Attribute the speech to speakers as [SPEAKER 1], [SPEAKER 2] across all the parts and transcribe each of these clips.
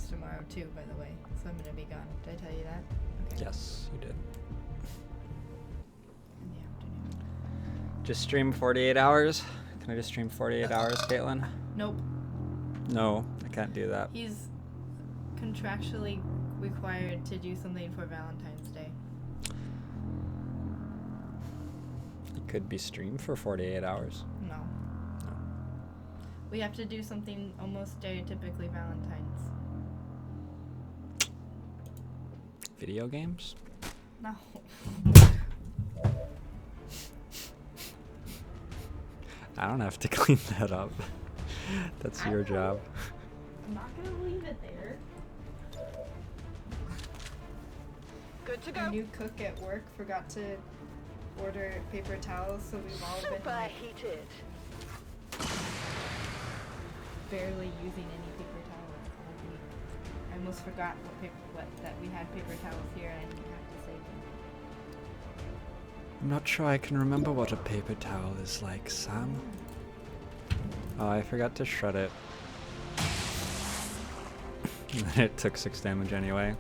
[SPEAKER 1] tomorrow too, by the way, so I'm gonna be gone. Did I tell you that? Okay.
[SPEAKER 2] Yes, you did.
[SPEAKER 1] In the afternoon.
[SPEAKER 2] Just stream 48 hours? Can I just stream 48 hours, Caitlin?
[SPEAKER 1] Nope.
[SPEAKER 2] No, I can't do that.
[SPEAKER 1] He's contractually required to do something for Valentine's Day.
[SPEAKER 2] It could be streamed for 48 hours.
[SPEAKER 1] No.
[SPEAKER 2] No.
[SPEAKER 1] We have to do something almost stereotypically Valentine's.
[SPEAKER 2] Video games?
[SPEAKER 1] No.
[SPEAKER 2] I don't have to clean that up. That's
[SPEAKER 1] I
[SPEAKER 2] your
[SPEAKER 1] know.
[SPEAKER 2] job.
[SPEAKER 1] I'm not gonna leave it there.
[SPEAKER 3] Good to
[SPEAKER 1] Our
[SPEAKER 3] go.
[SPEAKER 1] new cook at work forgot to order paper towels, so we've all been
[SPEAKER 3] Super
[SPEAKER 1] like,
[SPEAKER 3] heated.
[SPEAKER 1] barely using any paper towels all week. I almost forgot that we had paper towels here and I didn't have to save them.
[SPEAKER 2] I'm not sure I can remember what a paper towel is like, Sam. Oh, I forgot to shred it. And it took 6 damage anyway.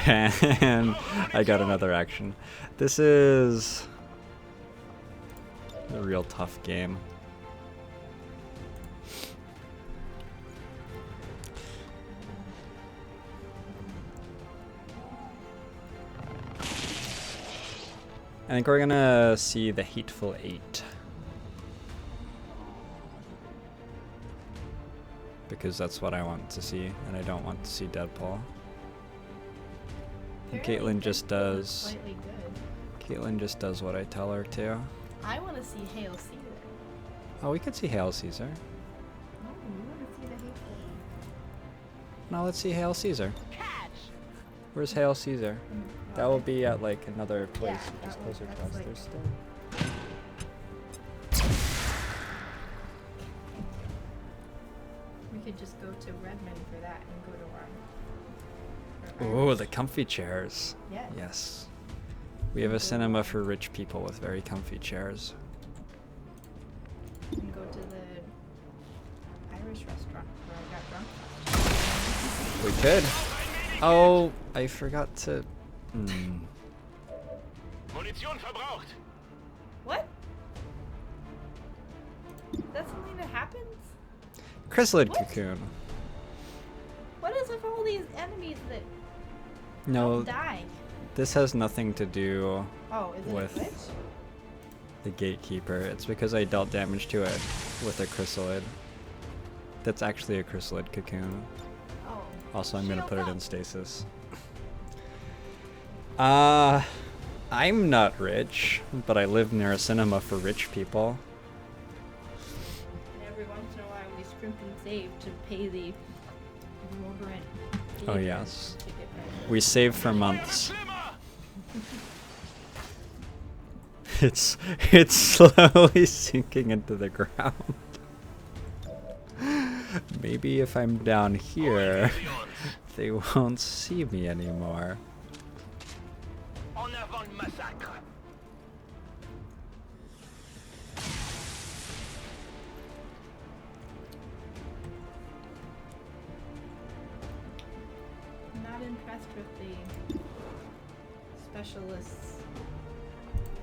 [SPEAKER 2] And I got another action. This is a real tough game. I think we're gonna see the Hateful Eight. Because that's what I want to see, and I don't want to see Deadpool. And
[SPEAKER 1] Apparently
[SPEAKER 2] Caitlin just
[SPEAKER 1] Deadpool is
[SPEAKER 2] does.
[SPEAKER 1] slightly good.
[SPEAKER 2] Caitlin just does what I tell her to.
[SPEAKER 1] I want to see Hail Caesar.
[SPEAKER 2] Oh, we could see Hail Caesar.
[SPEAKER 1] No, we want to see the Hateful Eight.
[SPEAKER 2] No, let's see Hail Caesar.
[SPEAKER 3] Catch.
[SPEAKER 2] Where's Hail Caesar? That will be at like another place,
[SPEAKER 1] Yeah,
[SPEAKER 2] just
[SPEAKER 1] that will-
[SPEAKER 2] closer to
[SPEAKER 1] that's
[SPEAKER 2] us.
[SPEAKER 1] like-
[SPEAKER 2] There's still.
[SPEAKER 1] We could just go to Redmond for that and go to our.
[SPEAKER 2] Oh, the comfy chairs.
[SPEAKER 1] Yes.
[SPEAKER 2] Yes. We have a cinema for rich people with very comfy chairs.
[SPEAKER 1] And go to the Irish restaurant where I got drunk.
[SPEAKER 2] We could. Oh, I forgot to.
[SPEAKER 4] Munition verbraucht.
[SPEAKER 1] What? That's something that happens?
[SPEAKER 2] Chrysalid
[SPEAKER 1] What?
[SPEAKER 2] cocoon.
[SPEAKER 1] What is with all these enemies that
[SPEAKER 2] No,
[SPEAKER 1] don't die?
[SPEAKER 2] this has nothing to do
[SPEAKER 1] Oh, is it
[SPEAKER 2] with
[SPEAKER 1] a glitch?
[SPEAKER 2] the gatekeeper. It's because I dealt damage to it with a chrysalid. That's actually a chrysalid cocoon.
[SPEAKER 1] Oh.
[SPEAKER 2] Also, I'm gonna
[SPEAKER 1] Shield
[SPEAKER 2] put it
[SPEAKER 1] up.
[SPEAKER 2] in stasis. I'm not rich, but I live near a cinema for rich people.
[SPEAKER 1] And every once in a while we scrimp and save to pay the moderate
[SPEAKER 2] Oh,
[SPEAKER 1] fee
[SPEAKER 2] yes.
[SPEAKER 1] to get better.
[SPEAKER 2] We save for months. It's slowly sinking into the ground. Maybe if I'm down here, they won't see me anymore.
[SPEAKER 4] En avant le massacre.
[SPEAKER 1] I'm not impressed with the specialist's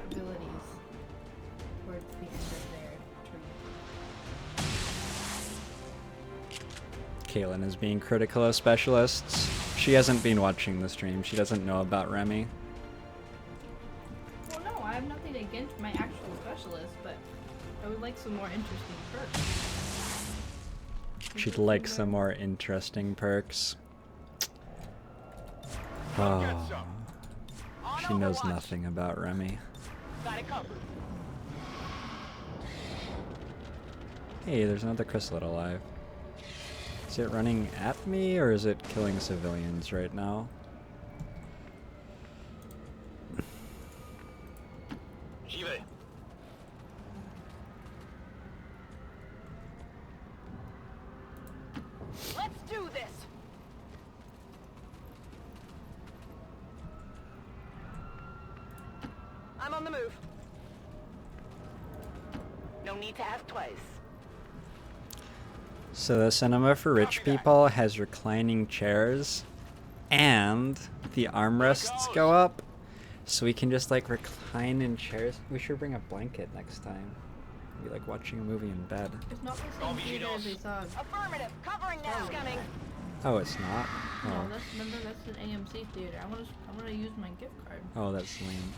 [SPEAKER 1] abilities towards the end of their tree.
[SPEAKER 2] Kaylin is being critical of specialists. She hasn't been watching the stream. She doesn't know about Remy.
[SPEAKER 1] Well, no, I have nothing against my actual specialist, but I would like some more interesting perks.
[SPEAKER 2] She'd like some more interesting perks. Oh, she knows nothing about Remy.
[SPEAKER 3] Got it covered.
[SPEAKER 2] Hey, there's another chrysalid alive. Is it running at me or is it killing civilians right now?
[SPEAKER 4] J'y vais.
[SPEAKER 3] Let's do this. I'm on the move. No need to ask twice.
[SPEAKER 2] So the cinema for rich people has reclining chairs, and the armrests go up, so we can just like recline in chairs. We should bring a blanket next time. Be like watching a movie in bed.
[SPEAKER 1] It's not the same theater as we saw.
[SPEAKER 3] Affirmative. Covering now. Scanning.
[SPEAKER 2] Oh, it's not.
[SPEAKER 1] No,
[SPEAKER 2] Oh,
[SPEAKER 1] that's an AMC theater. I wanna use my gift card.
[SPEAKER 2] oh, that's lame.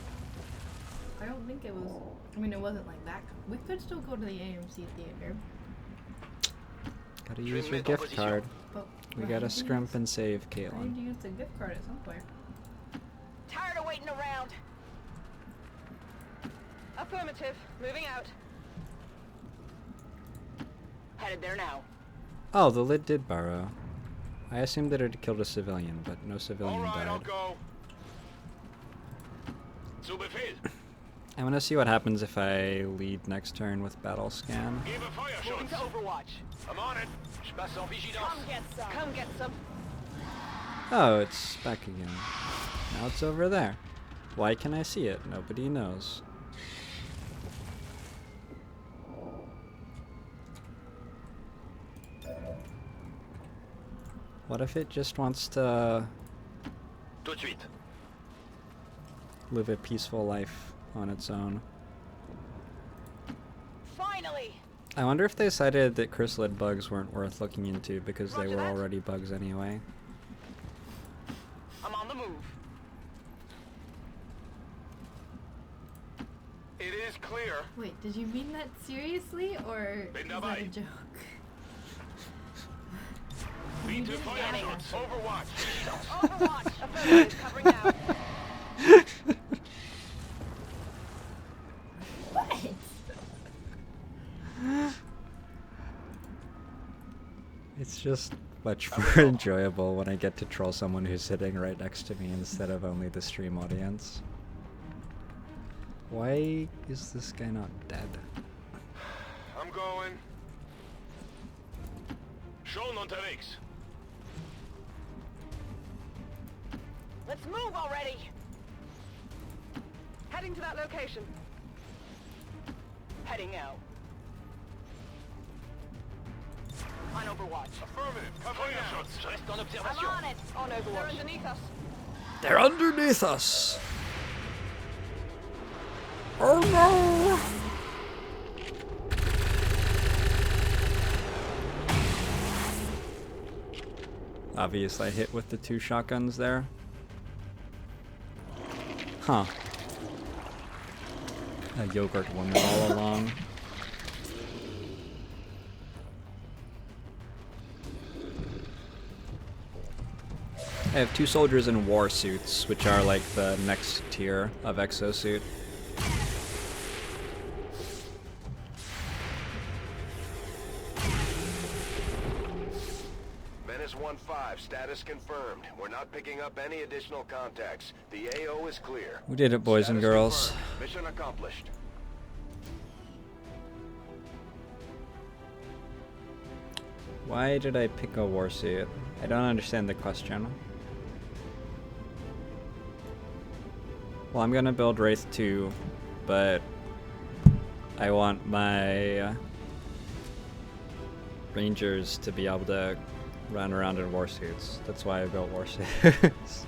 [SPEAKER 1] I don't think it was. I mean, it wasn't like that. We could still go to the AMC theater.
[SPEAKER 2] Gotta use your gift card.
[SPEAKER 1] But
[SPEAKER 2] We
[SPEAKER 1] I
[SPEAKER 2] gotta
[SPEAKER 1] need to
[SPEAKER 2] scrimp
[SPEAKER 1] use-
[SPEAKER 2] and save,
[SPEAKER 1] I need
[SPEAKER 2] Caitlin.
[SPEAKER 1] to use the gift card at some point.
[SPEAKER 3] Tired of waiting around. Affirmative. Moving out. Headed there now.
[SPEAKER 2] Oh, the lid did burrow. I assumed that it had killed a civilian, but no civilian
[SPEAKER 4] Alright, I'll
[SPEAKER 2] died.
[SPEAKER 4] go. Zu Befehl.
[SPEAKER 2] I want to see what happens if I lead next turn with battle scan.
[SPEAKER 4] Gebe
[SPEAKER 3] Moving to
[SPEAKER 4] Feuerschutz.
[SPEAKER 3] Overwatch.
[SPEAKER 4] I'm on it. Je passe en vigilance.
[SPEAKER 3] Come get some. Come get some.
[SPEAKER 2] Oh, it's back again. Now it's over there. Why can I see it? Nobody knows. What if it just wants to
[SPEAKER 4] Tout de suite.
[SPEAKER 2] live a peaceful life on its own?
[SPEAKER 3] Finally.
[SPEAKER 2] I wonder if they decided that chrysalid bugs weren't worth looking into because they
[SPEAKER 3] Roger
[SPEAKER 2] were
[SPEAKER 3] that.
[SPEAKER 2] already bugs anyway.
[SPEAKER 3] I'm on the move.
[SPEAKER 4] It is clear.
[SPEAKER 1] Wait, did you mean that seriously, or
[SPEAKER 4] Bin
[SPEAKER 1] is that a
[SPEAKER 4] dabei.
[SPEAKER 1] joke?
[SPEAKER 4] Biete
[SPEAKER 1] didn't
[SPEAKER 4] Feuerschutz. Overwatch. Vigilance.
[SPEAKER 3] Overwatch. Affirmative. Covering now.
[SPEAKER 1] What?
[SPEAKER 2] It's just much more enjoyable when I get to troll someone who's sitting right next to me instead of only the stream audience. Why is this guy not dead?
[SPEAKER 4] I'm going. Schon unterwegs.
[SPEAKER 3] Let's move already. Heading to that location. Heading now. On Overwatch.
[SPEAKER 4] Affirmative. Feuerschutz. Reste en
[SPEAKER 3] I'm
[SPEAKER 4] observation.
[SPEAKER 3] on it. On Overwatch. They're underneath us.
[SPEAKER 2] They're underneath us! Oh no! Obviously I hit with the two shotguns there. Huh. A yogurt woman all along. I have two soldiers in war suits, which are like the next tier of exosuit.
[SPEAKER 5] Menace 1-5, status confirmed. We're not picking up any additional contacts. The AO is clear.
[SPEAKER 2] We did it, boys and
[SPEAKER 5] Status
[SPEAKER 2] girls.
[SPEAKER 5] confirmed. Mission accomplished.
[SPEAKER 2] Why did I pick a war suit? I don't understand the question. Well, I'm gonna build Wraith 2, but I want my Rangers to be able to run around in war suits. That's why I built war suits.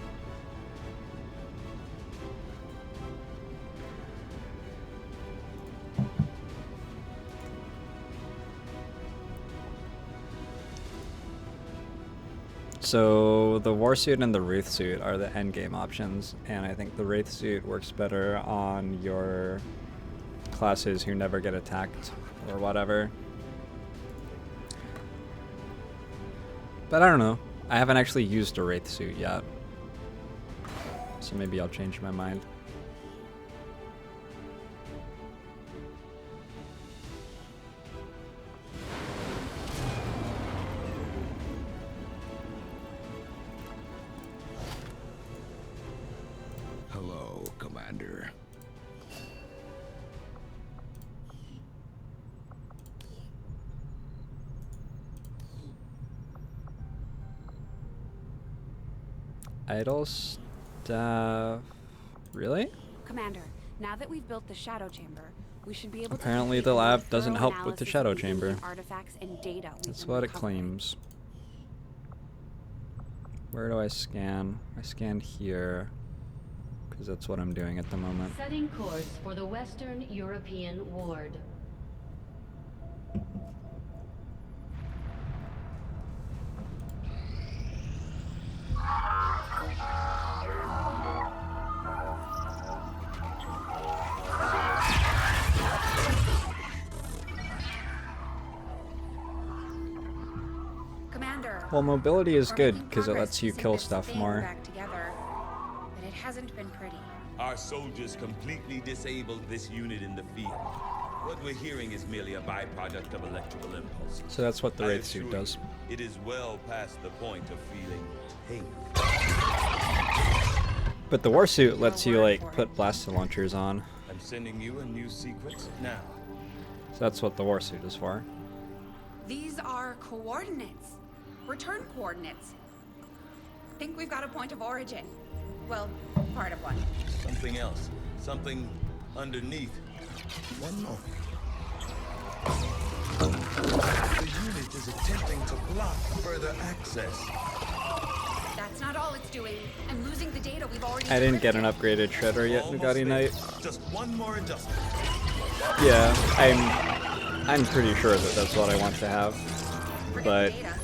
[SPEAKER 2] So the war suit and the wraith suit are the endgame options, and I think the wraith suit works better on your classes who never get attacked or whatever. But I don't know. I haven't actually used a wraith suit yet, so maybe I'll change my mind.
[SPEAKER 5] Hello, Commander.
[SPEAKER 2] Idle stuff. Really?
[SPEAKER 6] Commander, now that we've built the shadow chamber, We should be able
[SPEAKER 2] Apparently
[SPEAKER 6] to
[SPEAKER 2] the
[SPEAKER 6] complete a more
[SPEAKER 2] lab doesn't
[SPEAKER 6] thorough
[SPEAKER 2] help with the
[SPEAKER 6] analysis
[SPEAKER 2] shadow
[SPEAKER 6] of the alien
[SPEAKER 2] chamber.
[SPEAKER 6] artifacts and data we've
[SPEAKER 2] That's
[SPEAKER 6] been
[SPEAKER 2] what it
[SPEAKER 6] recovering.
[SPEAKER 2] claims. Where do I scan? I scan here, because that's what I'm doing at the moment.
[SPEAKER 7] Setting course for the Western European Ward.
[SPEAKER 6] Commander.
[SPEAKER 2] Well, mobility is
[SPEAKER 6] we're
[SPEAKER 2] good
[SPEAKER 6] making
[SPEAKER 2] because it
[SPEAKER 6] progress
[SPEAKER 2] lets you
[SPEAKER 6] piecing
[SPEAKER 2] kill
[SPEAKER 6] this
[SPEAKER 2] stuff
[SPEAKER 6] thing
[SPEAKER 2] more.
[SPEAKER 6] Back together, but it hasn't been pretty.
[SPEAKER 8] Our soldiers completely disabled this unit in the field. What we're hearing is merely a byproduct of electrical impulses.
[SPEAKER 2] So that's what the
[SPEAKER 8] I
[SPEAKER 2] Wraith
[SPEAKER 8] assure
[SPEAKER 2] suit
[SPEAKER 8] you,
[SPEAKER 2] does.
[SPEAKER 8] It is well past the point of feeling pain.
[SPEAKER 2] But the war suit lets you
[SPEAKER 6] word
[SPEAKER 2] like
[SPEAKER 6] for it.
[SPEAKER 2] put blaster launchers on.
[SPEAKER 8] I'm sending you a new sequence now.
[SPEAKER 2] So that's what the war suit is for.
[SPEAKER 6] These are coordinates. Return coordinates. Think we've got a point of origin. Well, part of one.
[SPEAKER 8] Something else. Something underneath. One moment. The unit is attempting to block further access.
[SPEAKER 6] That's not all it's doing. I'm losing the data we've already
[SPEAKER 2] I didn't get an
[SPEAKER 6] decrypted.
[SPEAKER 2] upgraded shredder yet,
[SPEAKER 8] Almost
[SPEAKER 2] Nugatti
[SPEAKER 8] there.
[SPEAKER 2] Knight.
[SPEAKER 8] Just one more adjustment.
[SPEAKER 2] Yeah, I'm pretty sure that that's what I want to have.
[SPEAKER 6] Forget
[SPEAKER 2] But
[SPEAKER 6] the data.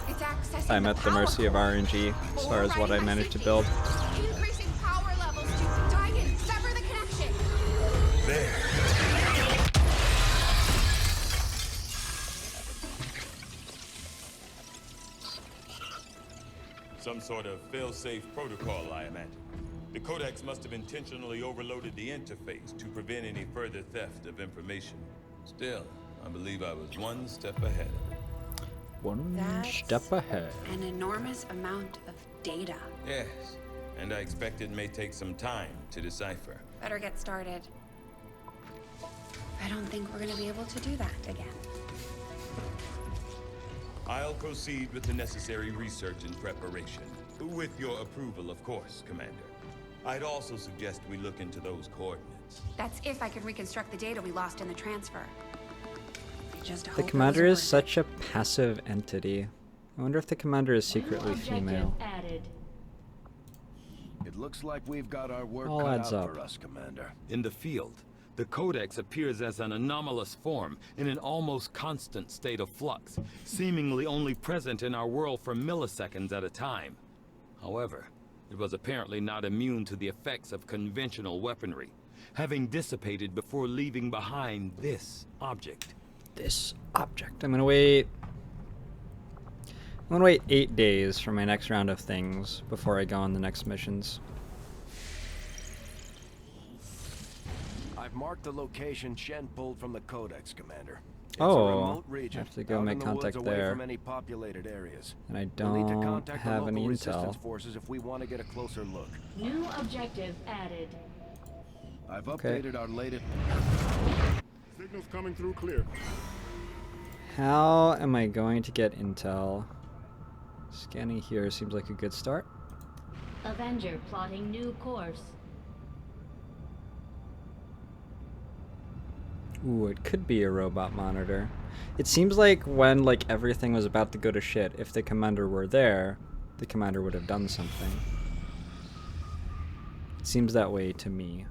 [SPEAKER 6] It's accessing
[SPEAKER 2] I'm at the
[SPEAKER 6] power
[SPEAKER 2] mercy of
[SPEAKER 6] core.
[SPEAKER 2] RNG as far as what I
[SPEAKER 6] Overriding
[SPEAKER 2] managed to
[SPEAKER 6] my
[SPEAKER 2] build.
[SPEAKER 6] safety. Increasing power levels to Titan. Sever the connection.
[SPEAKER 8] There. Some sort of fail-safe protocol, I imagine. The Codex must have intentionally overloaded the interface to prevent any further theft of information. Still, I believe I was one step ahead of it.
[SPEAKER 2] One
[SPEAKER 6] That's
[SPEAKER 2] step ahead.
[SPEAKER 6] An enormous amount of data.
[SPEAKER 8] Yes, and I expect it may take some time to decipher.
[SPEAKER 6] Better get started. I don't think we're gonna be able to do that again.
[SPEAKER 8] I'll proceed with the necessary research and preparation. With your approval, of course, Commander. I'd also suggest we look into those coordinates.
[SPEAKER 6] That's if I can reconstruct the data we lost in the transfer. I just
[SPEAKER 2] The
[SPEAKER 6] hope it
[SPEAKER 2] commander
[SPEAKER 6] was
[SPEAKER 2] is
[SPEAKER 6] worth it.
[SPEAKER 2] such a passive entity. I wonder if the commander is
[SPEAKER 7] New
[SPEAKER 2] secretly
[SPEAKER 7] objective
[SPEAKER 2] female.
[SPEAKER 7] added.
[SPEAKER 5] It looks like we've got our work
[SPEAKER 2] All
[SPEAKER 5] cut
[SPEAKER 2] adds
[SPEAKER 5] out
[SPEAKER 2] up.
[SPEAKER 5] for us, Commander.
[SPEAKER 8] In the field, the Codex appears as an anomalous form in an almost constant state of flux, seemingly only present in our world for milliseconds at a time. However, it was apparently not immune to the effects of conventional weaponry, having dissipated before leaving behind this object.
[SPEAKER 2] This object. I'm gonna wait 8 days for my next round of things before I go on the next missions.
[SPEAKER 5] I've marked the location Shen pulled from the Codex, Commander. It's
[SPEAKER 2] Oh,
[SPEAKER 5] a remote region,
[SPEAKER 2] I have to go
[SPEAKER 5] out
[SPEAKER 2] make
[SPEAKER 5] in the
[SPEAKER 2] contact
[SPEAKER 5] woods away
[SPEAKER 2] there.
[SPEAKER 5] from any populated areas.
[SPEAKER 2] And I
[SPEAKER 5] We'll need to
[SPEAKER 2] don't
[SPEAKER 5] contact the
[SPEAKER 2] have
[SPEAKER 5] local
[SPEAKER 2] any
[SPEAKER 5] resistance
[SPEAKER 2] intel.
[SPEAKER 5] forces if we want to get a closer look.
[SPEAKER 7] New objective added.
[SPEAKER 5] I've
[SPEAKER 2] Okay.
[SPEAKER 5] updated our latest.
[SPEAKER 4] Signals coming through clear.
[SPEAKER 2] How am I going to get intel? Scanning here seems like a good start.
[SPEAKER 7] Avenger plotting new course.
[SPEAKER 2] Ooh, it could be a robot monitor. It seems like when like everything was about to go to shit, if the commander were there, the commander would have done something. It seems that way to me.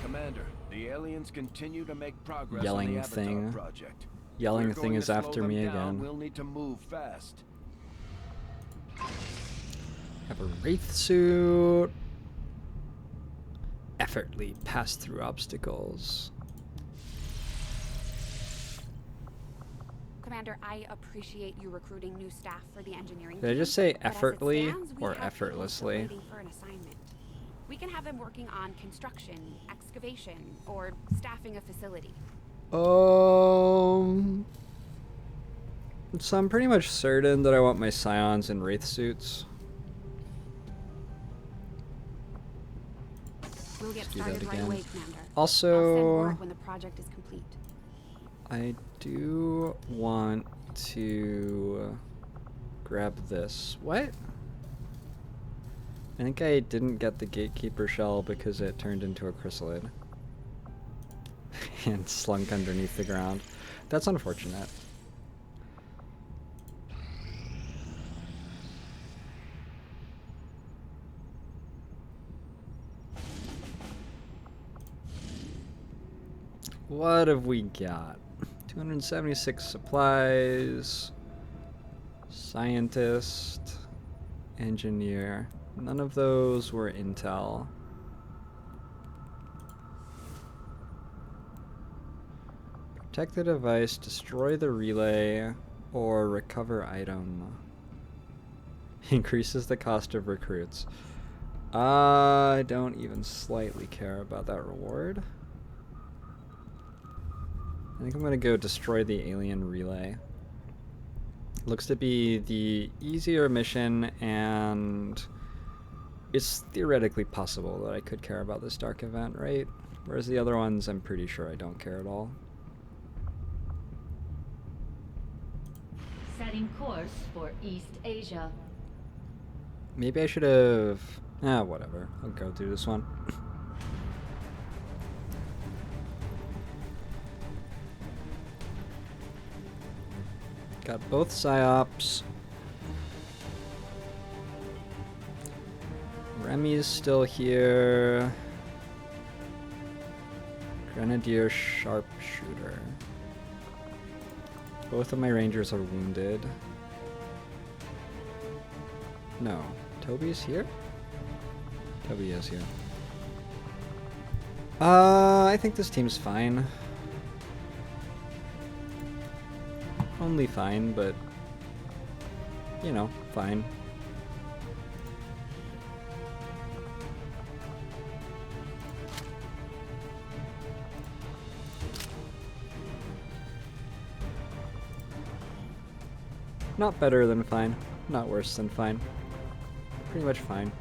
[SPEAKER 5] Commander, the aliens continue to make progress
[SPEAKER 2] Yelling
[SPEAKER 5] on the Avatar
[SPEAKER 2] thing.
[SPEAKER 5] project.
[SPEAKER 2] Yelling
[SPEAKER 5] If we're
[SPEAKER 2] thing
[SPEAKER 5] going
[SPEAKER 2] is
[SPEAKER 5] to slow
[SPEAKER 2] after
[SPEAKER 5] them
[SPEAKER 2] me
[SPEAKER 5] down,
[SPEAKER 2] again.
[SPEAKER 5] We'll need to move fast.
[SPEAKER 2] Have a wraith suit. Effortly pass through obstacles.
[SPEAKER 6] Commander, I appreciate you recruiting new staff for the engineering
[SPEAKER 2] Did I
[SPEAKER 6] team,
[SPEAKER 2] just say
[SPEAKER 6] but as it
[SPEAKER 2] effortly
[SPEAKER 6] stands, we
[SPEAKER 2] or
[SPEAKER 6] have people still
[SPEAKER 2] effortlessly?
[SPEAKER 6] waiting for an assignment. We can have them working on construction, excavation, or staffing a facility.
[SPEAKER 2] So I'm pretty much certain that I want my scions in wraith suits.
[SPEAKER 6] We'll get
[SPEAKER 2] do that
[SPEAKER 6] started right
[SPEAKER 2] again.
[SPEAKER 6] away, Commander.
[SPEAKER 2] Also,
[SPEAKER 6] I'll send word when the project is complete.
[SPEAKER 2] I do want to grab this. What? I think I didn't get the gatekeeper shell because it turned into a chrysalid and slunk underneath the ground. That's unfortunate. What have we got? 276 supplies, scientist, engineer. None of those were intel. Protect the device, destroy the relay, or recover item. Increases the cost of recruits. I don't even slightly care about that reward. I think I'm gonna go destroy the alien relay. Looks to be the easier mission, and it's theoretically possible that I could care about this dark event, right? Whereas the other ones, I'm pretty sure I don't care at all.
[SPEAKER 7] Setting course for East Asia.
[SPEAKER 2] Maybe I should have... whatever. I'll go through this one. Got both psyops. Remy's still here. Grenadier sharpshooter. Both of my rangers are wounded. No. Toby's here? Toby is here. I think this team's fine. Only fine, but, you know, fine. Not better than fine, not worse than fine. Pretty much fine.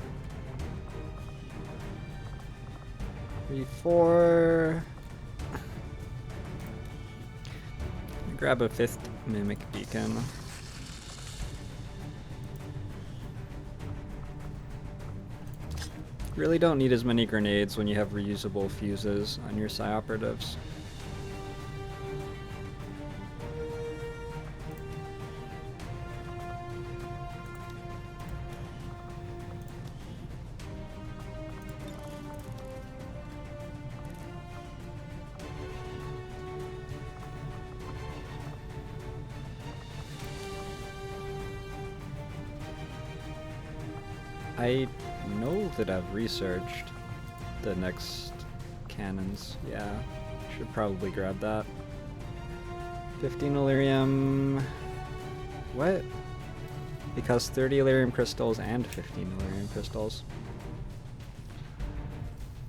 [SPEAKER 2] 3, 4... Grab a 5th mimic beacon. Really don't need as many grenades when you have reusable fuses on your psi operatives. I know that I've researched the next cannons. Yeah, should probably grab that. 15 Illyrium... What? Because 30 Illyrium crystals and 15 Illyrium crystals.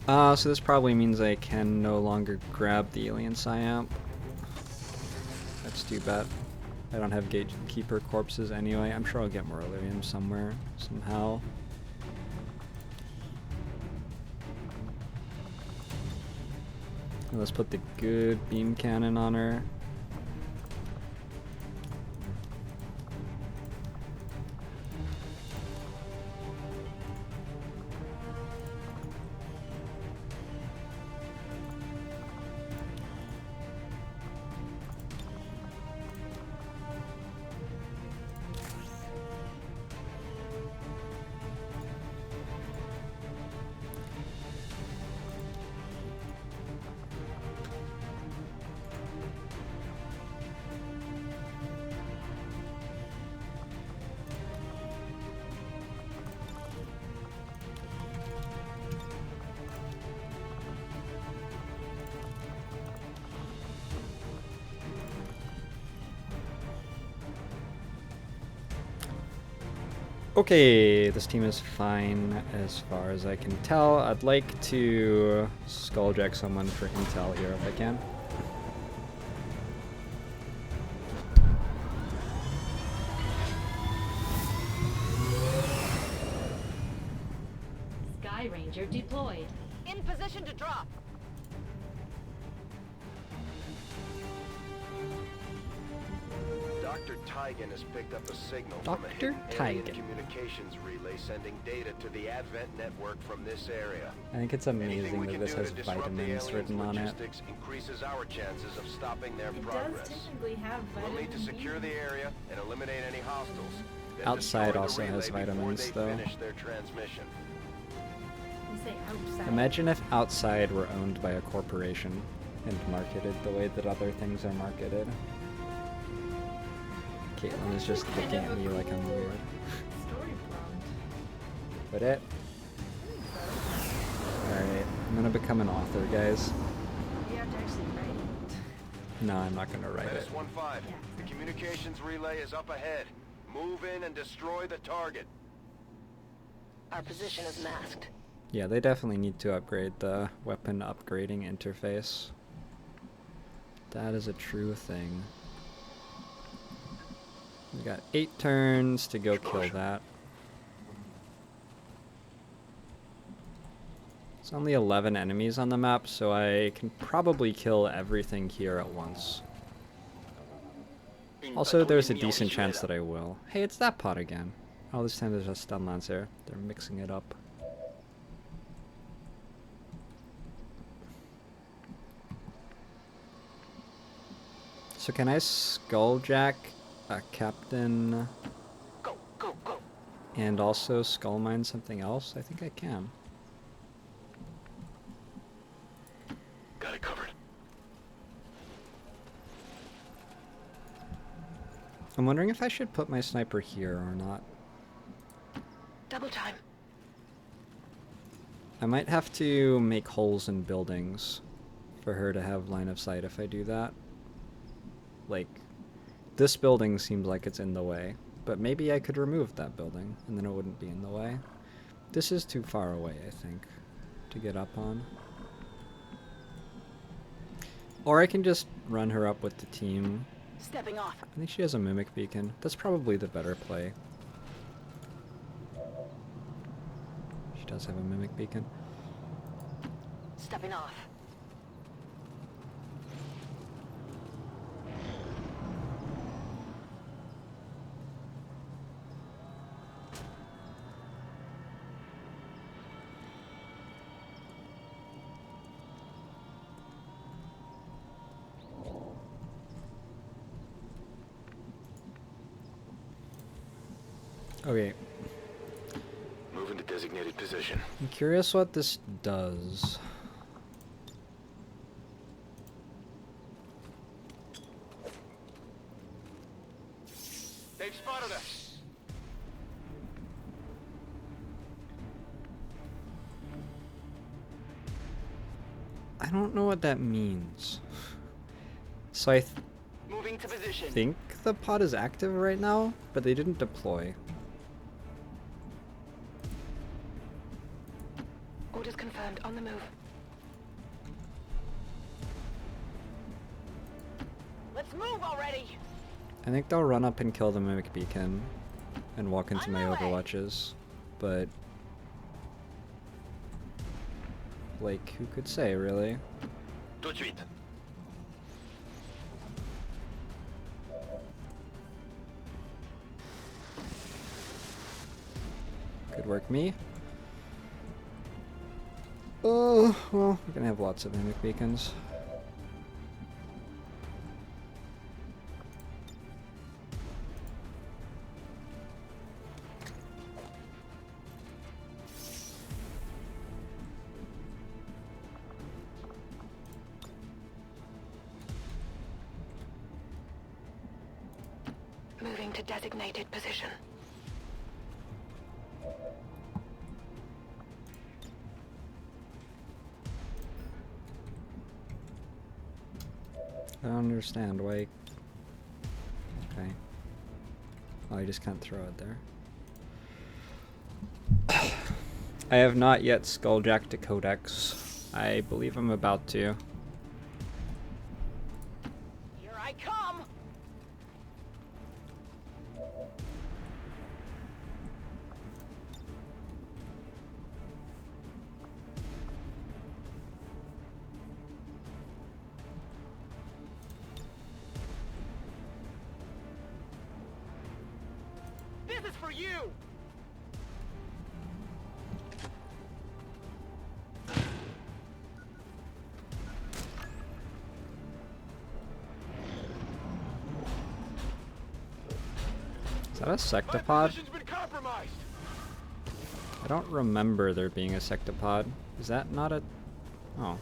[SPEAKER 2] So this probably means I can no longer grab the alien psyop. That's too bad. I don't have gatekeeper corpses anyway. I'm sure I'll get more Illyrium somewhere, somehow. Let's put the good beam cannon on her. Okay, this team is fine as far as I can tell. I'd like to skulljack someone for intel here if I can.
[SPEAKER 7] Sky Ranger deployed.
[SPEAKER 3] In position to drop.
[SPEAKER 5] Doc Dr. Tigan has picked up a signal from a
[SPEAKER 2] Dr.
[SPEAKER 5] hidden alien
[SPEAKER 2] Tigan.
[SPEAKER 5] communications relay sending data to the Advent network from this area.
[SPEAKER 2] I think it's
[SPEAKER 5] Anything
[SPEAKER 2] amazing
[SPEAKER 5] we
[SPEAKER 2] that
[SPEAKER 5] can
[SPEAKER 2] this
[SPEAKER 5] do
[SPEAKER 2] has
[SPEAKER 5] to disrupt the
[SPEAKER 2] vitamins
[SPEAKER 5] aliens'
[SPEAKER 2] written on it.
[SPEAKER 5] logistics increases our chances of stopping their
[SPEAKER 1] It
[SPEAKER 5] progress.
[SPEAKER 1] does technically have
[SPEAKER 5] We'll
[SPEAKER 1] vitamin
[SPEAKER 5] need to secure
[SPEAKER 1] B.
[SPEAKER 5] the area and eliminate any hostiles. Then
[SPEAKER 2] Outside
[SPEAKER 5] destroy the
[SPEAKER 2] also has
[SPEAKER 5] relay before
[SPEAKER 2] vitamins,
[SPEAKER 5] they
[SPEAKER 2] though.
[SPEAKER 5] finish their transmission.
[SPEAKER 1] You say outside.
[SPEAKER 2] Imagine if Outside were owned by a corporation and marketed the way that other things are marketed. Caitlin is just looking at me like I'm weird.
[SPEAKER 1] Story prompt.
[SPEAKER 2] But it? Alright, I'm gonna become an author, guys.
[SPEAKER 1] You have to actually write it.
[SPEAKER 2] No, I'm not gonna write it.
[SPEAKER 5] Menace 1-5.
[SPEAKER 1] Yeah.
[SPEAKER 5] The communications relay is up ahead. Move in and destroy the target.
[SPEAKER 3] Our position is masked.
[SPEAKER 2] Yeah, they definitely need to upgrade the weapon upgrading interface. That is a true thing. We got 8 turns to go kill that. It's only 11 enemies on the map, so I can probably kill everything here at once. Also, there's a decent chance that I will. Hey, it's that pot again. Oh, this time there's a stun lancer. They're mixing it up. So can I skulljack a captain
[SPEAKER 3] Go, go, go.
[SPEAKER 2] and also skull mine something else? I think I can.
[SPEAKER 5] Got it covered.
[SPEAKER 2] I'm wondering if I should put my sniper here or not.
[SPEAKER 3] Double time.
[SPEAKER 2] I might have to make holes in buildings for her to have line of sight if I do that. Like, this building seems like it's in the way, but maybe I could remove that building and then it wouldn't be in the way. This is too far away, I think, to get up on. Or I can just run her up with the team.
[SPEAKER 3] Stepping off.
[SPEAKER 2] I think she has a mimic beacon. That's probably the better play. She does have a mimic beacon.
[SPEAKER 3] Stepping off.
[SPEAKER 2] Okay,
[SPEAKER 5] Move into designated position.
[SPEAKER 2] I'm curious what this does.
[SPEAKER 5] They've spotted us.
[SPEAKER 2] I don't know what that means. So I
[SPEAKER 3] Moving to position.
[SPEAKER 2] think the pod is active right now, but they didn't deploy.
[SPEAKER 3] Orders confirmed. On the move. Let's move already.
[SPEAKER 2] I think they'll run up and kill the mimic beacon and walk into
[SPEAKER 3] On
[SPEAKER 2] my
[SPEAKER 3] my way.
[SPEAKER 2] overwatches, but like, who could say, really?
[SPEAKER 5] Tout de suite.
[SPEAKER 2] Good work, me. Oh, well, we're gonna have lots of mimic beacons.
[SPEAKER 3] Moving to designated position.
[SPEAKER 2] I don't understand why. Okay. Oh, I just can't throw it there. I have not yet skulljacked a codex. I believe I'm about to.
[SPEAKER 3] Here I come. This is for you!
[SPEAKER 2] Is that a
[SPEAKER 5] My
[SPEAKER 2] sectopod?
[SPEAKER 5] position's been compromised.
[SPEAKER 2] I don't remember there being a sectopod. Is that not a... Oh.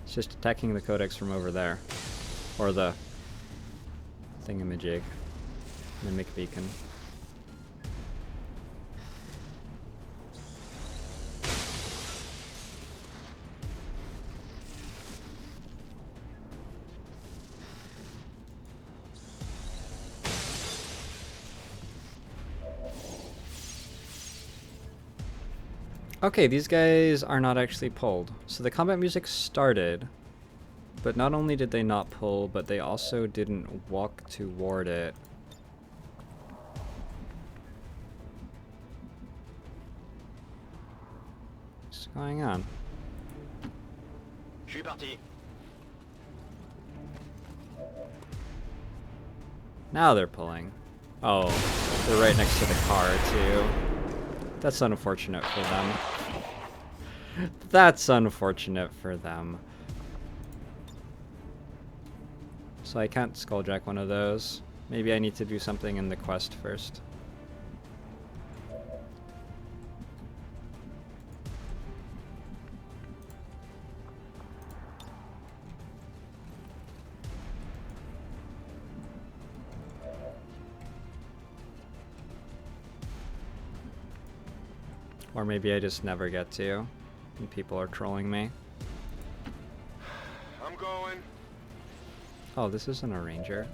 [SPEAKER 2] It's just attacking the codex from over there. Or the... thingamajig. Mimic beacon. Okay, these guys are not actually pulled. So the combat music started, but not only did they not pull, but they also didn't walk toward it. What's going on?
[SPEAKER 5] Je suis parti.
[SPEAKER 2] Now they're pulling. Oh, they're right next to the car, too. That's unfortunate for them. That's unfortunate for them. So I can't skulljack one of those. Maybe I need to do something in the quest first. Or maybe I just never get to, and people are trolling me.
[SPEAKER 5] I'm going.
[SPEAKER 2] Oh, this isn't a ranger.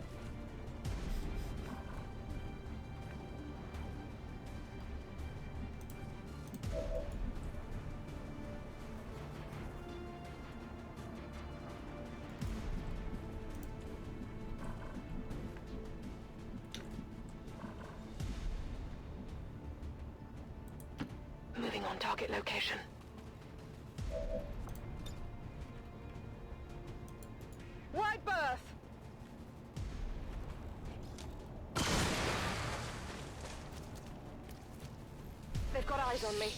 [SPEAKER 3] Moving on target location. Wide berth! They've got eyes on me.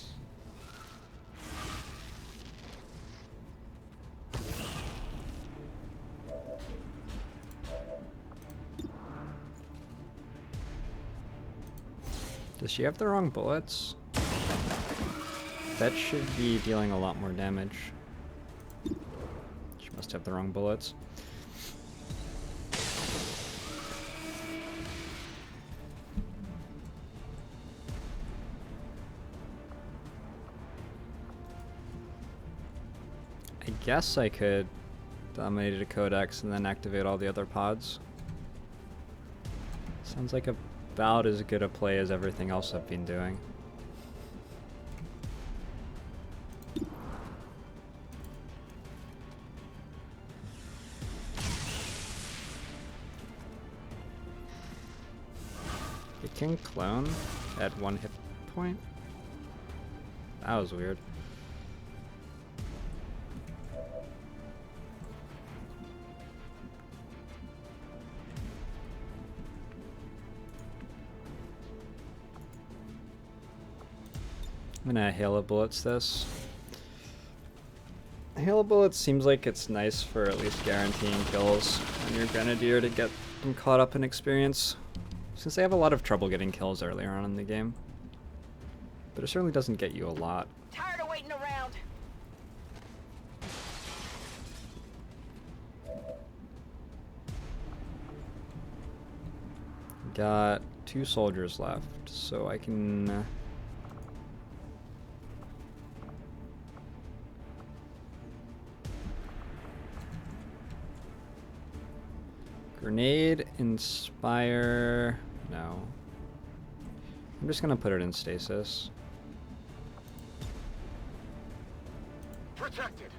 [SPEAKER 2] Does she have the wrong bullets? That should be dealing a lot more damage. She must have the wrong bullets. I guess I could dominate a codex and then activate all the other pods. Sounds like about as good a play as everything else I've been doing. It can clone at 1 hit point? That was weird. I'm gonna Halo Bullets this. Halo Bullets seems like it's nice for at least guaranteeing kills on your Grenadier to get them caught up in experience. Since they have a lot of trouble getting kills earlier on in the game. But it certainly doesn't get you a lot.
[SPEAKER 3] Tired of waiting around.
[SPEAKER 2] Got 2 soldiers left, so I can... Grenade, Inspire... No. I'm just gonna put it in stasis.
[SPEAKER 5] Protected.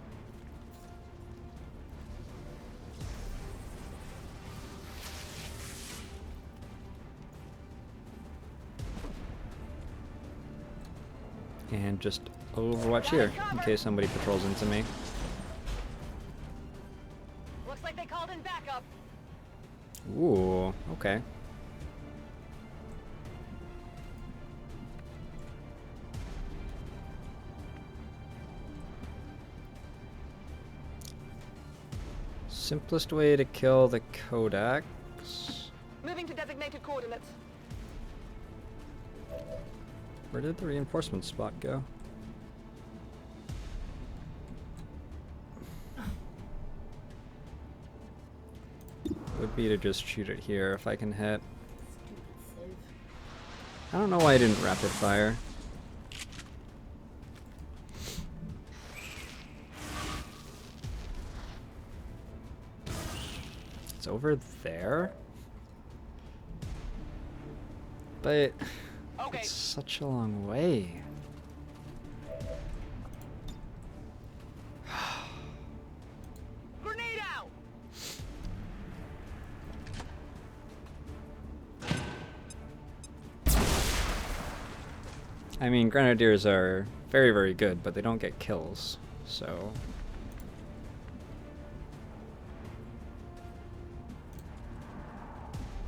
[SPEAKER 2] And just Overwatch here, in case somebody patrols into me.
[SPEAKER 3] Looks like they called in backup.
[SPEAKER 2] Ooh, okay. Simplest way to kill the Codex.
[SPEAKER 3] Moving to designated coordinates.
[SPEAKER 2] Where did the reinforcement spot go? Would be to just shoot it here if I can hit. I don't know why I didn't rapid fire. It's over there? But
[SPEAKER 3] Okay.
[SPEAKER 2] it's such a long way.
[SPEAKER 3] Grenade out.
[SPEAKER 2] I mean, grenadiers are very, very good, but they don't get kills, so...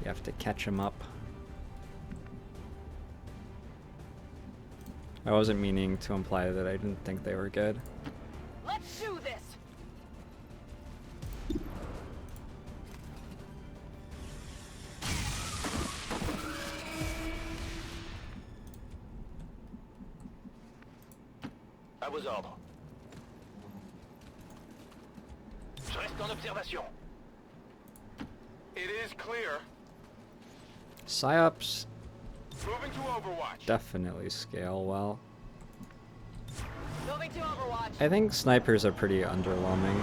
[SPEAKER 2] You have to catch them up. I wasn't meaning to imply that I didn't think they were good.
[SPEAKER 3] Let's do this.
[SPEAKER 5] À vos ordres. Je reste en observation. It is clear.
[SPEAKER 2] Psyops
[SPEAKER 5] Moving to Overwatch.
[SPEAKER 2] definitely scale well.
[SPEAKER 3] Moving to Overwatch.
[SPEAKER 2] I think snipers are pretty underwhelming.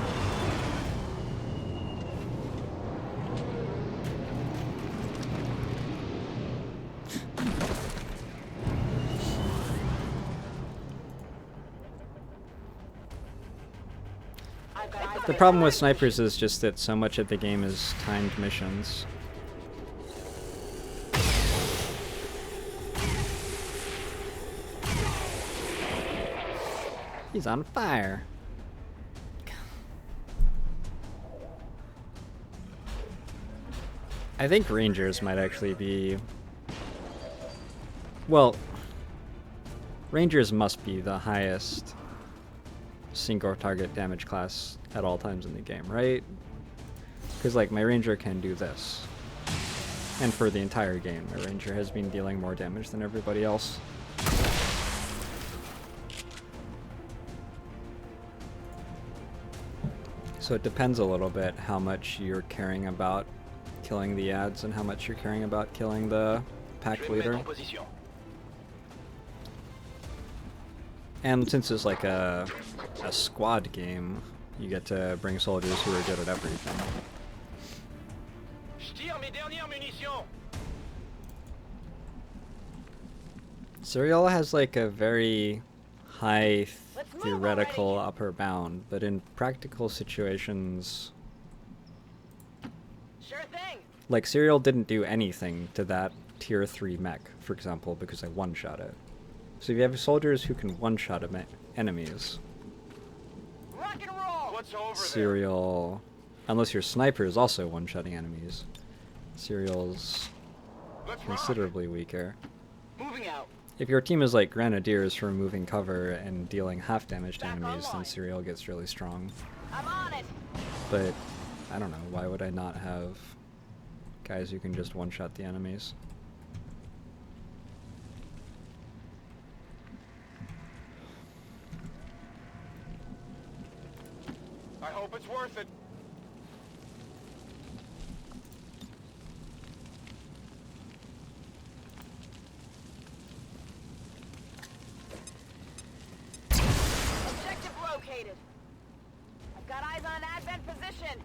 [SPEAKER 3] I've got eyes on
[SPEAKER 2] The problem with snipers is just that so much of the game is timed missions. He's on fire. I think Rangers might actually be... Well, Rangers must be the highest single target damage class at all times in the game, right? Because, like, my Ranger can do this. And for the entire game, my Ranger has been dealing more damage than everybody else. So it depends a little bit how much you're caring about killing the ads and how much you're caring about killing the pack
[SPEAKER 5] Je vais me mettre
[SPEAKER 2] leader.
[SPEAKER 5] en position.
[SPEAKER 2] And since it's like a squad game, you get to bring soldiers who are good at everything.
[SPEAKER 5] Je tire mes dernières munitions.
[SPEAKER 2] Serial has like a very high
[SPEAKER 3] Let's move
[SPEAKER 2] theoretical
[SPEAKER 3] already.
[SPEAKER 2] upper bound, but in practical situations,
[SPEAKER 3] Sure thing.
[SPEAKER 2] like Serial didn't do anything to that tier 3 mech, for example, because I one-shot it. So if you have soldiers who one one-shot enemies,
[SPEAKER 3] Rock and roll.
[SPEAKER 5] What's over
[SPEAKER 2] Serial, unless your sniper is also one-shotting enemies, Serial's
[SPEAKER 5] there? Let's
[SPEAKER 2] considerably weaker.
[SPEAKER 3] Moving out.
[SPEAKER 2] If your team is like Grenadiers for removing cover and dealing half damage to
[SPEAKER 3] Back
[SPEAKER 2] enemies, then
[SPEAKER 3] online.
[SPEAKER 2] Serial gets really strong.
[SPEAKER 3] I'm on it.
[SPEAKER 2] But, I don't know, why would I not have guys who can just one-shot the enemies?
[SPEAKER 5] I hope it's worth it.
[SPEAKER 3] Objective located. I've got eyes on advent position.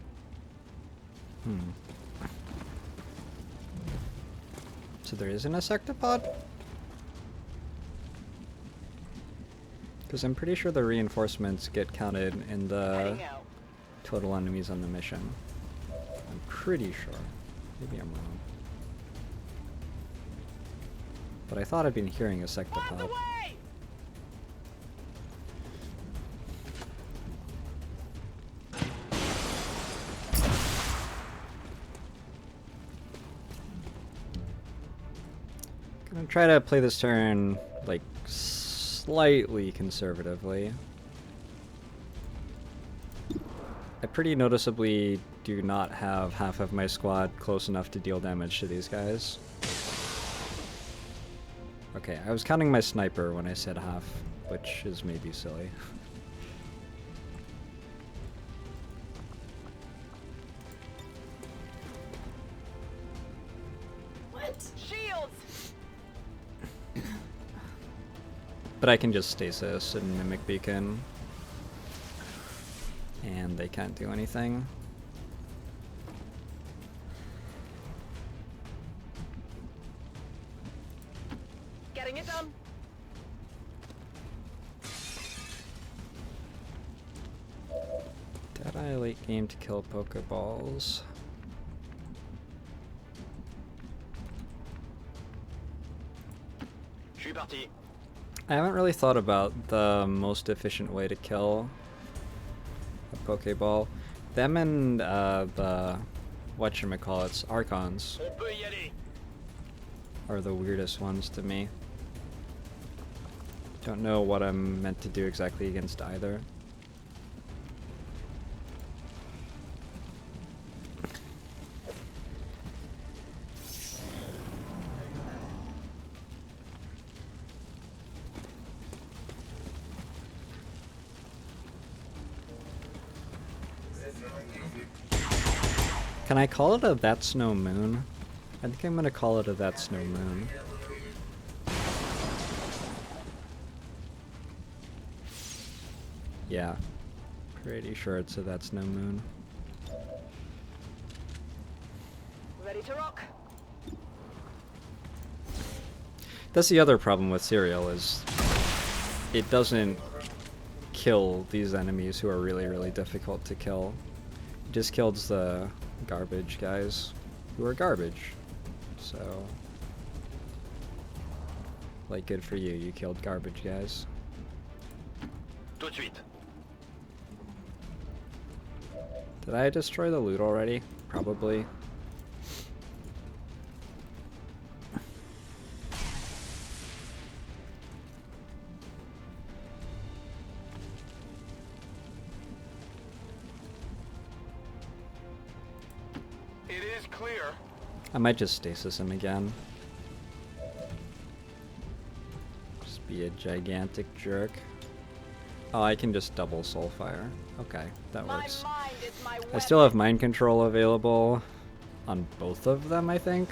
[SPEAKER 2] So there isn't a sectopod? Because I'm pretty sure the reinforcements get counted in the
[SPEAKER 3] Heading out.
[SPEAKER 2] total enemies on the mission. I'm pretty sure. Maybe I'm wrong. But I thought I'd been hearing a
[SPEAKER 3] On the
[SPEAKER 2] sectopod.
[SPEAKER 3] way.
[SPEAKER 2] Gonna try to play this turn, like, slightly conservatively. I pretty noticeably do not have half of my squad close enough to deal damage to these guys. Okay, I was counting my sniper when I said half, which is maybe silly.
[SPEAKER 3] Shields!
[SPEAKER 2] But I can just stasis and mimic beacon. And they can't do anything.
[SPEAKER 3] Getting it done.
[SPEAKER 2] Did I late game to kill Pokeballs?
[SPEAKER 3] Je suis parti.
[SPEAKER 2] I haven't really thought about the most efficient way to kill a Pokeball. Them and the whatchamacallits, Archons,
[SPEAKER 3] On peut y aller.
[SPEAKER 2] are the weirdest ones to me. Don't know what I'm meant to do exactly against either. Can I call it a That's No Moon? I think I'm gonna call it a That's No Moon. Yeah. Pretty sure it's a That's No Moon.
[SPEAKER 3] Ready to rock.
[SPEAKER 2] That's the other problem with Serial is it doesn't kill these enemies who are really, really difficult to kill. It just kills the garbage guys who are garbage. So, like, good for you. You killed garbage guys.
[SPEAKER 3] Tout de suite.
[SPEAKER 2] Did I destroy the loot already? Probably.
[SPEAKER 5] It is clear.
[SPEAKER 2] I might just stasis him again. Just be a gigantic jerk. Oh, I can just double Soulfire. Okay, that
[SPEAKER 3] My
[SPEAKER 2] works.
[SPEAKER 3] mind is my
[SPEAKER 2] I
[SPEAKER 3] weapon.
[SPEAKER 2] still have mind control available on both of them, I think.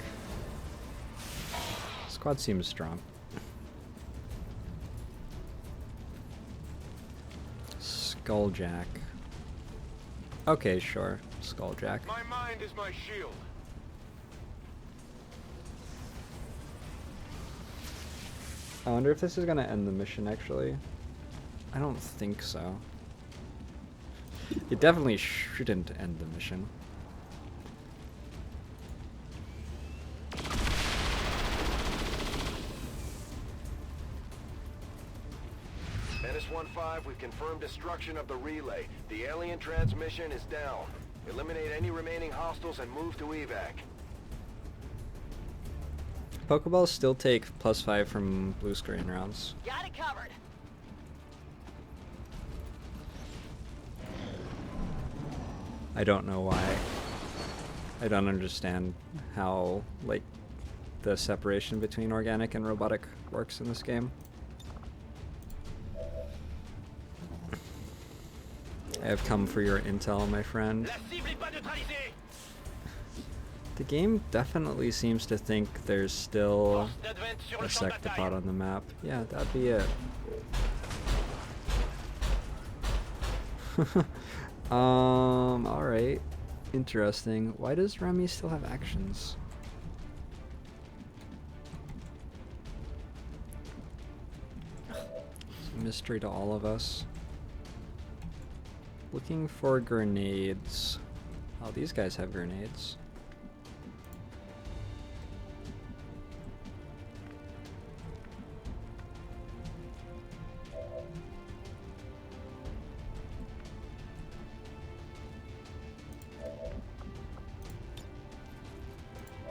[SPEAKER 2] Squad seems strong. Skulljack. Okay, sure. Skulljack.
[SPEAKER 5] My mind is my shield.
[SPEAKER 2] I wonder if this is gonna end the mission, actually. I don't think so. It definitely shouldn't end the mission.
[SPEAKER 5] Menace 1-5, we've confirmed destruction of the relay. The alien transmission is down. Eliminate any remaining hostiles and move to evac.
[SPEAKER 2] Pokeballs still take +5 from blue screen rounds.
[SPEAKER 3] Got it covered.
[SPEAKER 2] I don't know why. I don't understand how, like, the separation between organic and robotic works in this game. I have come for your intel, my friend.
[SPEAKER 3] La cible est pas neutralisée.
[SPEAKER 2] The game definitely seems to think there's still
[SPEAKER 3] Force d'advent sur
[SPEAKER 2] a
[SPEAKER 3] le champ de
[SPEAKER 2] sectopod
[SPEAKER 3] bataille.
[SPEAKER 2] on the map. Yeah, that'd be it. Alright. Interesting. Why does Remy still have actions? It's a mystery to all of us. Looking for grenades. Oh, these guys have grenades.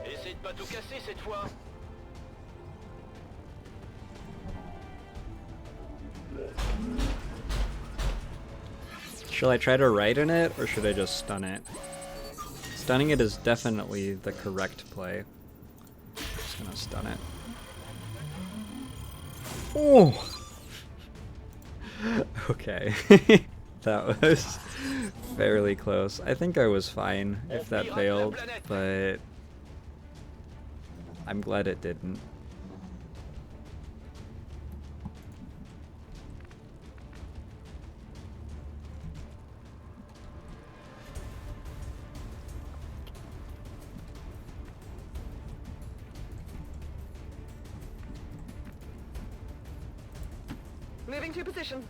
[SPEAKER 3] Essaye de pas tout casser cette fois.
[SPEAKER 2] Should I try to ride in it, or should I just stun it? Stunning it is definitely the correct play. Just gonna stun it. Oh! Okay. That was fairly close. I think I was fine if that failed, but I'm glad it didn't.
[SPEAKER 6] Moving to position.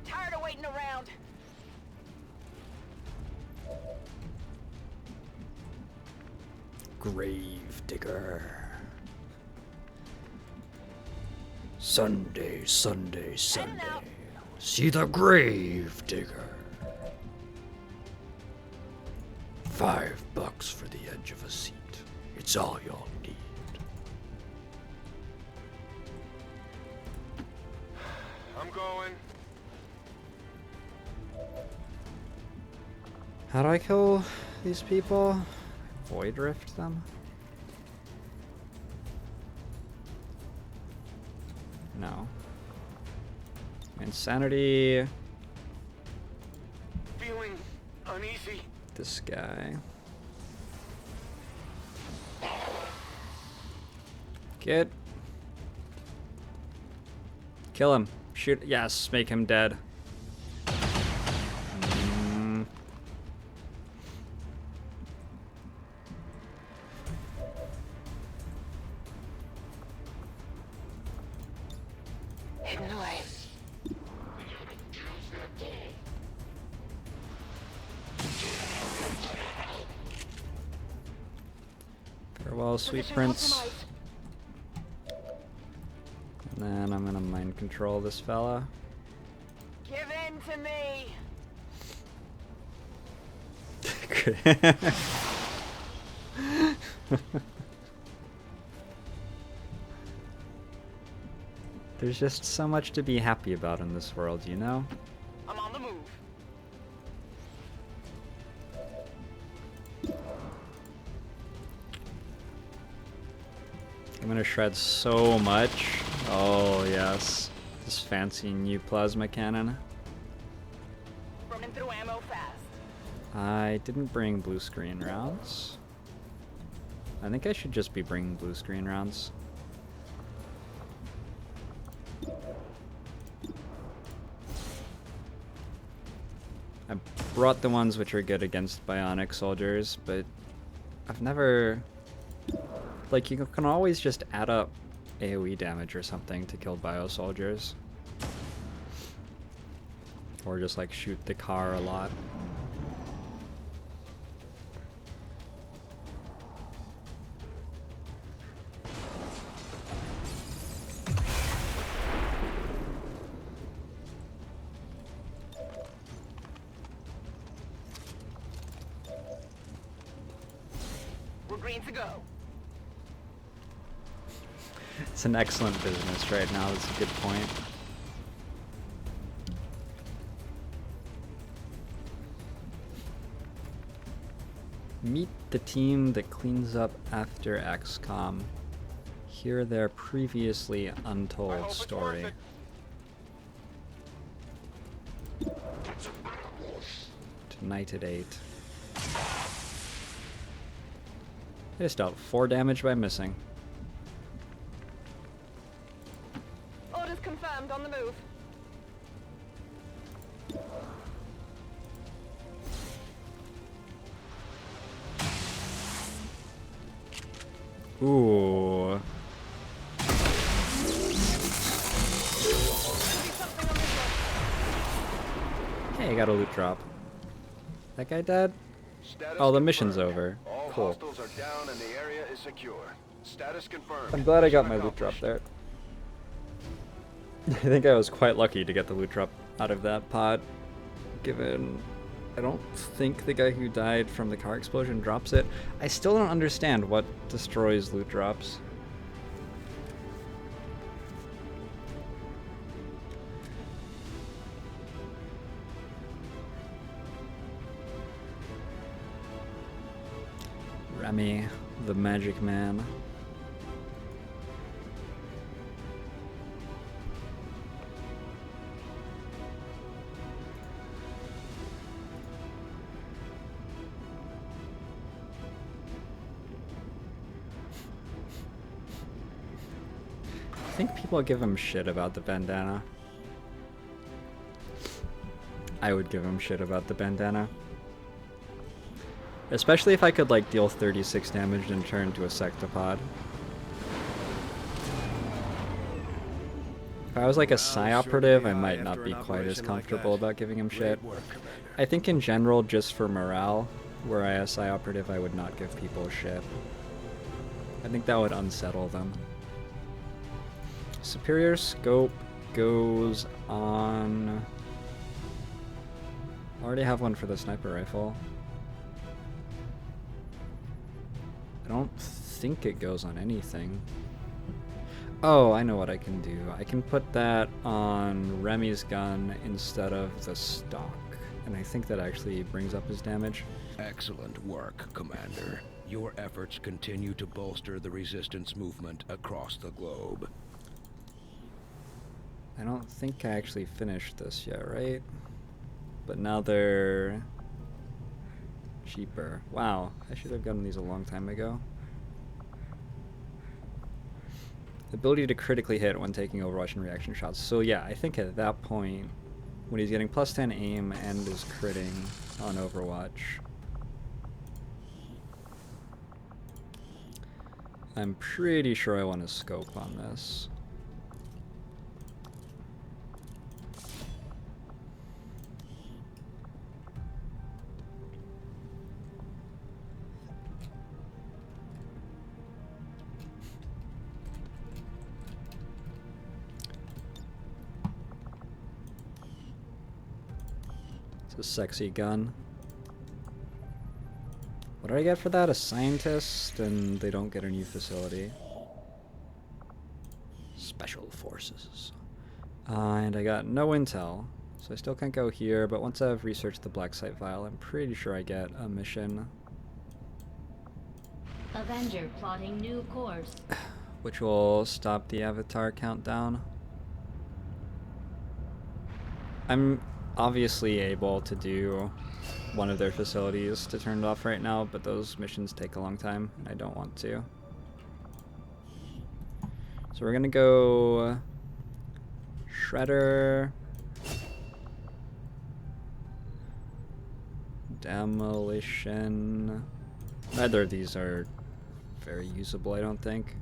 [SPEAKER 3] Tired of waiting around.
[SPEAKER 2] Grave digger. Sunday, Sunday, Sunday. See the grave digger. $5 for the edge of a seat. It's all you'll need.
[SPEAKER 5] I'm going.
[SPEAKER 2] How do I kill these people? Void rift them? No. Insanity.
[SPEAKER 5] Feeling uneasy.
[SPEAKER 2] This guy. Get. Kill him. Shoot. Yes, make him dead.
[SPEAKER 6] Hidden away.
[SPEAKER 2] Farewell, sweet prince. And then I'm gonna mind control this fella.
[SPEAKER 3] Give in to me.
[SPEAKER 2] There's just so much to be happy about in this world, you know?
[SPEAKER 3] I'm on the move.
[SPEAKER 2] I'm gonna shred so much. Oh yes, this fancy new plasma cannon.
[SPEAKER 3] Running through ammo fast.
[SPEAKER 2] I didn't bring blue screen rounds. I think I should just be bringing blue screen rounds. I brought the ones which are good against bionic soldiers, but I've never... Like, you can always just add up AoE damage or something to kill bio soldiers. Or just, like, shoot the car a lot.
[SPEAKER 3] We're green to go.
[SPEAKER 2] It's an excellent business right now, that's a good point. Meet the team that cleans up after XCOM. Hear their previously untold story. Tonight at 8. I just dealt 4 damage by missing.
[SPEAKER 3] Orders confirmed, on the move.
[SPEAKER 2] Ooh. Hey, I got a loot drop. That guy dead?
[SPEAKER 5] Status
[SPEAKER 2] Oh, the mission's
[SPEAKER 5] confirmed.
[SPEAKER 2] over.
[SPEAKER 5] All
[SPEAKER 2] Cool.
[SPEAKER 5] hostiles are down and the area is secure. Status confirmed.
[SPEAKER 2] I'm glad I got my
[SPEAKER 5] Mission
[SPEAKER 2] loot drop
[SPEAKER 5] accomplished.
[SPEAKER 2] there. I think I was quite lucky to get the loot drop out of that pod, given I don't think the guy who died from the car explosion drops it. I still don't understand what destroys loot drops. Remy, the magic man. I think people give him shit about the bandana. I would give him shit about the bandana. Especially if I could like deal 36 damage and turn into a sectopod. If I was like a Psi operative, I might not be quite as comfortable about giving him shit. I think in general, just for morale, were I a Psi operative, I would not give people shit. I think that would unsettle them. Superior scope goes on... I already have one for the sniper rifle. I don't think it goes on anything. Oh, I know what I can do. I can put that on Remy's gun instead of the stock. And I think that actually brings up his damage.
[SPEAKER 9] Excellent work, Commander. Your efforts continue to bolster the resistance movement across the globe.
[SPEAKER 2] I don't think I actually finished this yet, right? But now they're cheaper. Wow, I should have gotten these a long time ago. Ability to critically hit when taking Overwatch and reaction shots. So yeah, I think at that point, when he's getting plus 10 aim and is critting on Overwatch, I'm pretty sure I want to scope on this. A sexy gun. What did I get for that? A scientist, and they don't get a new facility. Special forces. And I got no intel, so I still can't go here, but once I've researched the black site vial, I'm pretty sure I get a mission.
[SPEAKER 7] Avenger plotting new course.
[SPEAKER 2] Which will stop the avatar countdown. I'm obviously able to do one of their facilities to turn it off right now, but those missions take a long time, and I don't want to. So we're gonna go Shredder, Demolition. Neither of these are very usable, I don't think.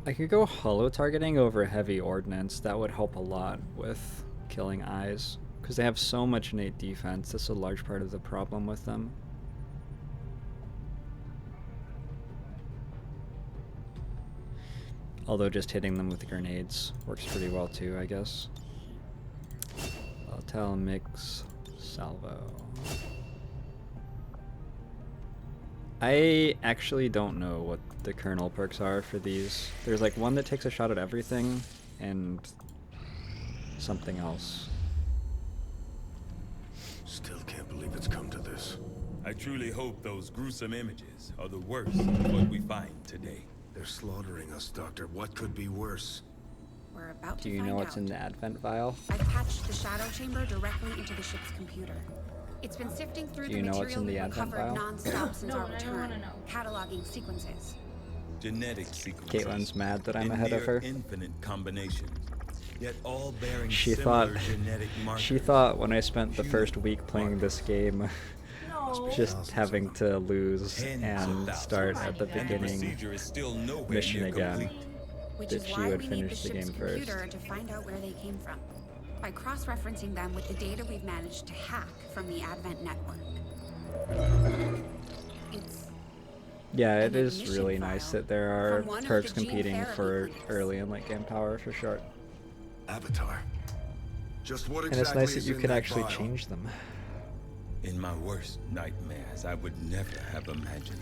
[SPEAKER 2] I could go hollow targeting over heavy ordnance. That would help a lot with killing eyes, because they have so much innate defense. That's a large part of the problem with them. Although just hitting them with grenades works pretty well too, I guess. Volatile mix, salvo. I actually don't know what the kernel perks are for these. There's like one that takes a shot at everything, and something else.
[SPEAKER 4] Still can't believe it's come to this.
[SPEAKER 8] I truly hope those gruesome images are the worst of what we find today.
[SPEAKER 4] They're slaughtering us, Doctor. What could be worse?
[SPEAKER 6] We're about to
[SPEAKER 2] Do you
[SPEAKER 6] find
[SPEAKER 2] know what's
[SPEAKER 6] out.
[SPEAKER 2] in the Advent vial?
[SPEAKER 6] I've patched the shadow chamber directly into the ship's computer. It's been sifting through
[SPEAKER 2] Do
[SPEAKER 6] the
[SPEAKER 2] you know what's
[SPEAKER 6] material
[SPEAKER 2] in the
[SPEAKER 6] we
[SPEAKER 2] Advent
[SPEAKER 6] recovered
[SPEAKER 2] vial?
[SPEAKER 6] non-stop since
[SPEAKER 1] No,
[SPEAKER 6] our
[SPEAKER 1] I don't
[SPEAKER 6] return,
[SPEAKER 1] wanna know.
[SPEAKER 6] cataloging sequences.
[SPEAKER 8] Genetic sequences.
[SPEAKER 2] Caitlin's mad that I'm
[SPEAKER 8] in
[SPEAKER 2] ahead of
[SPEAKER 8] near
[SPEAKER 2] her.
[SPEAKER 8] Infinite combinations, yet all bearing
[SPEAKER 2] She
[SPEAKER 8] similar
[SPEAKER 2] thought
[SPEAKER 8] genetic markers.
[SPEAKER 2] she thought when I spent the first week playing this game,
[SPEAKER 1] No.
[SPEAKER 2] just having to lose
[SPEAKER 8] Tens of
[SPEAKER 2] and
[SPEAKER 8] thousands.
[SPEAKER 2] start at the
[SPEAKER 1] And the
[SPEAKER 8] And the
[SPEAKER 2] beginning.
[SPEAKER 8] procedure is still nowhere
[SPEAKER 2] mission
[SPEAKER 8] near
[SPEAKER 2] again.
[SPEAKER 8] complete.
[SPEAKER 6] Which
[SPEAKER 2] that
[SPEAKER 6] is
[SPEAKER 2] she
[SPEAKER 6] why
[SPEAKER 2] would
[SPEAKER 6] we need the
[SPEAKER 2] finish the
[SPEAKER 6] ship's
[SPEAKER 2] game first.
[SPEAKER 6] computer to find out where they came from. By cross-referencing them with the data we've managed to hack from the Advent network. It's
[SPEAKER 2] Yeah, it
[SPEAKER 6] an
[SPEAKER 2] is
[SPEAKER 6] ignition
[SPEAKER 2] really nice
[SPEAKER 6] file
[SPEAKER 2] that there are
[SPEAKER 6] from one of
[SPEAKER 2] perks
[SPEAKER 6] the gene
[SPEAKER 2] competing
[SPEAKER 6] therapy
[SPEAKER 2] for
[SPEAKER 6] clinics.
[SPEAKER 2] early and late game power for sure.
[SPEAKER 4] Avatar. Just what
[SPEAKER 2] And
[SPEAKER 4] exactly
[SPEAKER 2] it's nice that
[SPEAKER 4] is
[SPEAKER 2] you
[SPEAKER 4] in
[SPEAKER 2] could
[SPEAKER 4] that
[SPEAKER 2] actually
[SPEAKER 4] vial?
[SPEAKER 2] change them.
[SPEAKER 8] In my worst nightmares, I would never have imagined.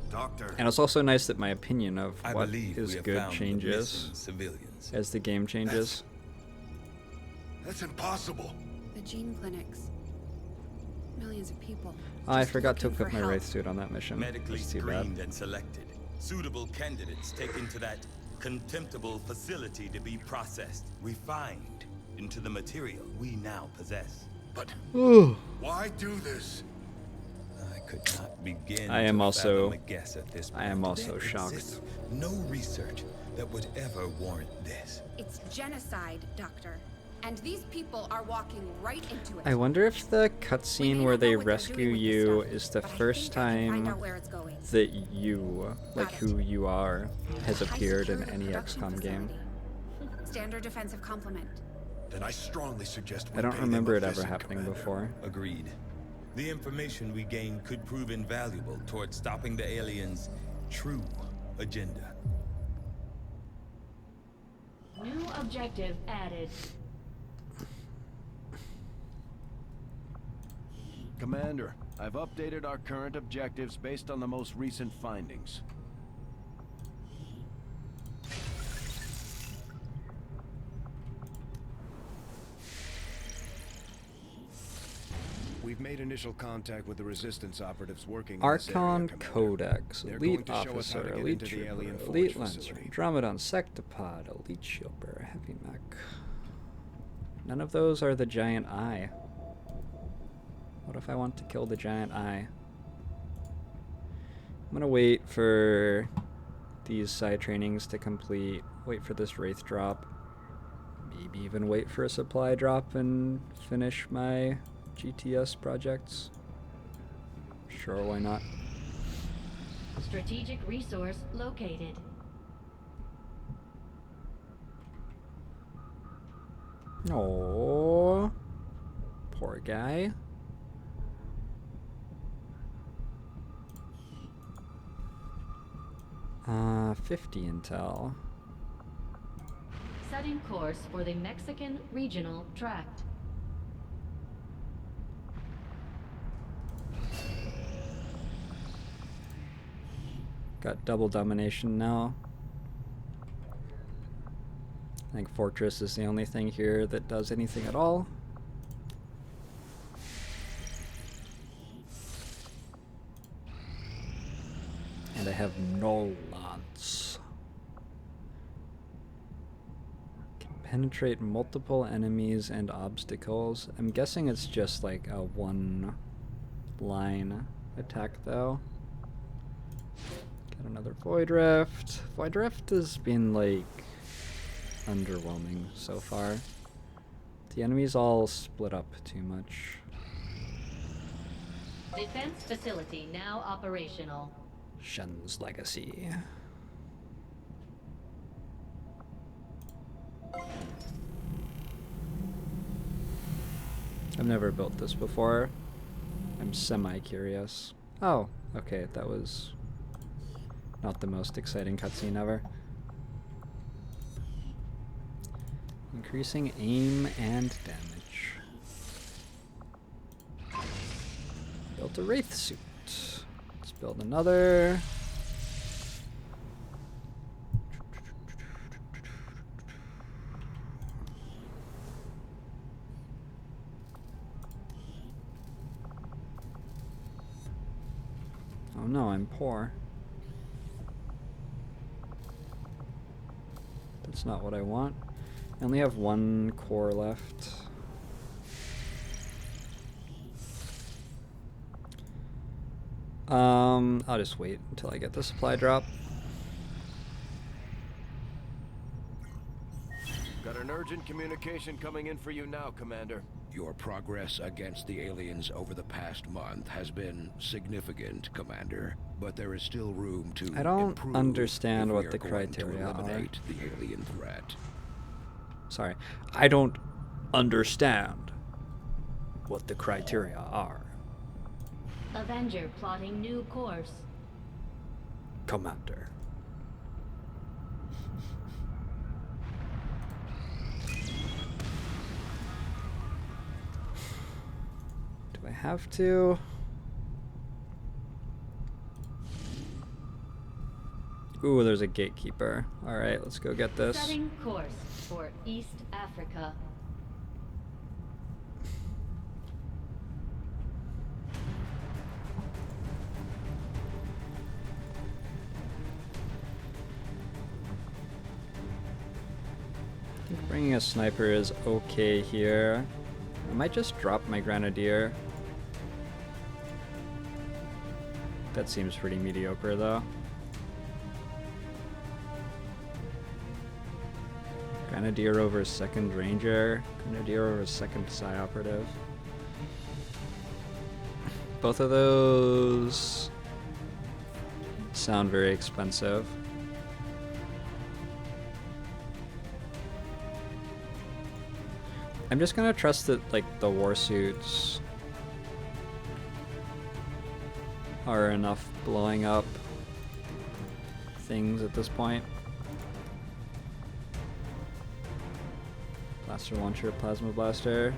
[SPEAKER 4] Doctor.
[SPEAKER 2] And it's also nice that my opinion of
[SPEAKER 8] I
[SPEAKER 2] what
[SPEAKER 8] believe we
[SPEAKER 2] is
[SPEAKER 8] have
[SPEAKER 2] good
[SPEAKER 8] found the
[SPEAKER 2] changes
[SPEAKER 8] missing civilians.
[SPEAKER 2] as the game changes.
[SPEAKER 4] That's impossible.
[SPEAKER 6] The gene clinics. Millions of people.
[SPEAKER 2] Oh, I
[SPEAKER 6] just
[SPEAKER 2] forgot to
[SPEAKER 6] looking for
[SPEAKER 2] equip my
[SPEAKER 6] help.
[SPEAKER 2] Wraith suit on that mission.
[SPEAKER 8] Medically
[SPEAKER 2] That's too bad.
[SPEAKER 8] screened and selected. Suitable candidates taken to that contemptible facility to be processed, refined into the material we now possess.
[SPEAKER 4] But
[SPEAKER 2] Ooh.
[SPEAKER 4] why do this?
[SPEAKER 8] I could not begin
[SPEAKER 2] I am
[SPEAKER 8] to
[SPEAKER 2] also-
[SPEAKER 8] fathom a guess at this
[SPEAKER 2] I am
[SPEAKER 8] point.
[SPEAKER 2] also
[SPEAKER 8] There
[SPEAKER 2] shocked.
[SPEAKER 8] exists no research that would ever warrant this.
[SPEAKER 6] It's genocide, Doctor. And these people are walking right into it.
[SPEAKER 2] I wonder if the
[SPEAKER 6] We
[SPEAKER 2] cutscene
[SPEAKER 6] may
[SPEAKER 2] where
[SPEAKER 6] not know
[SPEAKER 2] they
[SPEAKER 6] what they're
[SPEAKER 2] rescue
[SPEAKER 6] doing with this
[SPEAKER 2] you
[SPEAKER 6] stuff,
[SPEAKER 2] is the
[SPEAKER 6] but I
[SPEAKER 2] first
[SPEAKER 6] think I can find
[SPEAKER 2] time
[SPEAKER 6] out where it's going.
[SPEAKER 2] that you, like
[SPEAKER 6] Got it.
[SPEAKER 2] who you are, has
[SPEAKER 6] High
[SPEAKER 2] appeared in
[SPEAKER 6] security
[SPEAKER 2] any
[SPEAKER 6] production
[SPEAKER 2] XCOM game.
[SPEAKER 6] facility. Standard defensive complement.
[SPEAKER 4] Then I strongly suggest we
[SPEAKER 2] I don't
[SPEAKER 4] pay them
[SPEAKER 2] remember
[SPEAKER 4] a
[SPEAKER 2] it ever
[SPEAKER 4] visit,
[SPEAKER 2] happening
[SPEAKER 4] Commander.
[SPEAKER 2] before.
[SPEAKER 8] Agreed. The information we gain could prove invaluable towards stopping the aliens' true agenda.
[SPEAKER 7] New objective added.
[SPEAKER 10] Commander, I've updated our current objectives based on the most recent findings.
[SPEAKER 9] We've made initial contact with the Resistance operatives working in this area,
[SPEAKER 2] Archon
[SPEAKER 9] Commander.
[SPEAKER 2] Codex,
[SPEAKER 9] They're
[SPEAKER 2] Elite
[SPEAKER 9] going to show us how
[SPEAKER 2] Officer,
[SPEAKER 9] to get
[SPEAKER 2] Elite
[SPEAKER 9] into the alien
[SPEAKER 2] Trooper,
[SPEAKER 9] forge
[SPEAKER 2] Elite Lancer,
[SPEAKER 9] facility.
[SPEAKER 2] Andromedon Sectopod, Elite Shieldbearer, Heavy Mech. None of those are the Giant Eye. What if I want to kill the Giant Eye? I'm gonna wait for these side trainings to complete, wait for this Wraith drop, maybe even wait for a supply drop and finish my GTS projects. Sure, why not?
[SPEAKER 7] Strategic resource located.
[SPEAKER 2] Oh, poor guy. Uh, 50 intel.
[SPEAKER 7] Setting course for the Mexican Regional Tract.
[SPEAKER 2] Got double domination now. I think Fortress is the only thing here that does anything at all. And I have no lance. Can penetrate multiple enemies and obstacles. I'm guessing it's just like a one line attack though. Got another Void Rift. Void Rift has been like underwhelming so far. The enemies all split up too much.
[SPEAKER 7] Defense facility now operational.
[SPEAKER 2] Shen's Legacy. I've never built this before. I'm semi-curious. Oh, okay, that was not the most exciting cutscene ever. Increasing aim and damage. Built a Wraith suit. Let's build another. Oh no, I'm poor. That's not what I want. I only have one core left. I'll just wait until I get the supply drop.
[SPEAKER 10] Got an urgent communication coming in for you now, Commander.
[SPEAKER 9] Your progress against the aliens over the past month has been significant, Commander. But there is still room to
[SPEAKER 2] I don't
[SPEAKER 9] improve
[SPEAKER 2] understand
[SPEAKER 9] if
[SPEAKER 2] what
[SPEAKER 9] we
[SPEAKER 2] the
[SPEAKER 9] are going
[SPEAKER 2] criteria
[SPEAKER 9] to
[SPEAKER 2] are.
[SPEAKER 9] eliminate the alien threat.
[SPEAKER 2] Sorry, I don't understand what the criteria are.
[SPEAKER 7] Avenger plotting new course.
[SPEAKER 2] Commander. Do I have to? Ooh, there's a gatekeeper. Alright, let's go get this.
[SPEAKER 7] Setting course for East Africa.
[SPEAKER 2] Bringing a sniper is okay here. I might just drop my grenadier. That seems pretty mediocre though. Grenadier over second ranger. Grenadier over second psi operative. Both of those sound very expensive. I'm just gonna trust that like the war suits are enough blowing up things at this point. Blaster launcher, plasma blaster.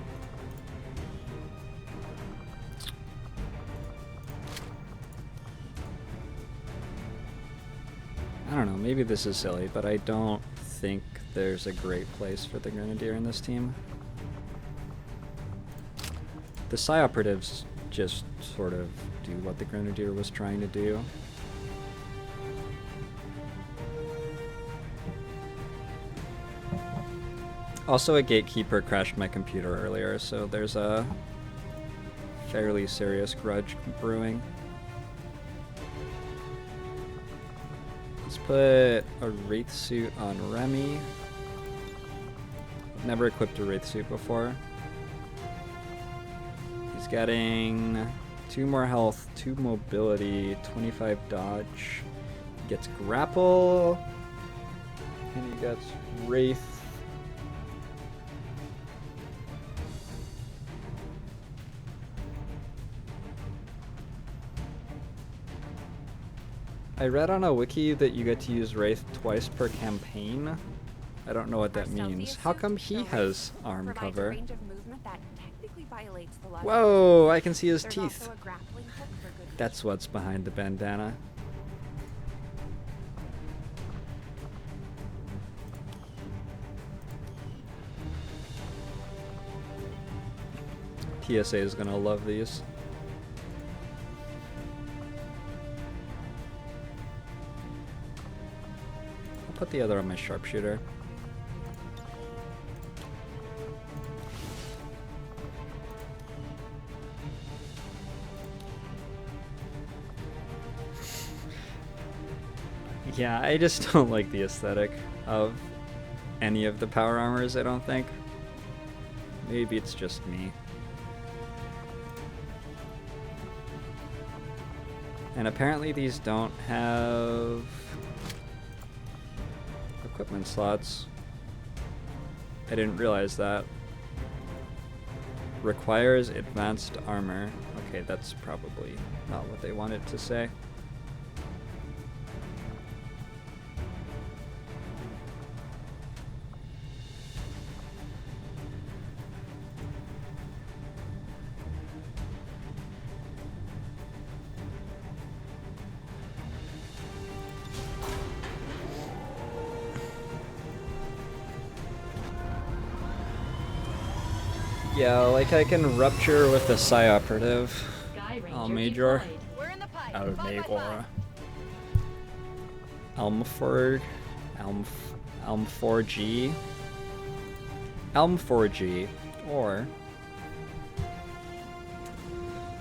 [SPEAKER 2] I don't know, maybe this is silly, but I don't think there's a great place for the Grenadier in this team. The Psi Operatives just sort of do what the Grenadier was trying to do. Also, a Gatekeeper crashed my computer earlier, so there's a fairly serious grudge brewing. Let's put a Wraith suit on Remy. I've never equipped a Wraith suit before. He's getting 2 more health, 2 mobility, 25 dodge. He gets grapple, and he gets Wraith. I read on a wiki that you get to use Wraith twice per campaign. I don't know what that means. How come he has arm cover? Whoa, I can see his teeth. That's what's behind the bandana. TSA is gonna love these. Put the other on my sharpshooter. Yeah, I just don't like the aesthetic of any of the power armors, I don't think. Maybe it's just me. And apparently these don't have equipment slots. I didn't realize that. Requires advanced armor. Okay, that's probably not what they wanted to say. Yeah, like I can rupture with the Psi Operative. Major. Out of Magor. Elm4G. Elm4G. Or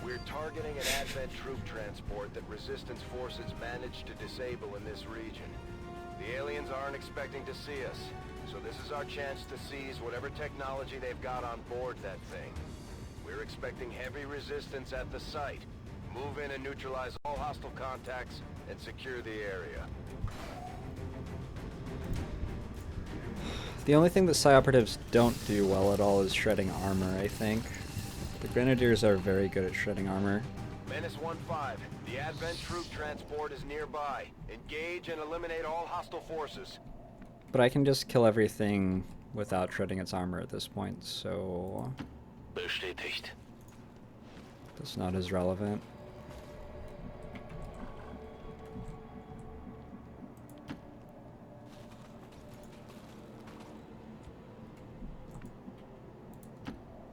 [SPEAKER 5] we're targeting an Advent troop transport that Resistance forces managed to disable in this region. The aliens aren't expecting to see us, so this is our chance to seize whatever technology they've got on board that thing. We're expecting heavy resistance at the site. Move in and neutralize all hostile contacts and secure the area.
[SPEAKER 2] the only thing that Psi Operatives don't do well at all is shredding armor, I think. The Grenadiers are very good at shredding armor.
[SPEAKER 5] Menace 1-5, the Advent troop transport is nearby. Engage and eliminate all hostile forces.
[SPEAKER 2] But I can just kill everything without shredding its armor at this point, so
[SPEAKER 5] Bestätigt.
[SPEAKER 2] that's not as relevant.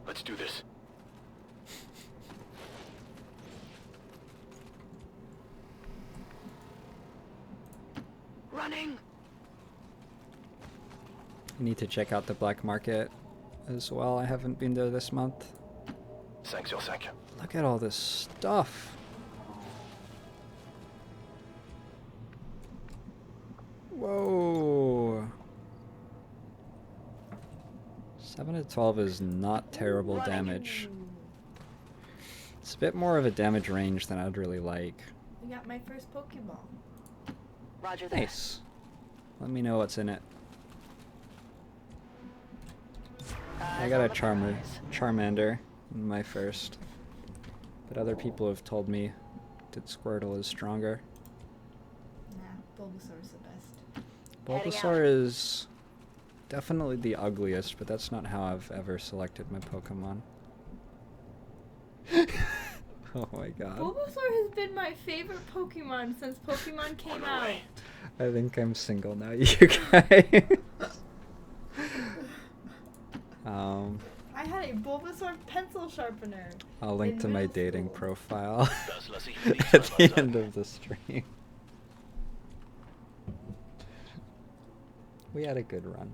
[SPEAKER 5] Let's do this. Running!
[SPEAKER 2] I need to check out the black market as well. I haven't been there this month.
[SPEAKER 5] 5 sur 5.
[SPEAKER 2] Look at all this stuff. Whoa. 7 to 12 is not terrible damage. It's a bit more of a damage range than I'd really like.
[SPEAKER 1] We got my first Pokeball.
[SPEAKER 3] Roger that.
[SPEAKER 2] Nice. Let me know what's in it. I got a Charmander in my first. But other people have told me that Squirtle is stronger.
[SPEAKER 1] Nah, Bulbasaur is the best.
[SPEAKER 2] Bulbasaur is definitely the ugliest, but that's not how I've ever selected my Pokemon. Oh my god.
[SPEAKER 1] Bulbasaur has been my favorite Pokemon since Pokemon came out.
[SPEAKER 2] I think I'm single now, you guys.
[SPEAKER 1] I had a Bulbasaur pencil sharpener.
[SPEAKER 2] I'll link
[SPEAKER 1] in
[SPEAKER 2] to my
[SPEAKER 1] middle
[SPEAKER 2] dating
[SPEAKER 1] school.
[SPEAKER 2] profile at the end of the stream. We had a good run.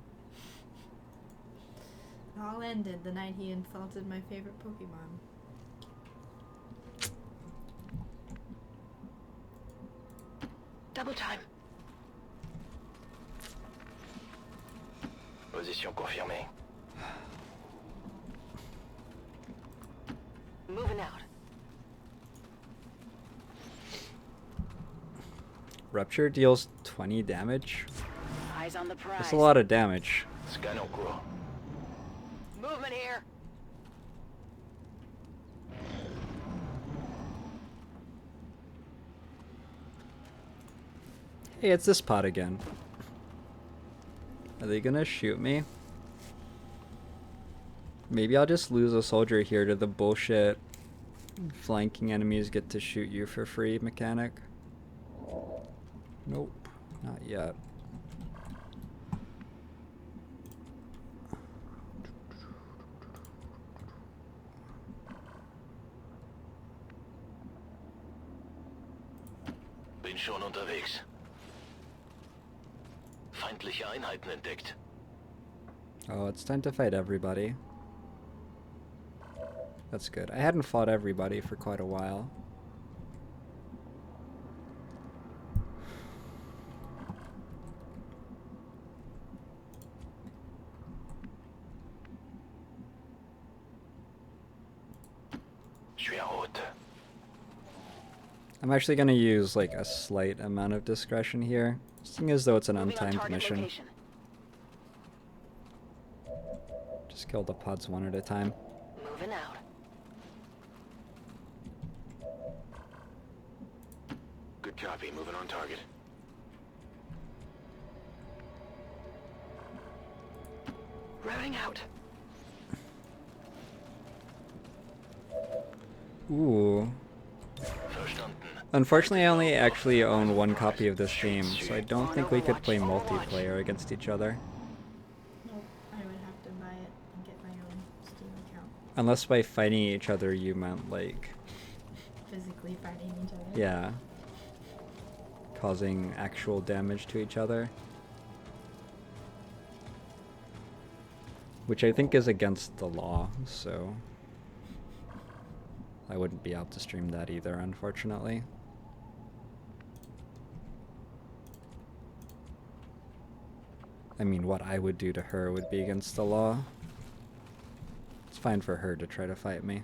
[SPEAKER 1] It all ended the night he insulted my favorite Pokemon.
[SPEAKER 3] Double time.
[SPEAKER 5] Position confirmée.
[SPEAKER 3] Moving out.
[SPEAKER 2] Rupture deals 20 damage.
[SPEAKER 3] Eyes on the prize.
[SPEAKER 2] That's a lot of damage.
[SPEAKER 5] Scan en cours.
[SPEAKER 3] Movement here.
[SPEAKER 2] Hey, it's this pot again. Are they gonna shoot me? Maybe I'll just lose a soldier here to the bullshit flanking enemies get to shoot you for free mechanic. Nope, not yet.
[SPEAKER 5] Bin schon unterwegs. Feindliche Einheiten entdeckt.
[SPEAKER 2] Oh, it's time to fight everybody. That's good. I hadn't fought everybody for quite a while.
[SPEAKER 5] Je suis en route.
[SPEAKER 2] I'm actually going to use like a slight amount of discretion here, seeing as though it's an
[SPEAKER 3] Moving on
[SPEAKER 2] untimed
[SPEAKER 3] target
[SPEAKER 2] mission.
[SPEAKER 3] location.
[SPEAKER 2] Just kill the pods one at a time.
[SPEAKER 3] Moving out.
[SPEAKER 5] Good copy. Moving on target.
[SPEAKER 3] Routing out.
[SPEAKER 2] Ooh.
[SPEAKER 5] Verstanden.
[SPEAKER 2] Unfortunately, I only actually own one copy of this game, so I don't think we could play multiplayer against each other.
[SPEAKER 1] Nope, I would have to buy it and get my own Steam account.
[SPEAKER 2] Unless by fighting each other you meant like...
[SPEAKER 1] Physically fighting each other.
[SPEAKER 2] Yeah. Causing actual damage to each other. Which I think is against the law, so... I wouldn't be able to stream that either, unfortunately. I mean, what I would do to her would be against the law. It's fine for her to try to fight me.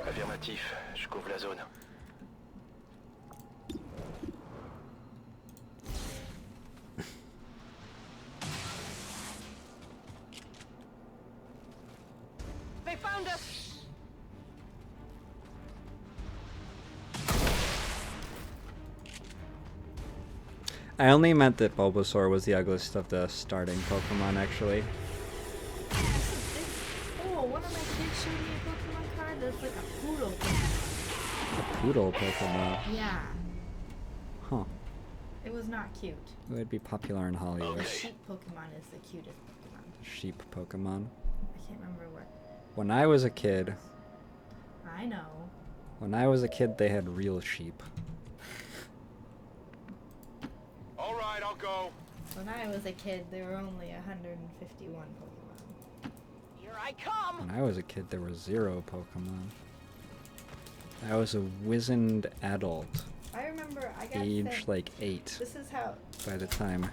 [SPEAKER 5] Affirmatif. Je couvre la zone.
[SPEAKER 3] They found us.
[SPEAKER 2] I only meant that Bulbasaur was the ugliest of the starting Pokemon, actually.
[SPEAKER 1] Oh, one of my kids showed me a Pokemon card that's like a poodle Pokemon.
[SPEAKER 2] A poodle Pokemon.
[SPEAKER 1] Yeah.
[SPEAKER 2] Huh.
[SPEAKER 1] It was not cute.
[SPEAKER 2] It would be popular in Hollywood.
[SPEAKER 1] The sheep Pokemon is the cutest Pokemon.
[SPEAKER 2] Sheep Pokemon.
[SPEAKER 1] I can't remember what.
[SPEAKER 2] When I was a kid,
[SPEAKER 1] I know.
[SPEAKER 2] When I was a kid, they had real sheep.
[SPEAKER 5] All right, I'll go.
[SPEAKER 1] When I was a kid, there were only 151 Pokemon.
[SPEAKER 3] Here I come!
[SPEAKER 2] When I was a kid, there were 0 Pokemon. I was a wizened adult,
[SPEAKER 1] I remember I got
[SPEAKER 2] age
[SPEAKER 1] sent,
[SPEAKER 2] like 8,
[SPEAKER 1] This is how.
[SPEAKER 2] by the time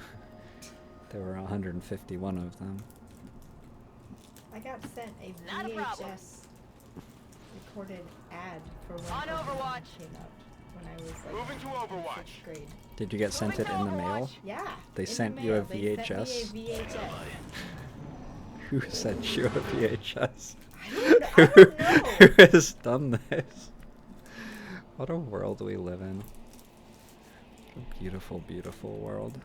[SPEAKER 2] there were 151 of them.
[SPEAKER 1] I got sent a
[SPEAKER 3] Not a problem.
[SPEAKER 1] VHS recorded ad for when
[SPEAKER 3] On
[SPEAKER 1] Pokemon
[SPEAKER 3] Overwatch.
[SPEAKER 1] came out. When I was like
[SPEAKER 5] Moving to
[SPEAKER 1] in
[SPEAKER 5] Overwatch.
[SPEAKER 1] 6th grade.
[SPEAKER 2] Did you get sent it in the mail?
[SPEAKER 1] Yeah.
[SPEAKER 2] They
[SPEAKER 1] in the
[SPEAKER 2] sent you a
[SPEAKER 1] mail. They
[SPEAKER 2] VHS?
[SPEAKER 1] sent me a VHS.
[SPEAKER 2] Who sent you a VHS?
[SPEAKER 1] I don't know.
[SPEAKER 2] Who has done this? What a world we live in. A beautiful, beautiful world.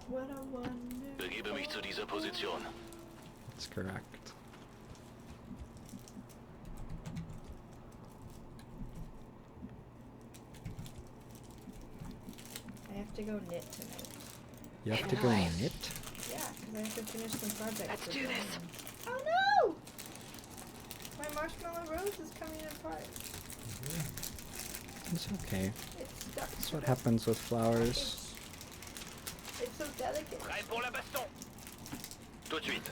[SPEAKER 1] What a wonder.
[SPEAKER 11] Begebe mich zu dieser Position.
[SPEAKER 2] That's correct.
[SPEAKER 1] I have to go knit tonight.
[SPEAKER 2] You have to go knit?
[SPEAKER 1] Yeah, because I have to finish some projects.
[SPEAKER 3] Let's
[SPEAKER 1] for
[SPEAKER 3] do this.
[SPEAKER 1] Brian. Oh no! My marshmallow rose is coming apart.
[SPEAKER 2] It's okay.
[SPEAKER 1] It's stuck.
[SPEAKER 2] That's what happens with flowers.
[SPEAKER 1] It's so delicate.
[SPEAKER 11] Prêt pour la baston. Tout de suite.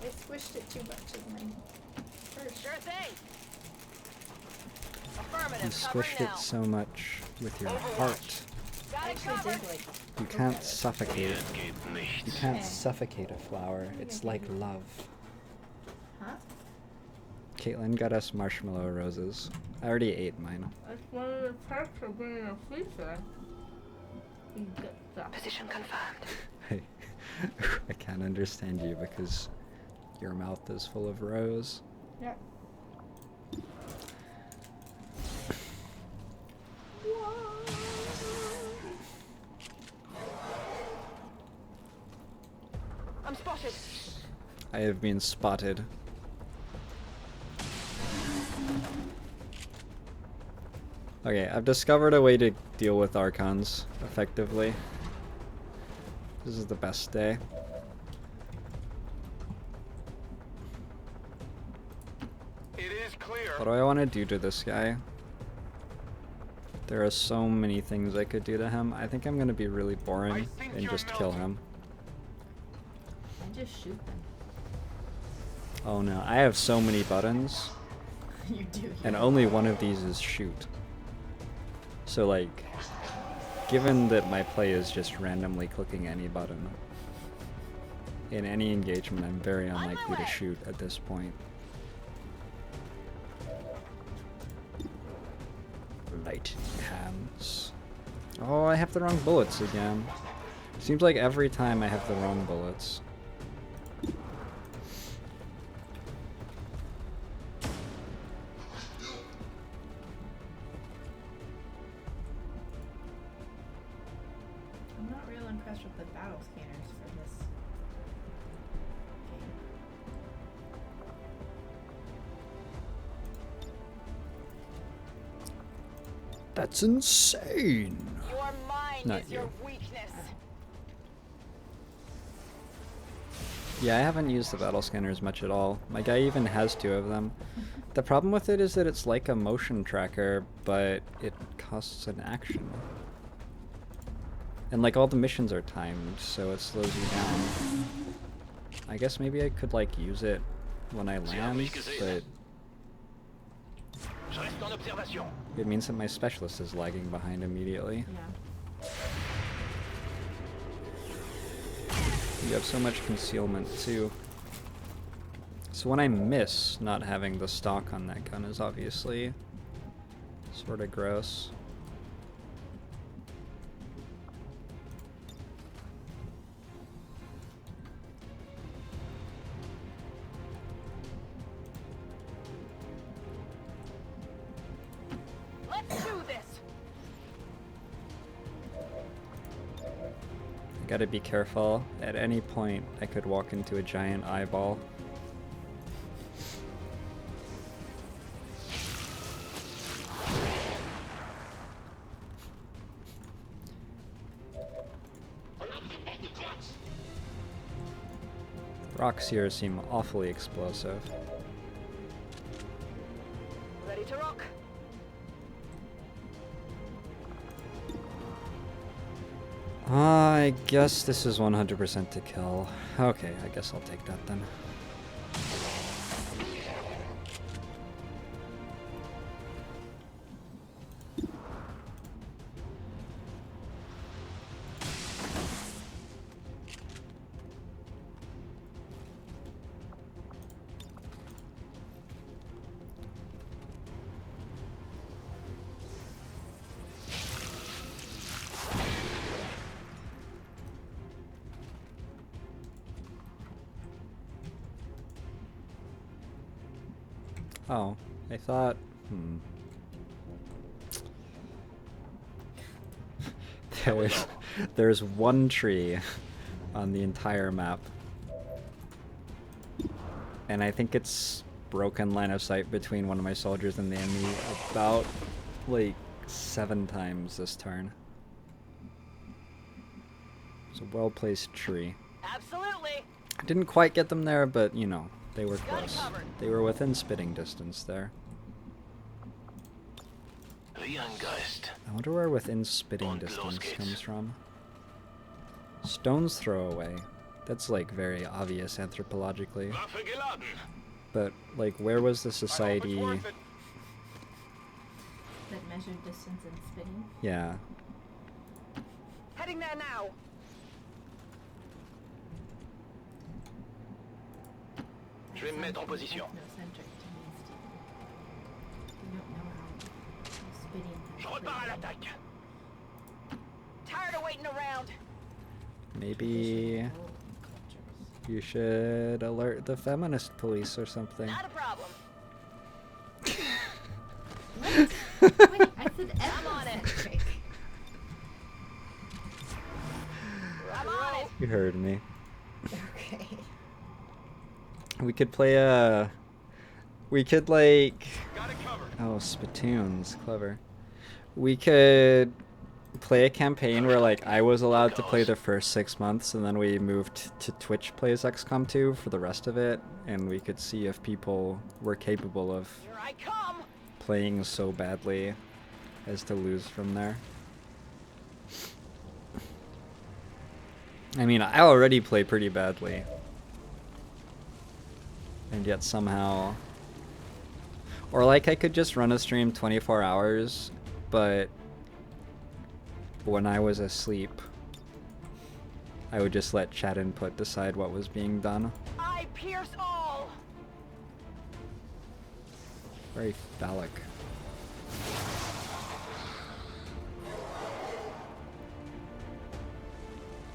[SPEAKER 1] I squished it too much in my purse.
[SPEAKER 3] Sure thing.
[SPEAKER 2] You
[SPEAKER 3] Affirmative.
[SPEAKER 2] squished
[SPEAKER 3] Covering
[SPEAKER 2] it
[SPEAKER 3] now.
[SPEAKER 2] so much with your heart.
[SPEAKER 3] Got
[SPEAKER 1] I
[SPEAKER 3] it
[SPEAKER 1] actually
[SPEAKER 3] covered.
[SPEAKER 1] did like.
[SPEAKER 2] You can't suffocate it.
[SPEAKER 11] Hier geht
[SPEAKER 2] You
[SPEAKER 11] nichts.
[SPEAKER 2] can't suffocate a flower. It's like love.
[SPEAKER 1] Huh?
[SPEAKER 2] Caitlin got us marshmallow roses. I already ate mine.
[SPEAKER 1] That's one of the perks of being a freezer. You get stuff.
[SPEAKER 3] Position confirmed.
[SPEAKER 2] I, I can't understand you because your mouth is full of rose.
[SPEAKER 1] Yep.
[SPEAKER 3] I'm spotted.
[SPEAKER 2] I have been spotted. Okay, I've discovered a way to deal with Archons effectively. This is the best day.
[SPEAKER 5] It is clear.
[SPEAKER 2] What do I want to do to this guy? There are so many things I could do to him. I think I'm going to be really boring and just kill him.
[SPEAKER 1] And just shoot them.
[SPEAKER 2] Oh no, I have so many buttons.
[SPEAKER 1] You do.
[SPEAKER 2] And only one of these is shoot. So like, given that my play is just randomly clicking any button, in any engagement I'm very unlikely to shoot at this point. Light hands. Oh, I have the wrong bullets again. Seems like every time I have the wrong bullets.
[SPEAKER 1] I'm not real impressed with the battle scanners for this game.
[SPEAKER 2] That's insane.
[SPEAKER 3] Your mind
[SPEAKER 2] Not
[SPEAKER 3] is your
[SPEAKER 2] you.
[SPEAKER 3] weakness.
[SPEAKER 2] Yeah, I haven't used the battle scanners much at all. My guy even has 2 of them. The problem with it is that it's like a motion tracker, but it costs an action. And like all the missions are timed, so it slows you down. I guess maybe I could like use it when I land, but
[SPEAKER 11] Je reste en observation.
[SPEAKER 2] it means that my specialist is lagging behind immediately.
[SPEAKER 1] Yeah.
[SPEAKER 2] You have so much concealment too. So when I miss, not having the stock on that gun is obviously sort of gross.
[SPEAKER 3] Let's do this.
[SPEAKER 2] I gotta be careful. At any point, I could walk into a giant eyeball. Rocks here seem awfully explosive.
[SPEAKER 3] Ready to rock.
[SPEAKER 2] I guess this is 100% to kill. Okay, I guess I'll take that then. Oh, I thought... There's one tree on the entire map. And I think it's broken line of sight between one of my soldiers and the enemy about, like, 7 times this turn. It's a well-placed tree.
[SPEAKER 3] Absolutely.
[SPEAKER 2] I didn't quite get them there, but, you know, they were close. They were within spitting distance there. I wonder where within spitting distance comes from. Stone's throw away. That's like very obvious anthropologically. But like where was the society
[SPEAKER 1] that measured distance and spitting?
[SPEAKER 2] Yeah.
[SPEAKER 3] Heading there now.
[SPEAKER 11] Je vais me mettre en position. Je repars à l'attaque.
[SPEAKER 3] Tired of waiting around.
[SPEAKER 2] Maybe you should alert the feminist police or something.
[SPEAKER 3] Not a problem.
[SPEAKER 1] What? Wait, I said
[SPEAKER 3] I'm on it. I'm on it.
[SPEAKER 2] You heard me.
[SPEAKER 1] Okay.
[SPEAKER 2] We could play a... We could like... Oh, spittoons. Clever. We could play a campaign where like I was allowed to play the first 6 months and then we moved to Twitch plays XCOM 2 for the rest of it, and we could see if people were capable of playing so badly as to lose from there. I mean, I already play pretty badly. And yet somehow... Or like I could just run a stream 24 hours, but when I was asleep, I would just let chat input decide what was being done.
[SPEAKER 3] I pierce all.
[SPEAKER 2] Very phallic.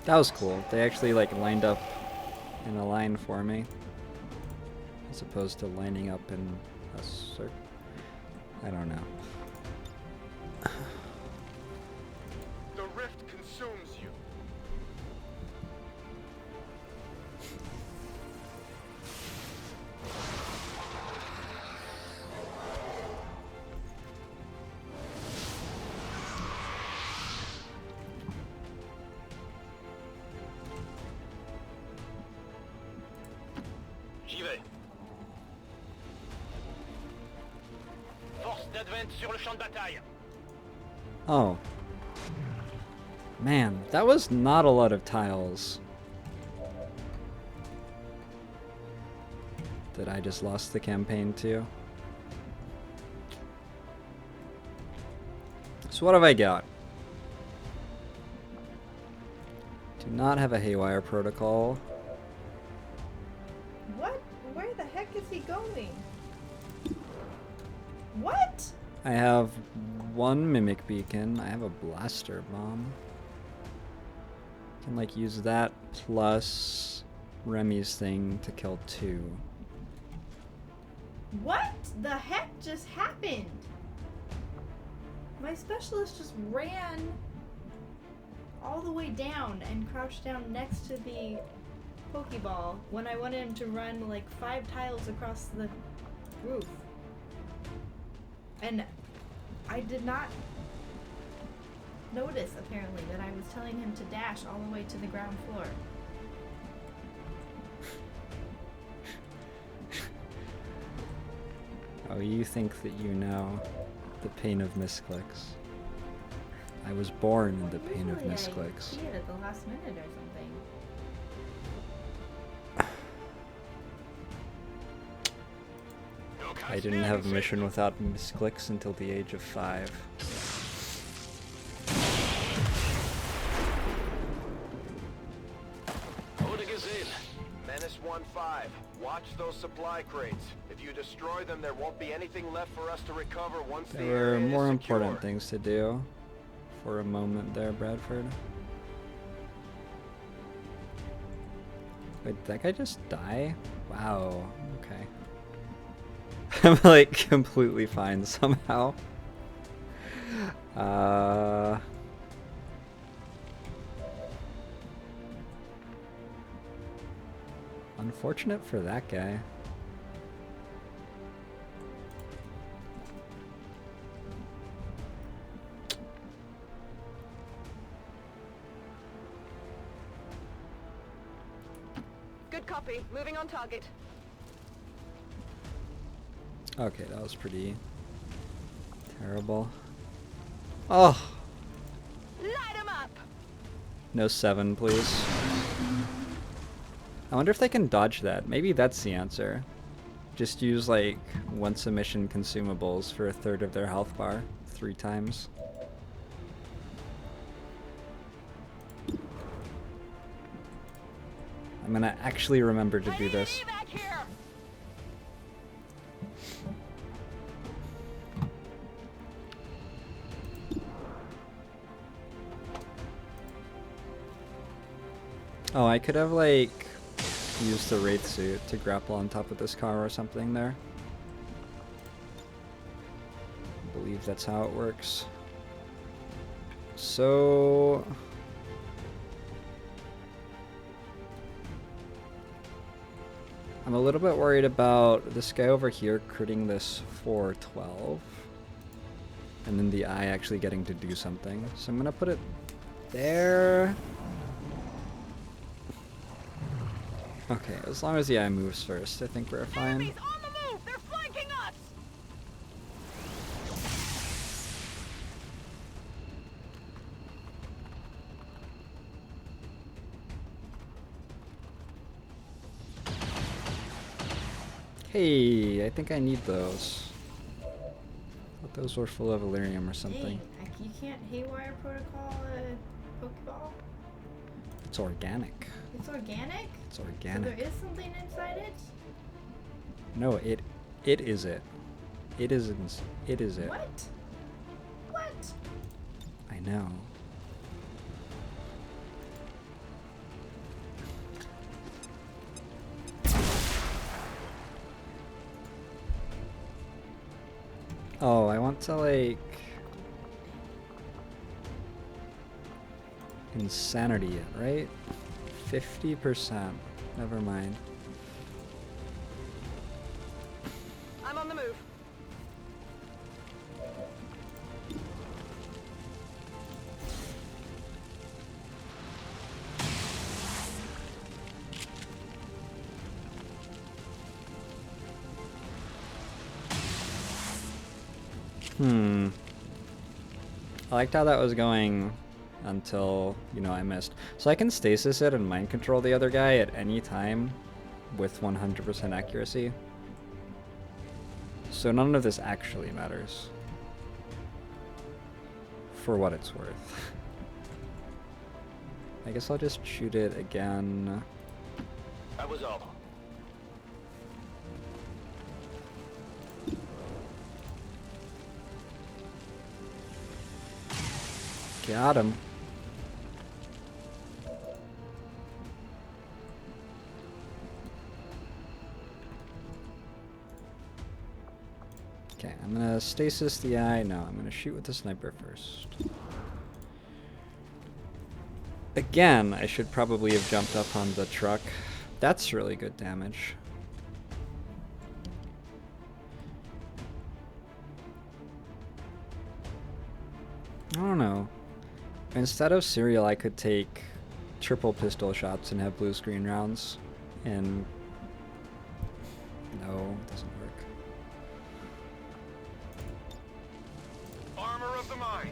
[SPEAKER 2] That was cool. They actually like lined up in a line for me, as opposed to lining up in a circle. I don't know.
[SPEAKER 11] The rift consumes you. J'y vais. Force d'advent sur le champ de bataille.
[SPEAKER 2] Oh. Man, that was not a lot of tiles. That I just lost the campaign to. So what have I got? Do not have a haywire protocol.
[SPEAKER 1] What? Where the heck is he going? What?
[SPEAKER 2] I have one mimic beacon. I have a blaster bomb. Can like use that plus Remy's thing to kill 2.
[SPEAKER 1] What the heck just happened? My specialist just ran all the way down and crouched down next to the Pokeball when I wanted him to run like 5 tiles across the roof. And I did not notice, apparently, that I was telling him to dash all the way to the ground floor.
[SPEAKER 2] Oh, you think that you know the pain of misclicks. I was born in the pain of
[SPEAKER 1] Usually
[SPEAKER 2] misclicks.
[SPEAKER 1] I see it at the last minute or something.
[SPEAKER 2] I didn't have a mission without misclicks until the age of 5.
[SPEAKER 5] Menace 1-5. Watch those supply crates. If you destroy them, there won't be anything left for us to recover once the
[SPEAKER 2] There were
[SPEAKER 5] area
[SPEAKER 2] more
[SPEAKER 5] is
[SPEAKER 2] important
[SPEAKER 5] secure.
[SPEAKER 2] things to do for a moment there, Bradford. Wait, did that guy just die? Wow, okay. I'm like completely fine somehow. Unfortunate for that guy.
[SPEAKER 3] Good copy. Moving on target.
[SPEAKER 2] Okay, that was pretty terrible. Oh!
[SPEAKER 3] Light 'em up!
[SPEAKER 2] No 7, please. I wonder if they can dodge that. Maybe that's the answer. Just use, like, once a mission consumables for a third of their health bar 3 times. I'm gonna actually remember to do this. Oh, I could have, like, used the Wraith suit to grapple on top of this car or something there. I believe that's how it works. So... I'm a little bit worried about this guy over here critting this for 12. And then the eye actually getting to do something. So I'm gonna put it there. Okay, as long as the eye moves first, I think we're fine.
[SPEAKER 3] Enemies on the move! They're flanking us!
[SPEAKER 2] Hey, I think I need those. Thought those were full of Illyrium or something.
[SPEAKER 1] Dang, you can't haywire protocol a Pokeball?
[SPEAKER 2] It's organic.
[SPEAKER 1] It's organic?
[SPEAKER 2] It's organic.
[SPEAKER 1] So there is something inside it?
[SPEAKER 2] No, it is it. It is it.
[SPEAKER 1] What? What?
[SPEAKER 2] I know. Oh, I want to, like... Insanity it, right? 50%. Never mind.
[SPEAKER 3] I'm on the move.
[SPEAKER 2] I liked how that was going until, you know, I missed. So I can stasis it and mind control the other guy at any time with 100% accuracy. So none of this actually matters. For what it's worth. I guess I'll just shoot it again.
[SPEAKER 11] That was all.
[SPEAKER 2] Got him. Okay, I'm gonna stasis the eye. No, I'm gonna shoot with the sniper first. Again, I should probably have jumped up on the truck. That's really good damage. I don't know. Instead of cereal, I could take triple pistol shots and have blue screen rounds. And no, it doesn't work.
[SPEAKER 5] of the mind.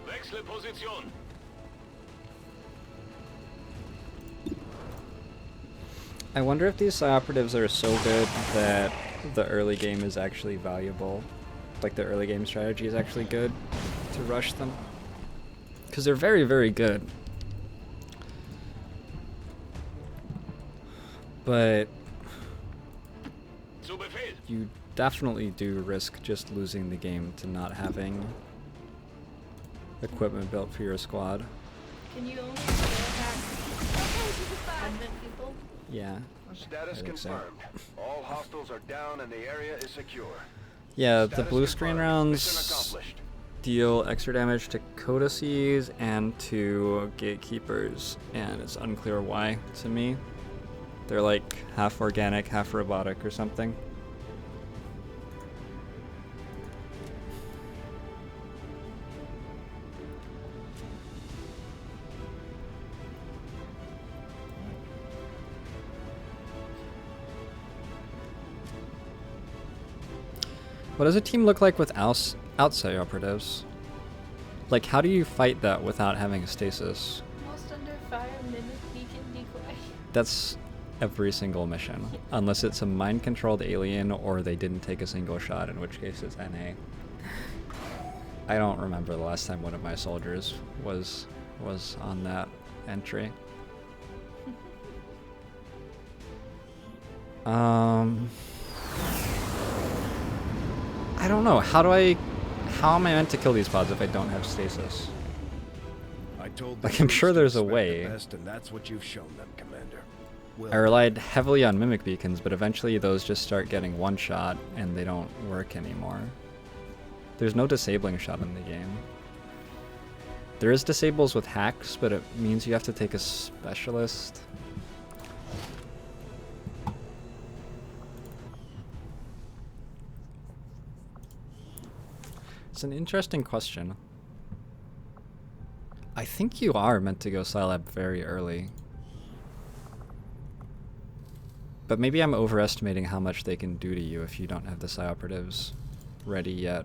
[SPEAKER 11] Wechsle Position.
[SPEAKER 2] I wonder if these Psi operatives are so good that the early game is actually valuable. Like the early game strategy is actually good to rush them. Because they're very, very good. But
[SPEAKER 11] Zu Befehl.
[SPEAKER 2] you definitely do risk just losing the game to not having equipment built for your squad.
[SPEAKER 1] Can you only attack advent people?
[SPEAKER 2] Yeah.
[SPEAKER 5] Status
[SPEAKER 2] I think so.
[SPEAKER 5] confirmed. All hostiles are down and the area is secure.
[SPEAKER 2] Yeah, the
[SPEAKER 5] Status
[SPEAKER 2] blue screen
[SPEAKER 5] confirmed. Mission
[SPEAKER 2] rounds
[SPEAKER 5] accomplished.
[SPEAKER 2] deal extra damage to codices and to gatekeepers, and it's unclear why to me. They're like half organic, half robotic or something. What does a team look like with outside operatives? Like, how do you fight that without having a stasis?
[SPEAKER 1] Most under fire, mimic, beacon, decoy.
[SPEAKER 2] That's every single mission. Unless it's a mind-controlled alien or they didn't take a single shot, in which case it's NA. I don't remember the last time one of my soldiers was on that entry. I don't know. How am I meant to kill these pods if I don't have stasis?
[SPEAKER 10] I told
[SPEAKER 2] Like, I'm sure there's a way.
[SPEAKER 10] The best, and that's what you've shown them, Commander. Well,
[SPEAKER 2] I relied heavily on mimic beacons, but eventually those just start getting one shot and they don't work anymore. There's no disabling shot in the game. There is disables with hacks, but it means you have to take a specialist. It's an interesting question. I think you are meant to go Scilab very early. But maybe I'm overestimating how much they can do to you if you don't have the Psi operatives ready yet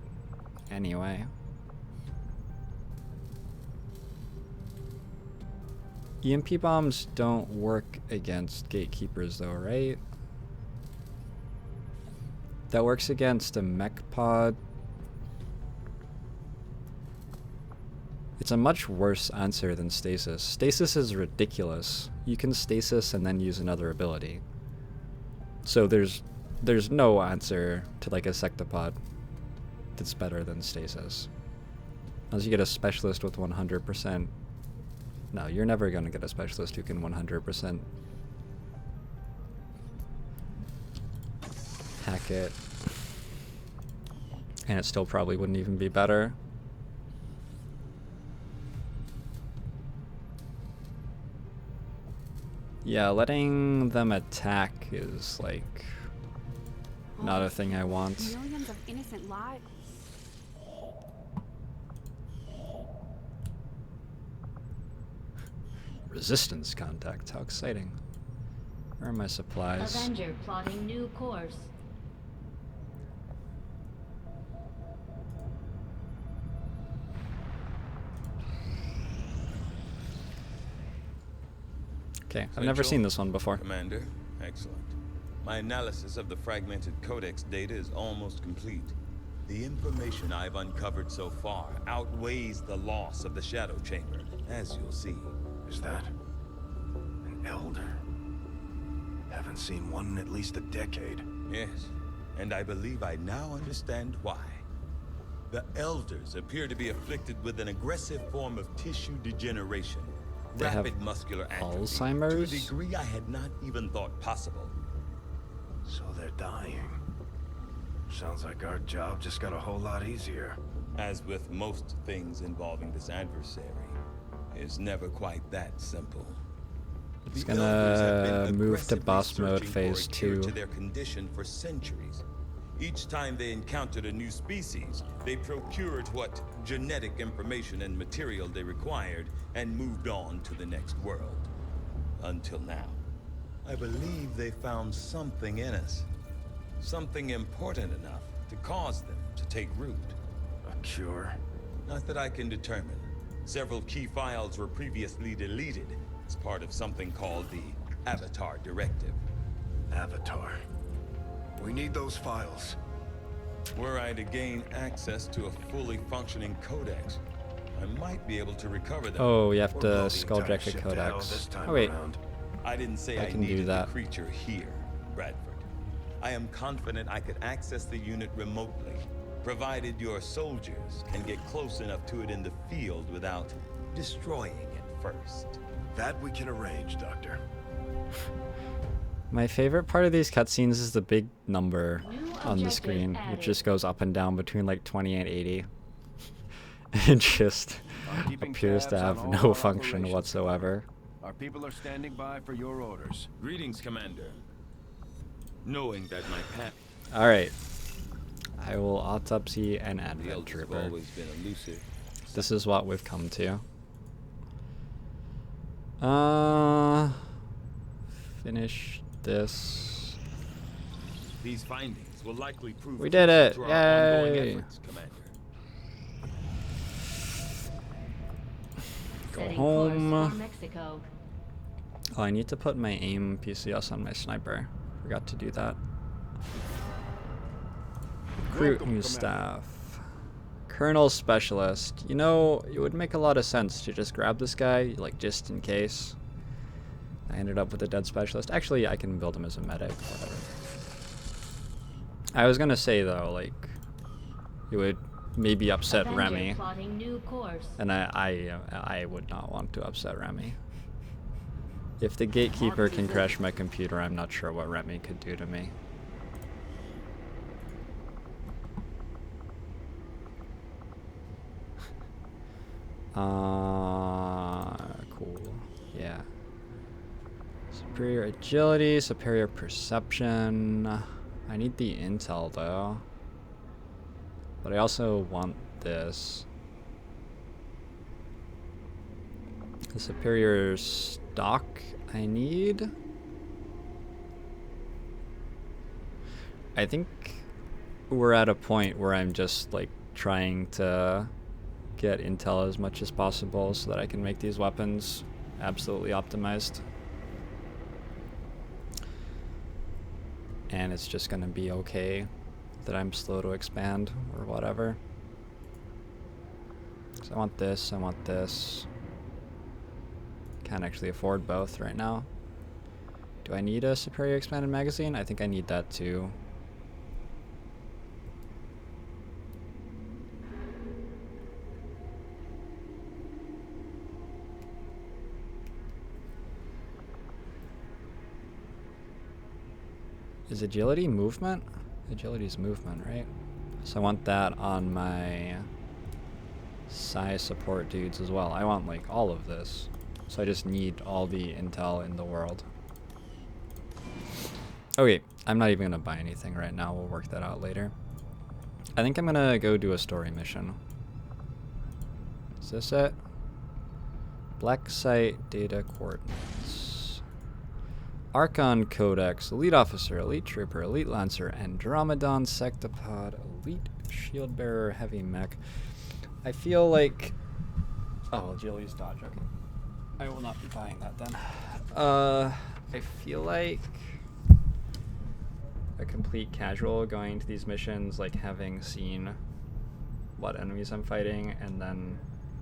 [SPEAKER 2] anyway. EMP bombs don't work against gatekeepers though, right? That works against a mech pod. It's a much worse answer than stasis. Stasis is ridiculous. You can stasis and then use another ability. So there's no answer to like a sectopod that's better than stasis. Unless you get a specialist with 100%. No, you're never going to get a specialist who can 100% hack it. And it still probably wouldn't even be better. Yeah, letting them attack is like not a thing I want.
[SPEAKER 6] Millions of innocent lives.
[SPEAKER 2] Resistance contact, how exciting. Where are my supplies?
[SPEAKER 7] Avenger plotting new course.
[SPEAKER 2] Okay, I've never seen this one before.
[SPEAKER 8] Commander, excellent. My analysis of the fragmented codex data is almost complete. The information I've uncovered so far outweighs the loss of the Shadow Chamber, as you'll see.
[SPEAKER 10] is that an elder? Haven't seen one in at least a decade.
[SPEAKER 8] Yes, and I believe I now understand why. The Elders appear to be afflicted with an aggressive form of tissue degeneration.
[SPEAKER 2] They have
[SPEAKER 8] Rapid muscular atrophy,
[SPEAKER 2] Alzheimer's?
[SPEAKER 8] to a degree I had not even thought possible.
[SPEAKER 10] So they're dying. Sounds like our job just got a whole lot easier.
[SPEAKER 8] As with most things involving this adversary, it's never quite that simple.
[SPEAKER 2] It's
[SPEAKER 8] The elders have
[SPEAKER 2] gonna
[SPEAKER 8] been
[SPEAKER 2] move to
[SPEAKER 8] aggressively
[SPEAKER 2] boss mode
[SPEAKER 8] searching
[SPEAKER 2] phase
[SPEAKER 8] for a cure
[SPEAKER 2] 2.
[SPEAKER 8] to their condition for centuries. Each time they encountered a new species, they procured what genetic information and material they required and moved on to the next world. Until now. I believe they found something in us. Something important enough to cause them to take root.
[SPEAKER 10] A cure?
[SPEAKER 8] Not that I can determine. Several key files were previously deleted as part of something called the Avatar Directive.
[SPEAKER 10] Avatar. We need those files.
[SPEAKER 8] Were I to gain access to a fully functioning codex, I might be able to recover them.
[SPEAKER 2] Oh, you have
[SPEAKER 10] Or
[SPEAKER 2] to
[SPEAKER 10] blow the
[SPEAKER 2] skull
[SPEAKER 10] entire
[SPEAKER 2] jack a
[SPEAKER 10] ship to hell
[SPEAKER 2] codex.
[SPEAKER 10] this time
[SPEAKER 2] Oh wait,
[SPEAKER 10] around.
[SPEAKER 8] I didn't say
[SPEAKER 2] I
[SPEAKER 8] I
[SPEAKER 2] can do
[SPEAKER 8] needed the
[SPEAKER 2] that.
[SPEAKER 8] creature here, Bradford. I am confident I could access the unit remotely, provided your soldiers can get close enough to it in the field without destroying it first.
[SPEAKER 10] That we can arrange, Doctor.
[SPEAKER 2] my favorite part of these cutscenes is the big number
[SPEAKER 7] New
[SPEAKER 2] on the
[SPEAKER 7] objective
[SPEAKER 2] screen,
[SPEAKER 7] added.
[SPEAKER 2] which just goes up and down between like 20 and 80. It just
[SPEAKER 12] Keeping
[SPEAKER 2] appears to
[SPEAKER 12] tabs
[SPEAKER 2] have
[SPEAKER 12] on all
[SPEAKER 2] no
[SPEAKER 12] our
[SPEAKER 2] function
[SPEAKER 12] operations.
[SPEAKER 2] whatsoever.
[SPEAKER 12] Our people are standing by for your orders.
[SPEAKER 8] Greetings, Commander. Knowing that my path
[SPEAKER 2] Alright. I will autopsy an
[SPEAKER 8] the
[SPEAKER 2] advent
[SPEAKER 8] elders have
[SPEAKER 2] trooper.
[SPEAKER 8] always been elusive.
[SPEAKER 2] This is what we've come to. Finish this.
[SPEAKER 8] These findings will likely prove
[SPEAKER 2] We did it!
[SPEAKER 8] crucial to our ongoing
[SPEAKER 2] Yay!
[SPEAKER 8] efforts, Commander.
[SPEAKER 2] Go
[SPEAKER 7] Setting
[SPEAKER 2] home.
[SPEAKER 7] course for Mexico.
[SPEAKER 2] Oh, I need to put my aim PCS on my sniper. Forgot to do that. Recruit new staff. Colonel Specialist. You know, it would make a lot of sense to just grab this guy, like, just in case. I ended up with a dead specialist. Actually, I can build him as a medic, whatever. I was gonna say, though, like, it would maybe upset
[SPEAKER 7] Avenger
[SPEAKER 2] Remy.
[SPEAKER 7] plotting new course.
[SPEAKER 2] And I would not want to upset Remy. If the gatekeeper can crash my computer, I'm not sure what Remy could do to me. Cool. Yeah. Superior agility, superior perception. I need the intel though. But I also want this. The superior stock I need. I think we're at a point where I'm just like trying to get intel as much as possible so that I can make these weapons absolutely optimized. And it's just gonna be okay that I'm slow to expand or whatever. So I want this, I want this. Can't actually afford both right now. Do I need a superior expanded magazine? I think I need that too. Is agility movement? Agility is movement, right? So I want that on my psi support dudes as well. I want like all of this. So I just need all the intel in the world. Okay, I'm not even gonna buy anything right now. We'll work that out later. I think I'm gonna go do a story mission. Is this it? Black site data coordinates. Archon Codex, Elite Officer, Elite Trooper, Elite Lancer, Andromedon Sectopod, Elite Shield Bearer, Heavy Mech. I feel like... Oh, agility's dodge, okay. I will not be buying that then. I feel like a complete casual going to these missions, like having seen what enemies I'm fighting, and then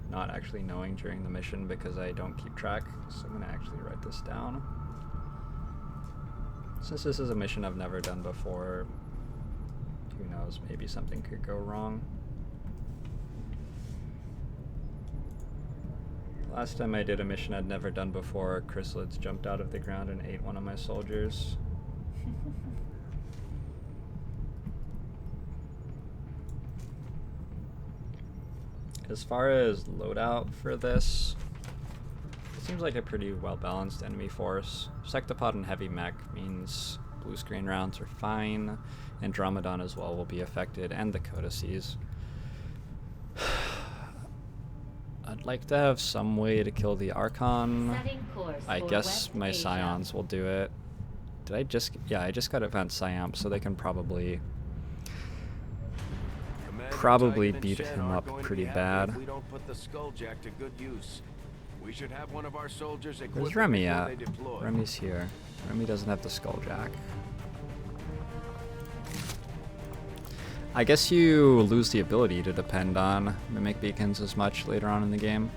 [SPEAKER 2] not actually knowing during the mission because I don't keep track. So I'm gonna actually write this down. Since this is a mission I've never done before, who knows, maybe something could go wrong. Last time I did a mission I'd never done before, chrysalids jumped out of the ground and ate one of my soldiers. As far as loadout for this, Seems like a pretty well-balanced enemy force. Sectopod and heavy mech means blue screen rounds are fine. Andromedon as well will be affected, and the codices. I'd like to have some way to kill the Archon. I guess my Scions will do it. Did I just... Yeah, I just got advanced Psiamp, so they can probably beat him up pretty bad.
[SPEAKER 12] We don't put the Skulljack to good use. We should have one of our soldiers equipped.
[SPEAKER 2] Where's Remy at? Remy's here. Remy doesn't have the Skulljack. I guess you lose the ability to depend on Mimic Beacons as much later on in the game.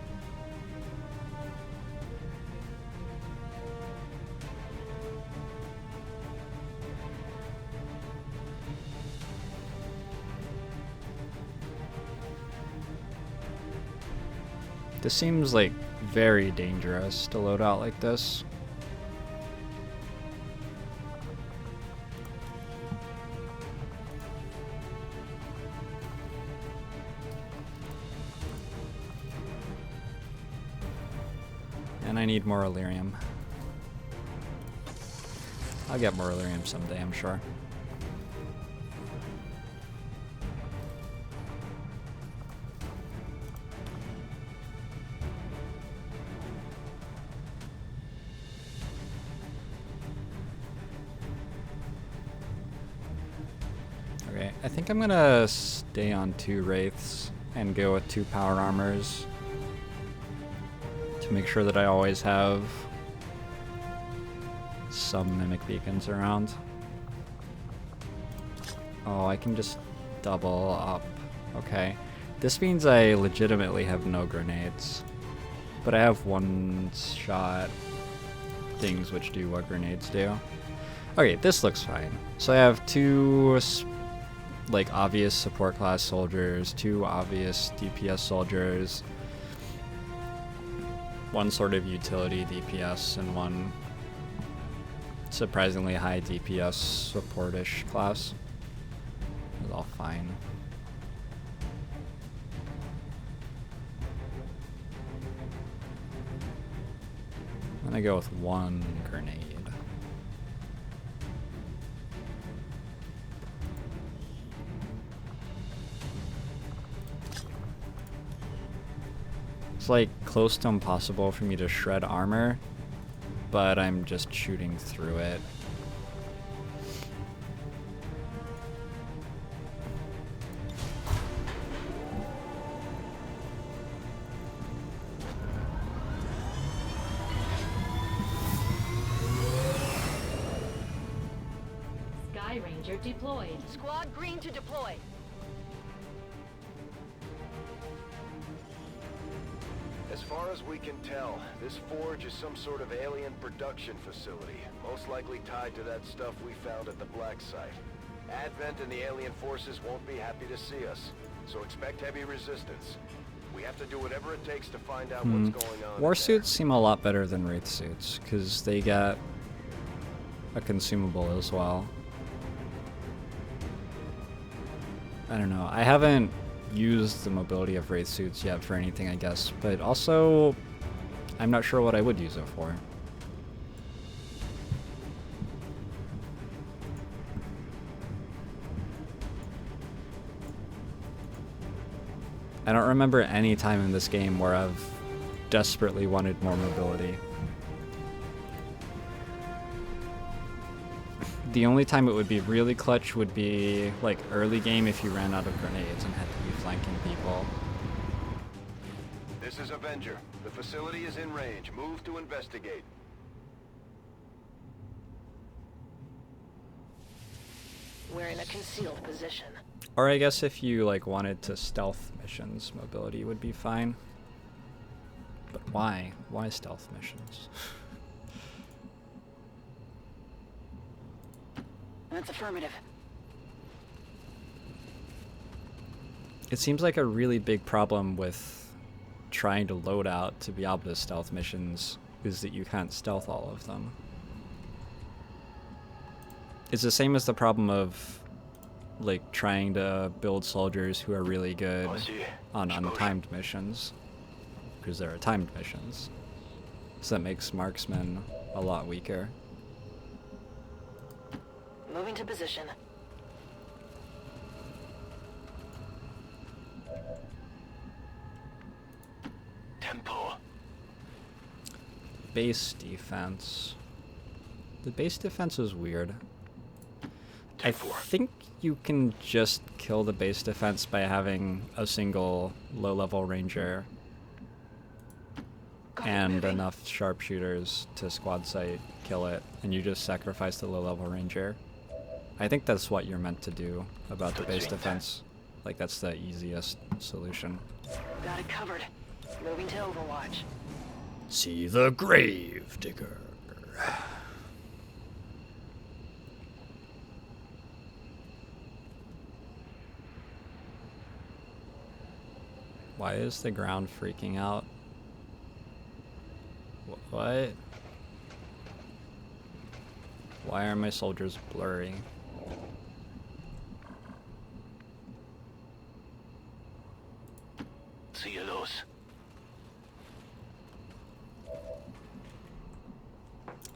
[SPEAKER 2] This seems like very dangerous to load out like this. And I need more Illyrium. I'll get more Illyrium someday, I'm sure. Okay, I think I'm gonna stay on 2 Wraiths and go with 2 Power Armors to make sure that I always have some Mimic Beacons around. Oh, I can just double up. Okay. This means I legitimately have no grenades. But I have one-shot things which do what grenades do. Okay, this looks fine. So I have 2 like obvious support class soldiers, 2 obvious DPS soldiers, 1 sort of utility DPS, and 1 surprisingly high DPS supportish class. It's all fine. I'm gonna go with 1 grenade. It's like close to impossible for me to shred armor, but I'm just shooting through it.
[SPEAKER 7] Sky Ranger deployed.
[SPEAKER 3] Squad green to deploy.
[SPEAKER 5] As far as we can tell, this forge is some sort of alien production facility, most likely tied to that stuff we found at the Black Site. Advent and the alien forces won't be happy to see us, so expect heavy resistance. We have to do whatever it takes to find out what's going on.
[SPEAKER 2] War suits seem a lot better than Wraith suits, because they get a consumable as well. I don't know. I haven't used the mobility of Wraith suits yet for anything, I guess, but also I'm not sure what I would use it for. I don't remember any time in this game where I've desperately wanted more mobility. The only time it would be really clutch would be like early game if you ran out of grenades and had to be flanking people.
[SPEAKER 5] This is Avenger. The facility is in range. Move to investigate.
[SPEAKER 3] We're in a concealed position.
[SPEAKER 2] Or I guess if you like wanted to stealth missions, mobility would be fine. But why? Why stealth missions?
[SPEAKER 3] That's affirmative.
[SPEAKER 2] It seems like a really big problem with trying to load out to be able to stealth missions is that you can't stealth all of them. It's the same as the problem of like trying to build soldiers who are really good on untimed missions, because there are timed missions. So that makes marksmen a lot weaker.
[SPEAKER 3] Moving to position.
[SPEAKER 11] Tempo.
[SPEAKER 2] Base defense. The base defense is weird. I think you can just kill the base defense by having a single low-level ranger and enough sharpshooters to squad sight kill it, and you just sacrifice the low-level ranger. I think that's what you're meant to do about the base defense. Like, that's the easiest solution.
[SPEAKER 3] Got it covered. Moving to Overwatch.
[SPEAKER 2] See the grave digger. Why is the ground freaking out? What? Why are my soldiers blurry?
[SPEAKER 11] Cielos.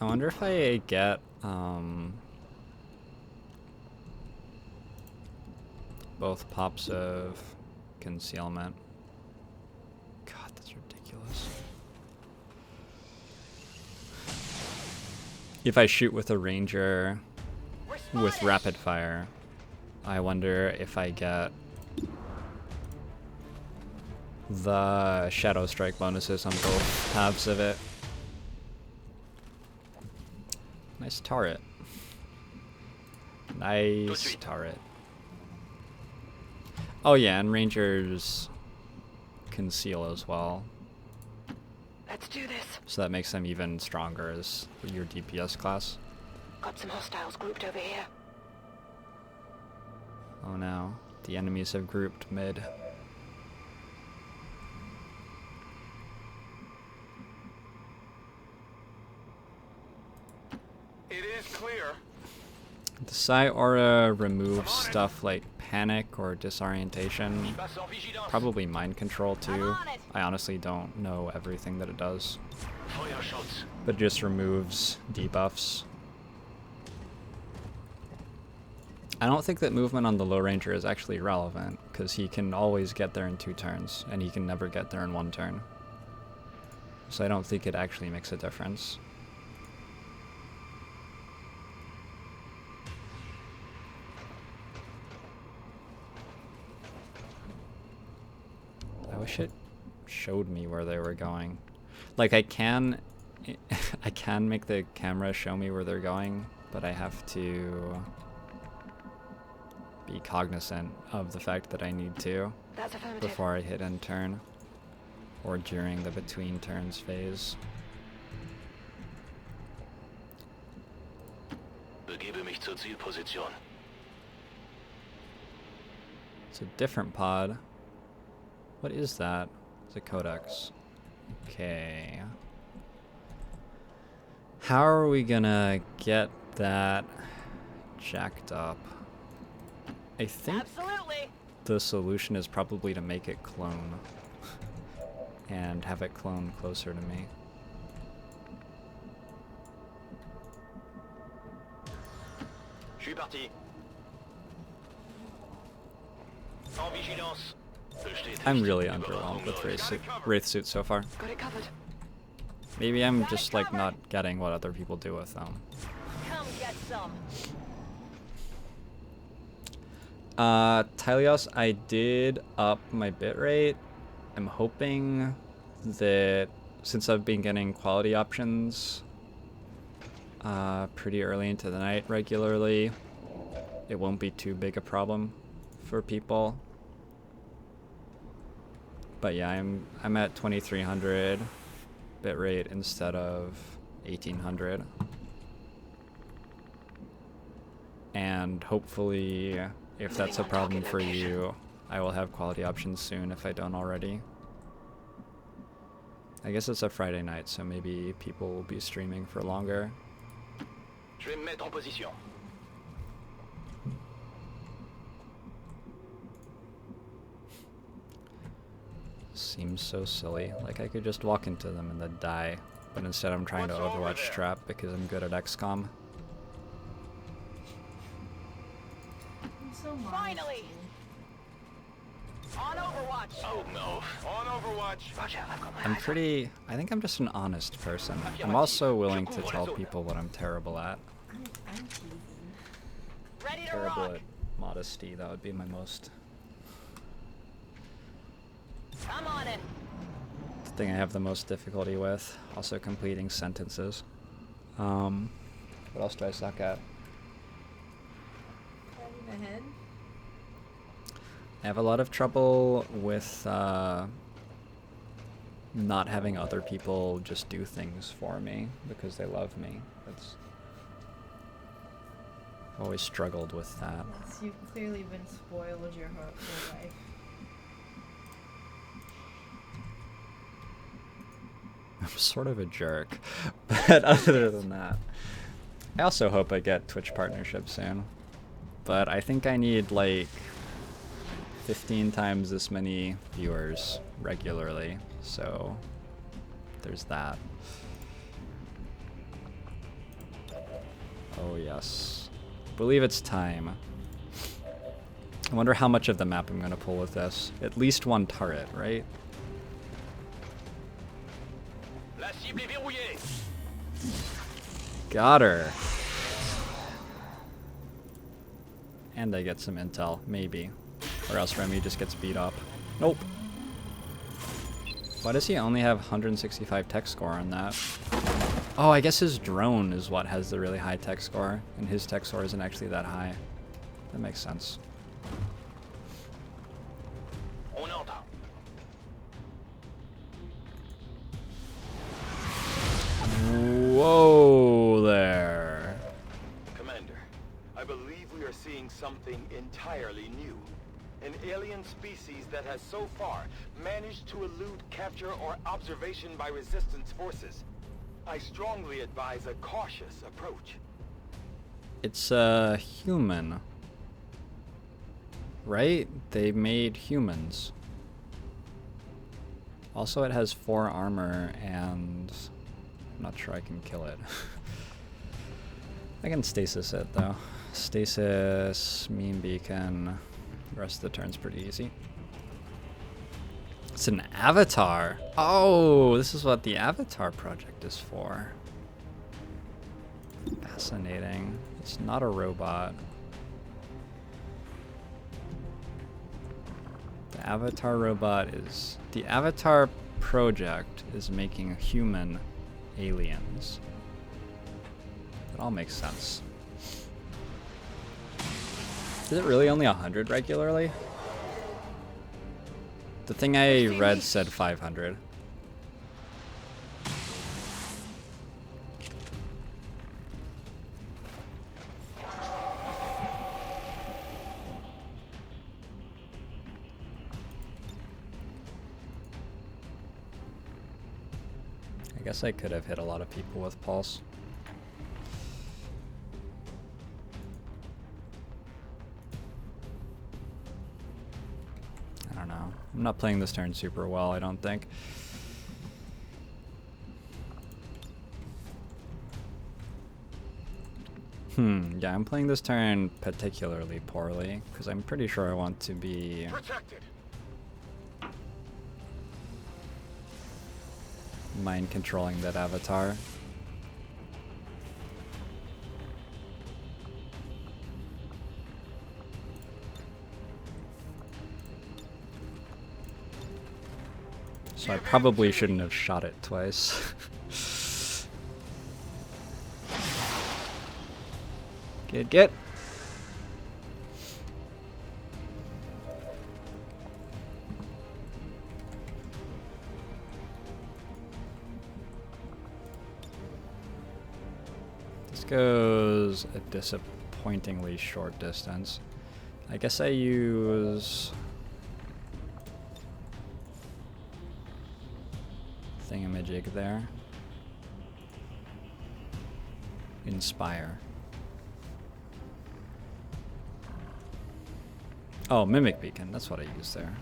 [SPEAKER 2] I wonder if I get both pops of concealment. God, that's ridiculous. If I shoot with a ranger with rapid fire, I wonder if I get the shadow strike bonuses on both halves of it. Nice turret. Nice turret. Oh yeah, and rangers conceal as well.
[SPEAKER 3] Let's do this.
[SPEAKER 2] So that makes them even stronger as your DPS class.
[SPEAKER 3] Got some hostiles grouped over here.
[SPEAKER 2] Oh no, the enemies have grouped mid.
[SPEAKER 11] It is clear.
[SPEAKER 2] The Psi Aura removes stuff like panic or disorientation. Probably mind control too. I honestly don't know everything that it does.
[SPEAKER 11] Feuer shots.
[SPEAKER 2] But it just removes debuffs. I don't think that movement on the low ranger is actually relevant, because he can always get there in 2 turns, and he can never get there in 1 turn. So I don't think it actually makes a difference. I wish it showed me where they were going. Like, I can make the camera show me where they're going, but I have to be cognizant of the fact that I need to before I hit end turn or during the between turns phase.
[SPEAKER 11] Begebe mich zur Zielposition.
[SPEAKER 2] It's a different pod. What is that? It's a codex. Okay. How are we gonna get that jacked up? I think the solution is probably to make it clone and have it clone closer to me.
[SPEAKER 11] Je suis parti. En vigilance.
[SPEAKER 2] I'm really underwhelmed with Wraith Suit so far.
[SPEAKER 3] Got it covered.
[SPEAKER 2] Maybe I'm just like not getting what other people do with them.
[SPEAKER 3] Come get some.
[SPEAKER 2] Tylios, I did up my bitrate. I'm hoping that since I've been getting quality options pretty early into the night regularly, it won't be too big a problem for people. But yeah, I'm at 2300 bitrate instead of 1800. And hopefully, if that's a problem for you, I will have quality options soon if I don't already. I guess it's a Friday night, so maybe people will be streaming for longer.
[SPEAKER 11] Je vais me mettre en position.
[SPEAKER 2] Seems so silly. Like I could just walk into them and then die, but instead I'm trying to Overwatch trap because I'm good at XCOM.
[SPEAKER 1] I'm so
[SPEAKER 3] Finally! On Overwatch!
[SPEAKER 11] Oh no. On Overwatch.
[SPEAKER 3] Roger, I've got my
[SPEAKER 2] I'm
[SPEAKER 3] eyes on
[SPEAKER 2] pretty... I think I'm just an honest person. I'm also willing to tell people what I'm terrible at.
[SPEAKER 1] I'm teasing.
[SPEAKER 3] Ready to
[SPEAKER 2] Terrible
[SPEAKER 3] rock!
[SPEAKER 2] at modesty, that would be my most...
[SPEAKER 3] I'm on it!
[SPEAKER 2] thing I have the most difficulty with. Also completing sentences. What else do I suck at?
[SPEAKER 1] Patting my head.
[SPEAKER 2] I have a lot of trouble with not having other people just do things for me because they love me. I've always struggled with that.
[SPEAKER 1] Yes, you've clearly been spoiled your whole life.
[SPEAKER 2] I'm sort of a jerk, but other than that, I also hope I get Twitch partnership soon. But I think I need like 15 times this many viewers regularly, so there's that. Oh yes, believe it's time. I wonder how much of the map I'm gonna pull with this. At least one turret, right?
[SPEAKER 11] La cible est verrouillée.
[SPEAKER 2] Got her. And I get some intel, maybe. Or else Remy just gets beat up. Nope. Why does he only have 165 tech score on that? Oh, I guess his drone is what has the really high tech score, and his tech score isn't actually that high. That makes sense.
[SPEAKER 11] On entre.
[SPEAKER 2] Whoa there.
[SPEAKER 8] Commander, I believe we are seeing something entirely new. An alien species that has so far managed to elude capture or observation by resistance forces. I strongly advise a cautious approach.
[SPEAKER 2] It's human. Right? They made humans. Also, it has 4 armor, and I'm not sure I can kill it. I can stasis it, though. Stasis, meme beacon. The rest of the turn's pretty easy. It's an avatar. Oh, this is what the avatar project is for. Fascinating. It's not a robot. The avatar robot is... The avatar project is making human aliens. It all makes sense. Is it really only 100 regularly? The thing I read said 500. I guess I could have hit a lot of people with Pulse. I don't know. I'm not playing this turn super well, I don't think. Yeah, I'm playing this turn particularly poorly, because I'm pretty sure I want to be...
[SPEAKER 11] Protected.
[SPEAKER 2] mind controlling that avatar. So I probably shouldn't have shot it twice. Get. This goes a disappointingly short distance. I guess I use thingamajig there. Inspire. Oh, Mimic Beacon, that's what I used there.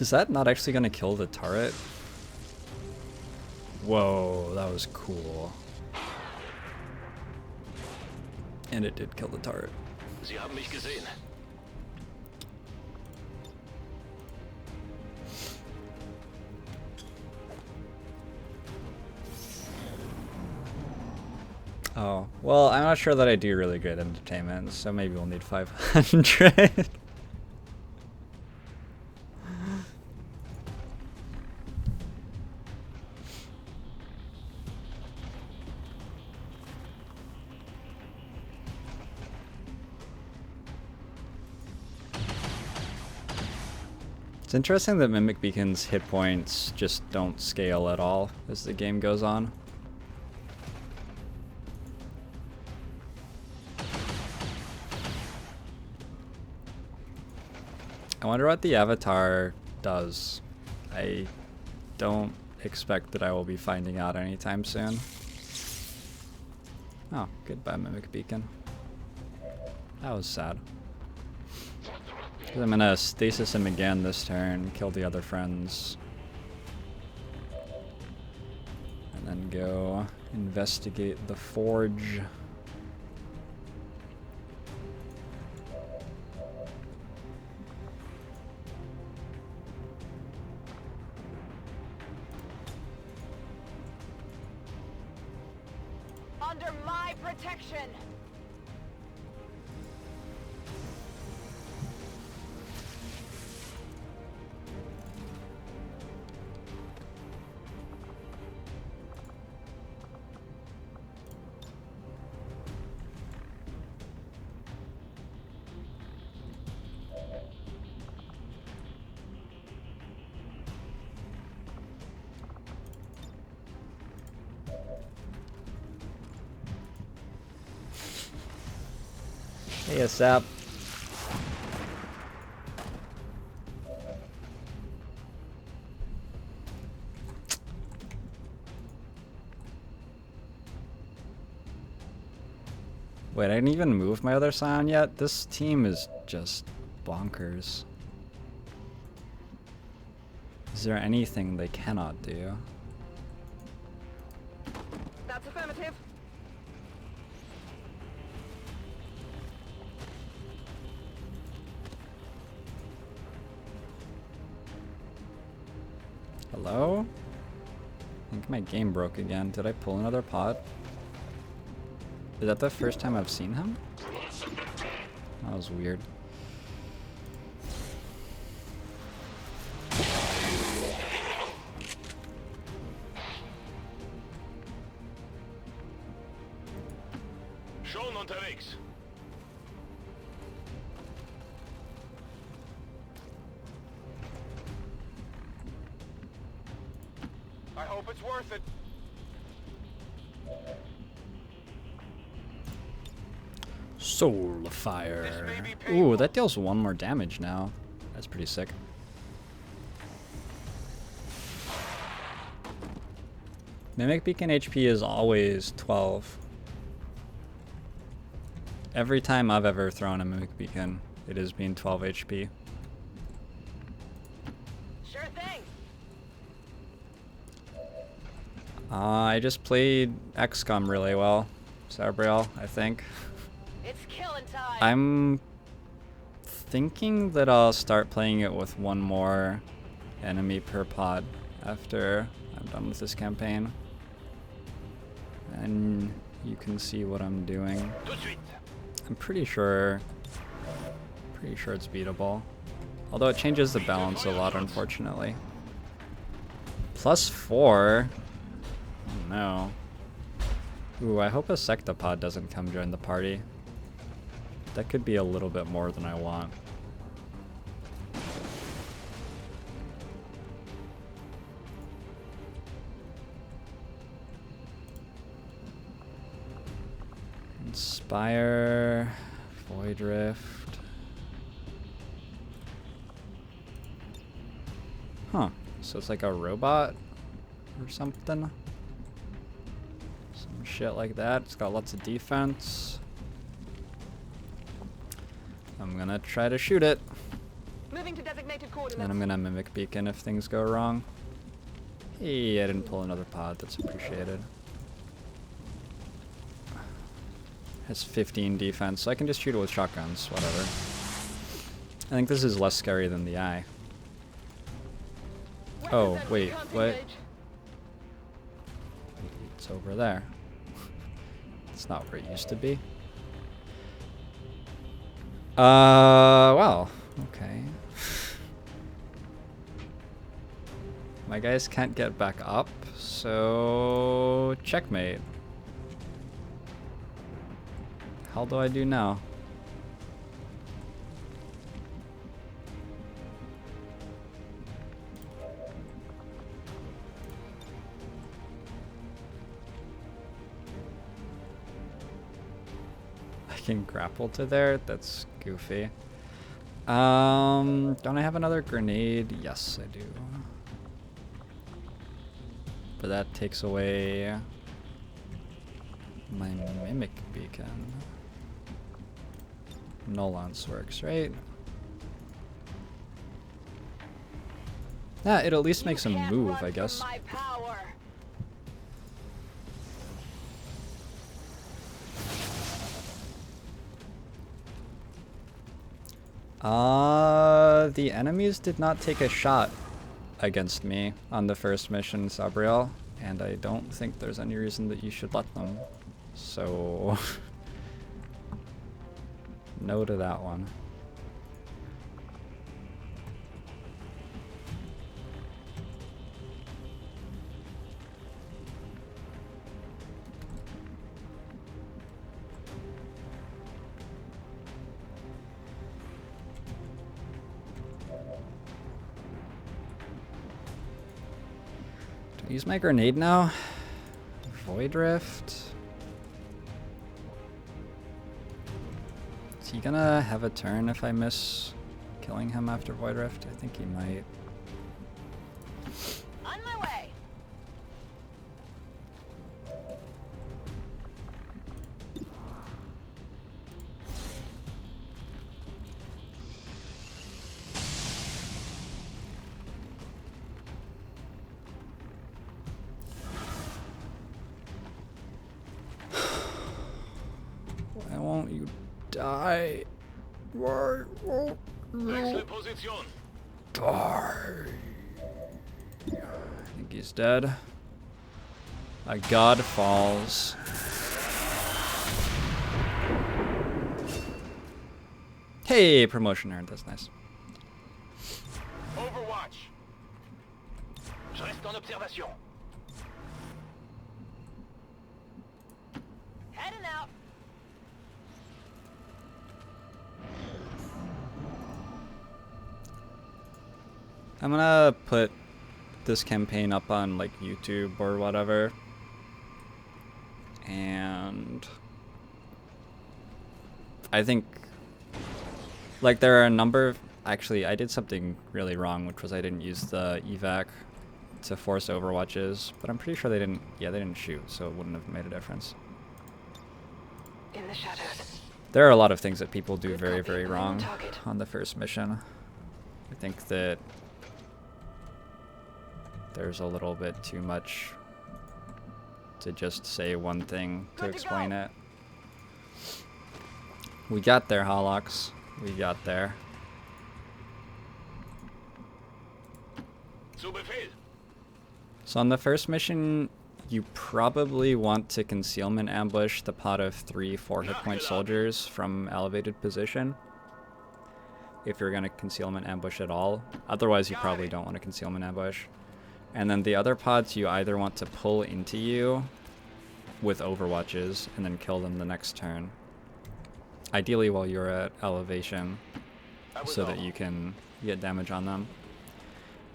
[SPEAKER 2] Is that not actually gonna kill the turret? Whoa, that was cool. And it did kill the turret.
[SPEAKER 11] Sie haben mich gesehen.
[SPEAKER 2] Oh, well, I'm not sure that I do really good entertainment, so maybe we'll need 500. It's interesting that Mimic Beacon's hit points just don't scale at all as the game goes on. I wonder what the avatar does. I don't expect that I will be finding out anytime soon. Oh, goodbye Mimic Beacon. That was sad. I'm gonna stasis him again this turn, kill the other friends. And then go investigate the forge.
[SPEAKER 3] Under my protection.
[SPEAKER 2] Hey, ASAP. Wait, I didn't even move my other Scion yet? This team is just bonkers. Is there anything they cannot do?
[SPEAKER 3] That's affirmative.
[SPEAKER 2] Hello? I think my game broke again. Did I pull another pod? Is that the first time I've seen him? That was weird.
[SPEAKER 11] Schon unterwegs.
[SPEAKER 12] I hope it's worth it.
[SPEAKER 2] Soul Fire. Ooh, that deals 1 more damage now. That's pretty sick. Mimic Beacon HP is always 12. Every time I've ever thrown a Mimic Beacon, it has been 12 HP.
[SPEAKER 3] Sure thing.
[SPEAKER 2] I just played XCOM really well. Sabriel, I think.
[SPEAKER 3] It's killing time.
[SPEAKER 2] I'm thinking that I'll start playing it with 1 more enemy per pod after I'm done with this campaign. And you can see what I'm doing. I'm pretty sure it's beatable. Although it changes the balance a lot, unfortunately. +4? Oh no. Ooh, I hope a Sectopod doesn't come join the party. That could be a little bit more than I want. Inspire, Void Rift. Huh, so it's like a robot or something? Some shit like that. It's got lots of defense. I'm gonna try to shoot it.
[SPEAKER 3] Moving to designated coordinates.
[SPEAKER 2] And I'm gonna mimic beacon if things go wrong. Hey, I didn't pull another pod. That's appreciated. Has 15 defense, so I can just shoot it with shotguns. Whatever. I think this is less scary than the eye. Oh, wait, what? It's over there. It's not where it used to be. Well, okay. My guys can't get back up, so checkmate. How do I do now? I can grapple to there? That's goofy. Don't I have another grenade? Yes, I do. But that takes away my mimic beacon. No lance works, right? Yeah, it at least makes him move, I guess. The enemies did not take a shot against me on the first mission, Sabriel, and I don't think there's any reason that you should let them. So, no to that one. Use my grenade now. Void Rift. Is he gonna have a turn if I miss killing him after Void Rift? I think he might.
[SPEAKER 3] On my way.
[SPEAKER 2] Why won't you die? Why won't you die? I think he's dead. A god falls. Hey, promotion earned. That's nice.
[SPEAKER 11] Overwatch. Je reste en observation.
[SPEAKER 3] Heading out.
[SPEAKER 2] I'm gonna put this campaign up on like YouTube or whatever. And I think like there are a number of, actually I did something really wrong, which was I didn't use the evac to force overwatches, but I'm pretty sure they didn't shoot, so it wouldn't have made a difference.
[SPEAKER 3] In the shadows.
[SPEAKER 2] There are a lot of things that people do very, very wrong on the first mission. I think that there's a little bit too much to just say one thing to explain it. We got there, Holox. We got there. So on the first mission, you probably want to concealment ambush the pot of 3 4 hit point soldiers from elevated position. If you're going to concealment ambush at all. Otherwise, you probably don't want to concealment ambush. And then the other pods you either want to pull into you with overwatches and then kill them the next turn. Ideally while you're at elevation so that you can get damage on them.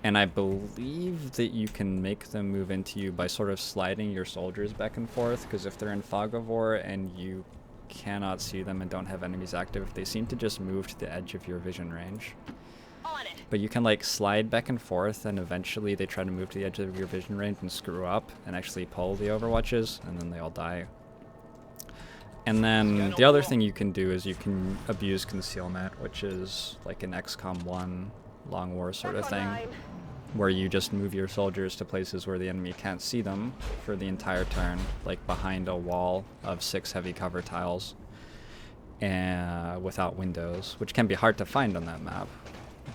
[SPEAKER 2] And I believe that you can make them move into you by sort of sliding your soldiers back and forth, because if they're in Fog of War and you cannot see them and don't have enemies active, they seem to just move to the edge of your vision range. But you can like slide back and forth, and eventually they try to move to the edge of your vision range and screw up and actually pull the overwatches, and then they all die. And then the other thing you can do is you can abuse concealment, which is like an XCOM 1 Long War sort of thing, where you just move your soldiers to places where the enemy can't see them for the entire turn, like behind a wall of 6 heavy cover tiles and without windows, which can be hard to find on that map,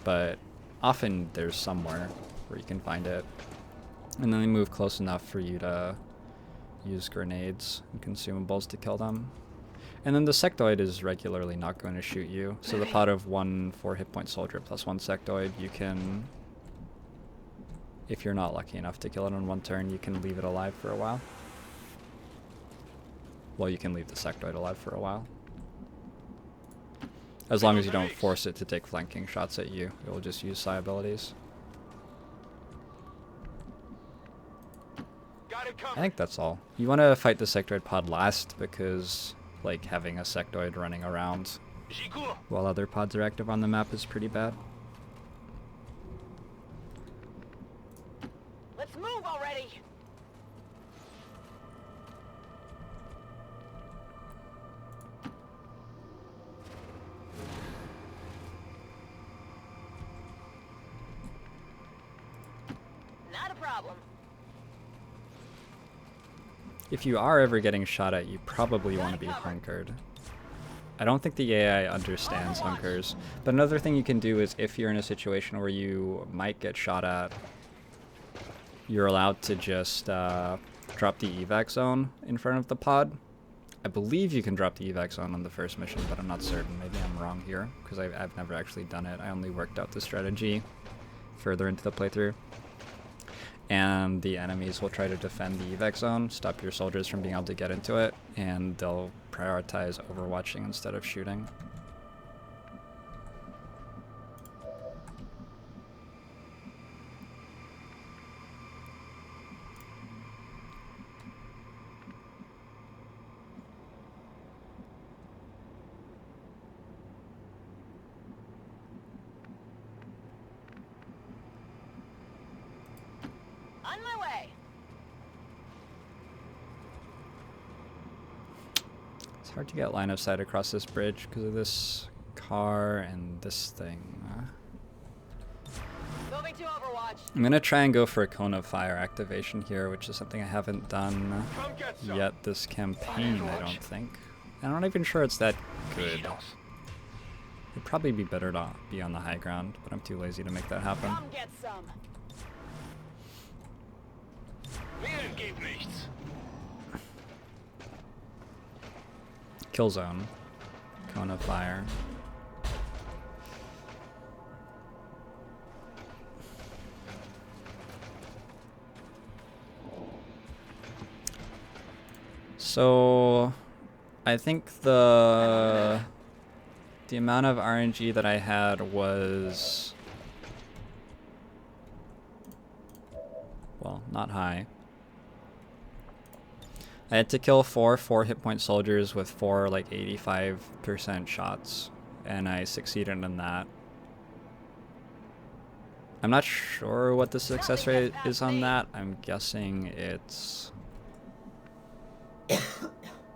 [SPEAKER 2] but often there's somewhere where you can find it. And then they move close enough for you to use grenades and consumables to kill them. And then the sectoid is regularly not going to shoot you, so the pot of 1 4 hit point soldier plus 1 sectoid, you can, if you're not lucky enough to kill it on 1 turn, you can leave it alive for a while. Well, you can leave the sectoid alive for a while. As long as you don't force it to take flanking shots at you, it will just use psi abilities. I think that's all. You want to fight the sectoid pod last because, like, having a sectoid running around while other pods are active on the map is pretty bad.
[SPEAKER 3] Let's move already. Not a problem.
[SPEAKER 2] If you are ever getting shot at, you probably want to be hunkered. I don't think the AI understands hunkers, but another thing you can do is if you're in a situation where you might get shot at, you're allowed to just drop the evac zone in front of the pod. I believe you can drop the evac zone on the first mission, but I'm not certain. Maybe I'm wrong here, because I've never actually done it. I only worked out the strategy further into the playthrough. And the enemies will try to defend the evac zone, stop your soldiers from being able to get into it, and they'll prioritize overwatching instead of shooting.
[SPEAKER 3] On my way.
[SPEAKER 2] It's hard to get line of sight across this bridge because of this car and this thing.
[SPEAKER 3] Moving to Overwatch.
[SPEAKER 2] I'm gonna try and go for a cone of fire activation here, which is something I haven't done yet this campaign, I don't think. I'm not even sure it's that good. It'd probably be better to be on the high ground, but I'm too lazy to make that happen.
[SPEAKER 3] Come get some.
[SPEAKER 11] Mir geht nichts.
[SPEAKER 2] Kill zone. Cone of fire. So I think the amount of RNG that I had was, well, not high. I had to kill 4 hit point soldiers with 4 like 85% shots, and I succeeded in that. I'm not sure what the success rate is on that. I'm guessing it's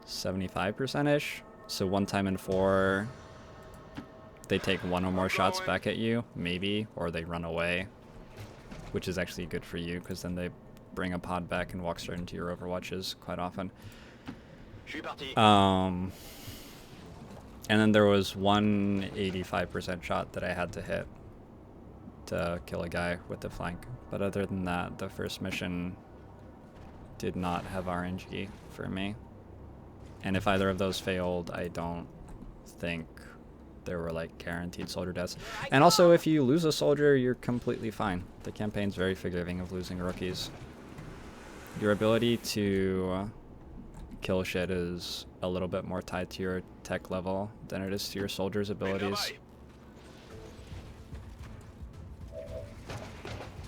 [SPEAKER 2] 75%-ish. So 1 time in 4, they take 1 or more shots back at you, maybe, or they run away, which is actually good for you because then they bring a pod back and walk straight into your overwatches quite often. And then there was 1 85% shot that I had to hit to kill a guy with the flank. But other than that, the first mission did not have RNG for me. And if either of those failed, I don't think there were like guaranteed soldier deaths. And also, if you lose a soldier, you're completely fine. The campaign's very forgiving of losing rookies. Your ability to kill shit is a little bit more tied to your tech level than it is to your soldiers' abilities.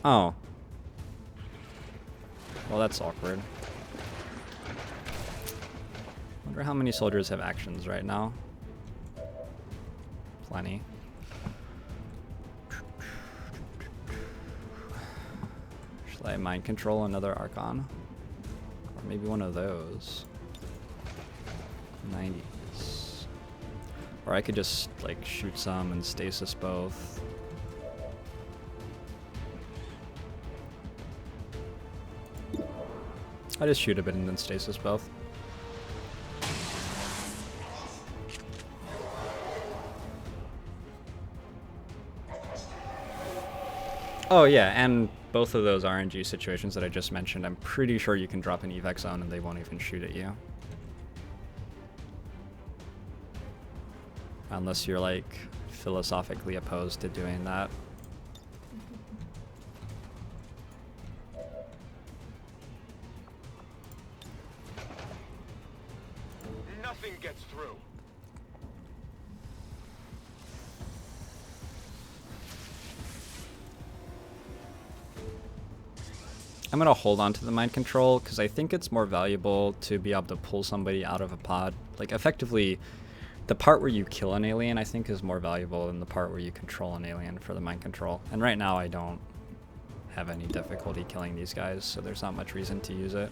[SPEAKER 2] Oh. Well, that's awkward. Wonder how many soldiers have actions right now. Plenty. Should I mind control another Archon? Or maybe one of those. 90s. Or I could just like shoot some and stasis both. I just shoot a bit and then stasis both. Oh yeah, and both of those RNG situations that I just mentioned, I'm pretty sure you can drop an evac zone and they won't even shoot at you. Unless you're like philosophically opposed to doing that.
[SPEAKER 11] Nothing gets through.
[SPEAKER 2] I'm gonna hold on to the mind control because I think it's more valuable to be able to pull somebody out of a pod. Like effectively, the part where you kill an alien I think is more valuable than the part where you control an alien for the mind control. And right now I don't have any difficulty killing these guys, so there's not much reason to use it.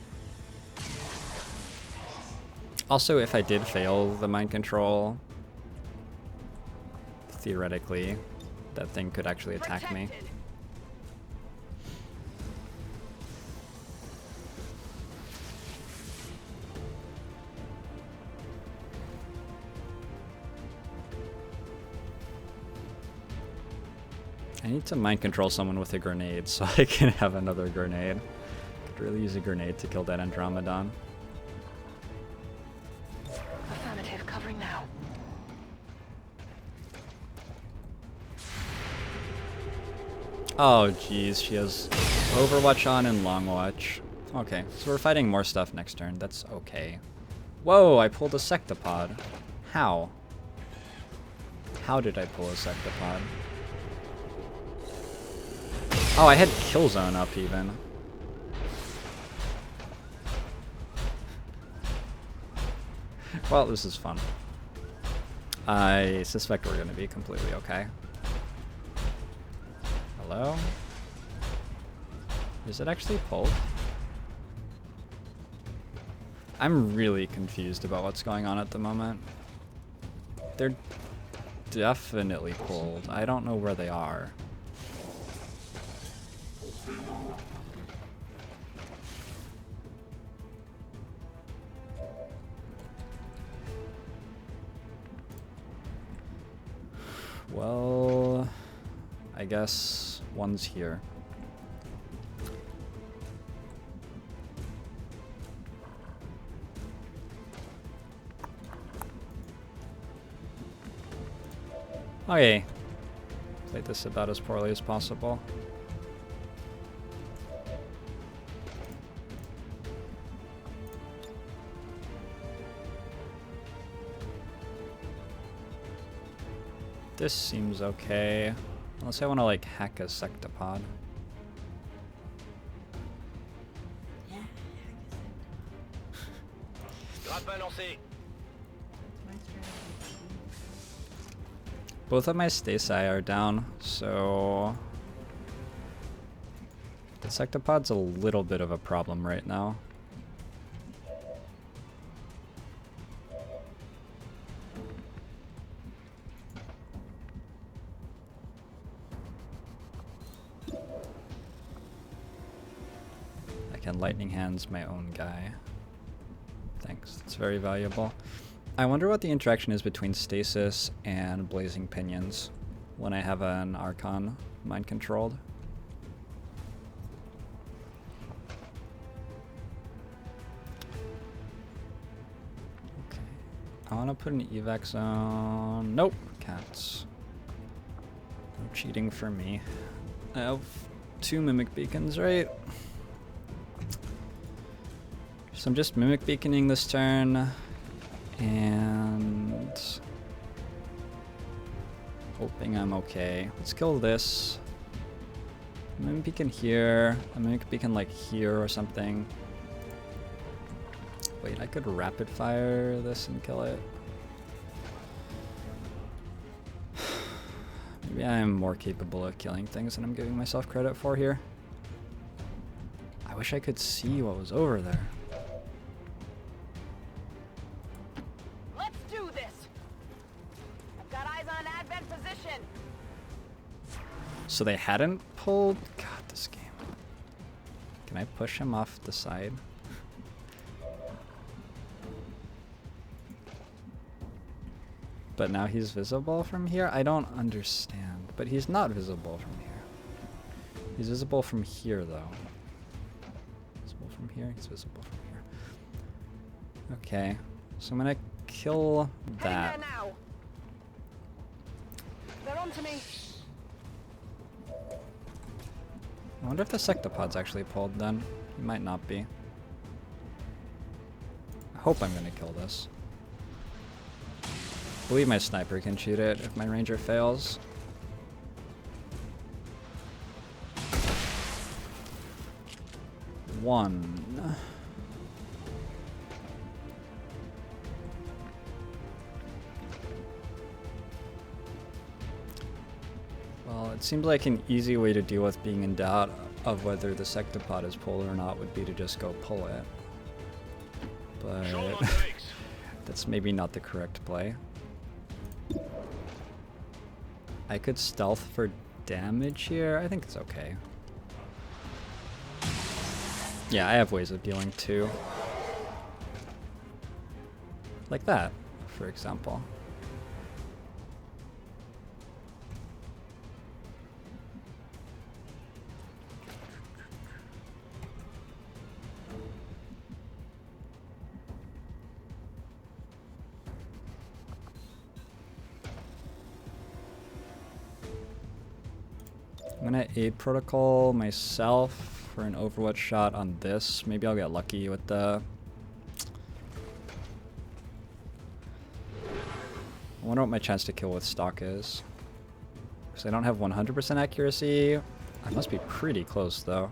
[SPEAKER 2] Also, if I did fail the mind control, theoretically, that thing could actually attack me. I need to mind control someone with a grenade so I can have another grenade. Could really use a grenade to kill that Andromedon.
[SPEAKER 3] Affirmative, covering now.
[SPEAKER 2] Oh jeez, she has Overwatch on and Long Watch. Okay, so we're fighting more stuff next turn. That's okay. Whoa, I pulled a Sectopod. How? How did I pull a Sectopod? Oh, I had Killzone up even. Well, this is fun. I suspect we're going to be completely okay. Hello? Is it actually pulled? I'm really confused about what's going on at the moment. They're definitely pulled. I don't know where they are. Well, I guess one's here. Okay. Played this about as poorly as possible. This seems okay. Unless I want to like hack a Sectopod.
[SPEAKER 1] Yeah,
[SPEAKER 11] Grappin lancé.
[SPEAKER 2] Both of my Stasi are down, so the Sectopod's a little bit of a problem right now. I can Lightning Hands my own guy. Thanks, it's very valuable. I wonder what the interaction is between Stasis and Blazing Pinions when I have an Archon mind controlled. Okay. I want to put an evac zone. Nope, cats. No cheating for me. I have 2 Mimic Beacons, right? So I'm just Mimic Beaconing this turn. And hoping I'm okay. Let's kill this. Mimic Beacon here. A Mimic Beacon like here or something. Wait, I could rapid fire this and kill it. Maybe I am more capable of killing things than I'm giving myself credit for here. I wish I could see what was over there. So they hadn't pulled... God, this game. Can I push him off the side? But now he's visible from here? I don't understand. But he's not visible from here. He's visible from here, though. Visible from here? He's visible from here. Okay. So I'm gonna kill that.
[SPEAKER 3] Hang there now. They're on to me.
[SPEAKER 2] I wonder if the sectopod's actually pulled then. He might not be. I hope I'm gonna kill this. I believe my sniper can shoot it if my ranger fails. One. Well, it seems like an easy way to deal with being in doubt of whether the sectopod is pulled or not would be to just go pull it. But that's maybe not the correct play. I could stealth for damage here. I think it's okay. Yeah, I have ways of dealing too. Like that, for example. I'm gonna aid protocol myself for an Overwatch shot on this. Maybe I'll get lucky with the... I wonder what my chance to kill with stock is. Because I don't have 100% accuracy. I must be pretty close though.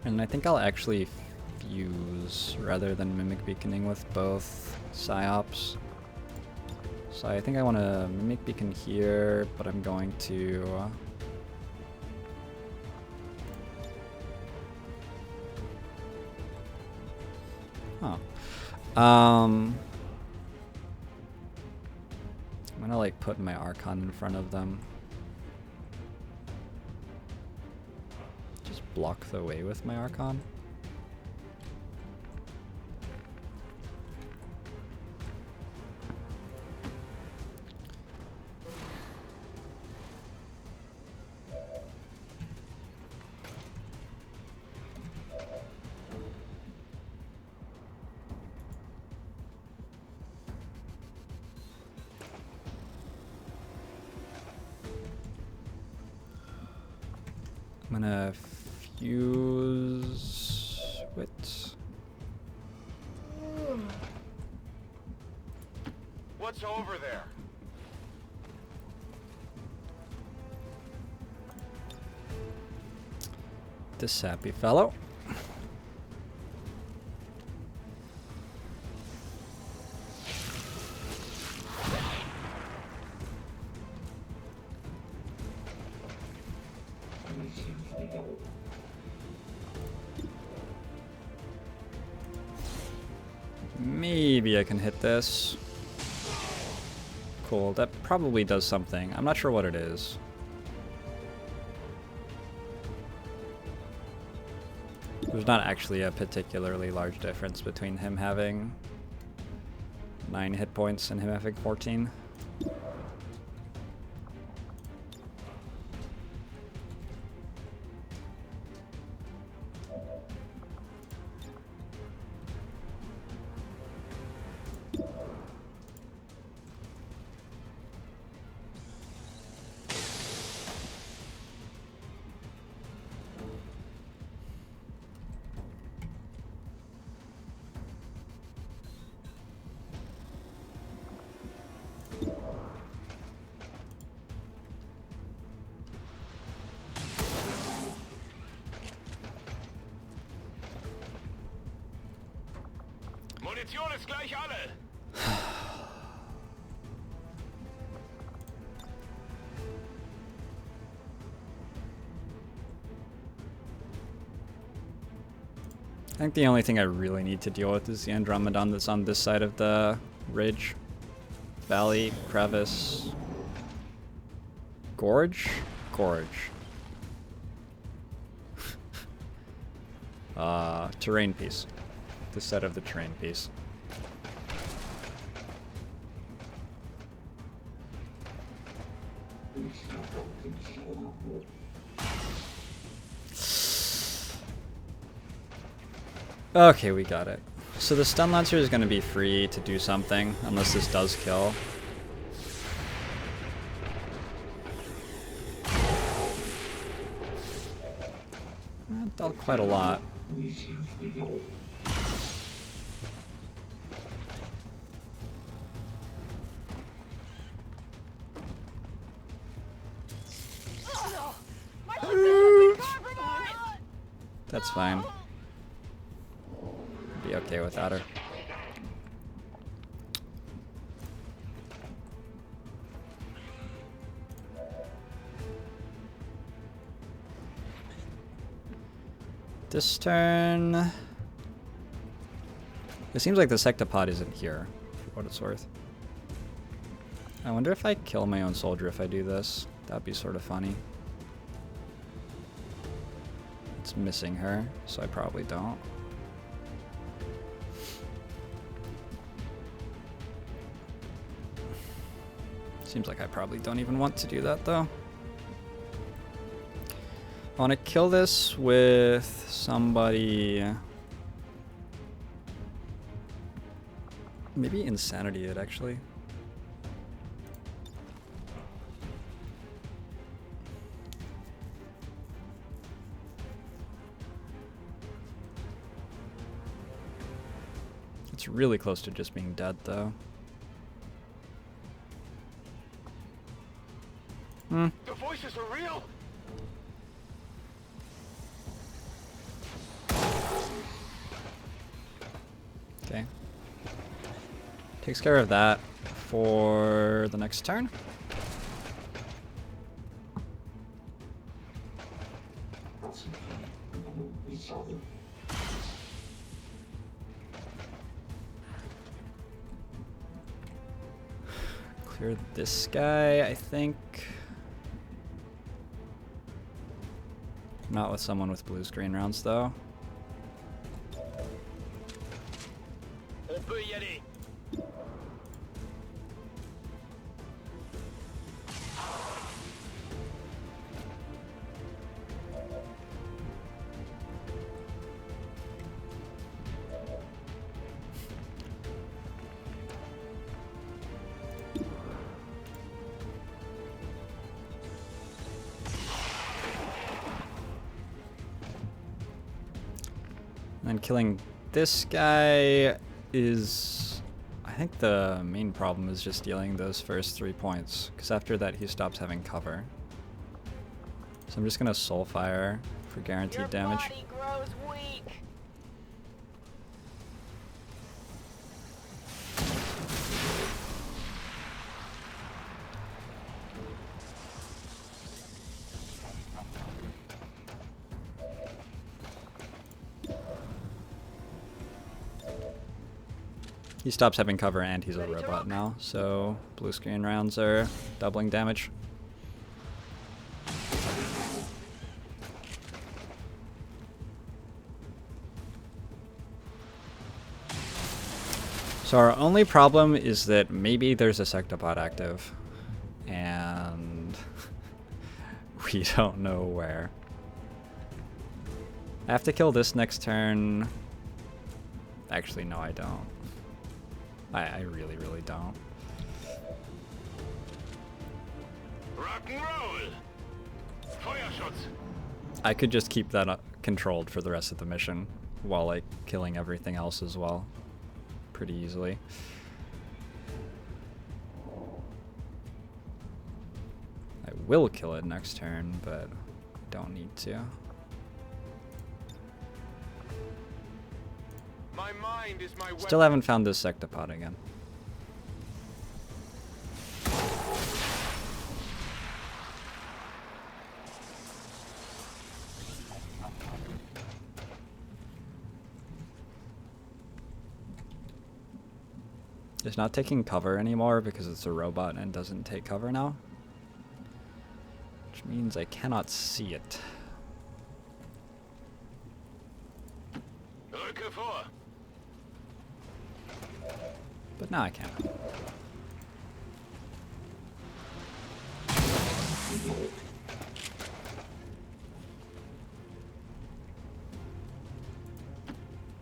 [SPEAKER 2] And I think I'll actually fuse rather than mimic beaconing with both psyops. So I think I want to mimic beacon here, but I'm going to... I'm gonna like put my Archon in front of them. Just block the way with my Archon. I'm gonna fuse with...
[SPEAKER 5] What's over there?
[SPEAKER 2] This sappy fellow. Maybe I can hit this. Cool, that probably does something. I'm not sure what it is. There's not actually a particularly large difference between him having 9 hit points and him having 14.
[SPEAKER 11] Munition ist gleich alle.
[SPEAKER 2] I think the only thing I really need to deal with is the Andromedon that's on this side of the ridge. Valley, crevice, gorge? Gorge. Terrain piece. This side of the terrain piece. Okay, we got it. So the stun lancer is going to be free to do something, unless this does kill. That dealt quite a lot. That's fine. Be okay without her. This turn... It seems like the sectopod isn't here, for what it's worth. I wonder if I kill my own soldier if I do this. That'd be sort of funny. It's missing her, so I probably don't. Seems like I probably don't even want to do that, though. I want to kill this with somebody... Maybe Insanity it, actually. It's really close to just being dead, though.
[SPEAKER 11] The voices are real.
[SPEAKER 2] Okay. Takes care of that for the next turn. Clear this guy, I think. Not with someone with blue-screen rounds, though.
[SPEAKER 11] On peut y aller.
[SPEAKER 2] And killing this guy is... I think the main problem is just dealing those first 3 points, because after that he stops having cover. So I'm just gonna Soulfire for guaranteed damage.
[SPEAKER 11] Body grows weak.
[SPEAKER 2] He stops having cover and he's a robot now, so blue screen rounds are doubling damage. So our only problem is that maybe there's a sectopod active, and we don't know where. I have to kill this next turn. Actually, no, I don't. I really, really don't.
[SPEAKER 11] Rock and roll. Feuerschutz.
[SPEAKER 2] I could just keep that controlled for the rest of the mission while like killing everything else as well, pretty easily. I will kill it next turn, but don't need to.
[SPEAKER 11] My mind is my
[SPEAKER 2] Still haven't found this sectopod again. It's not taking cover anymore because it's a robot and doesn't take cover now. Which means I cannot see it. But now I can.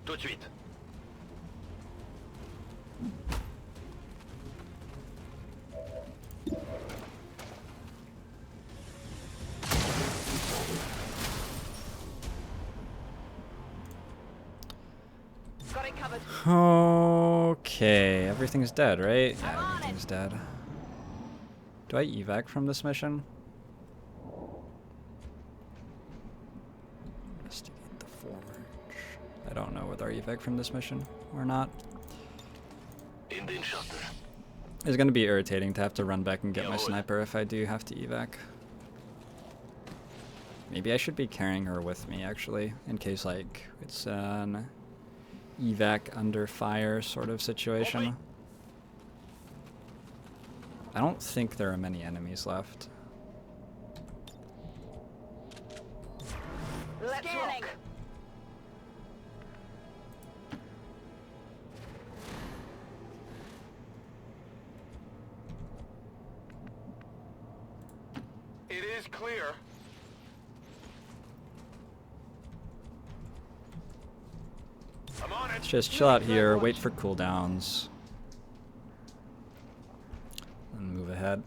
[SPEAKER 11] Tout de suite.
[SPEAKER 6] Got it covered.
[SPEAKER 2] Okay, everything's dead, right? Yeah, everything's dead. Do I evac from this mission? Investigate the forge. I don't know whether I evac from this mission or not. It's gonna be irritating to have to run back and get my sniper if I do have to evac. Maybe I should be carrying her with me, actually, in case, like, it's an evac under fire sort of situation. I don't think there are many enemies left.
[SPEAKER 6] Let's rock.
[SPEAKER 5] It is clear. I'm on it.
[SPEAKER 2] Let's just chill out here, wait for cooldowns, and move ahead.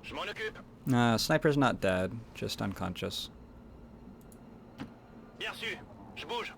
[SPEAKER 11] Je m'en occupe.
[SPEAKER 2] Sniper's not dead, just unconscious.
[SPEAKER 11] Bien sûr. Je bouge.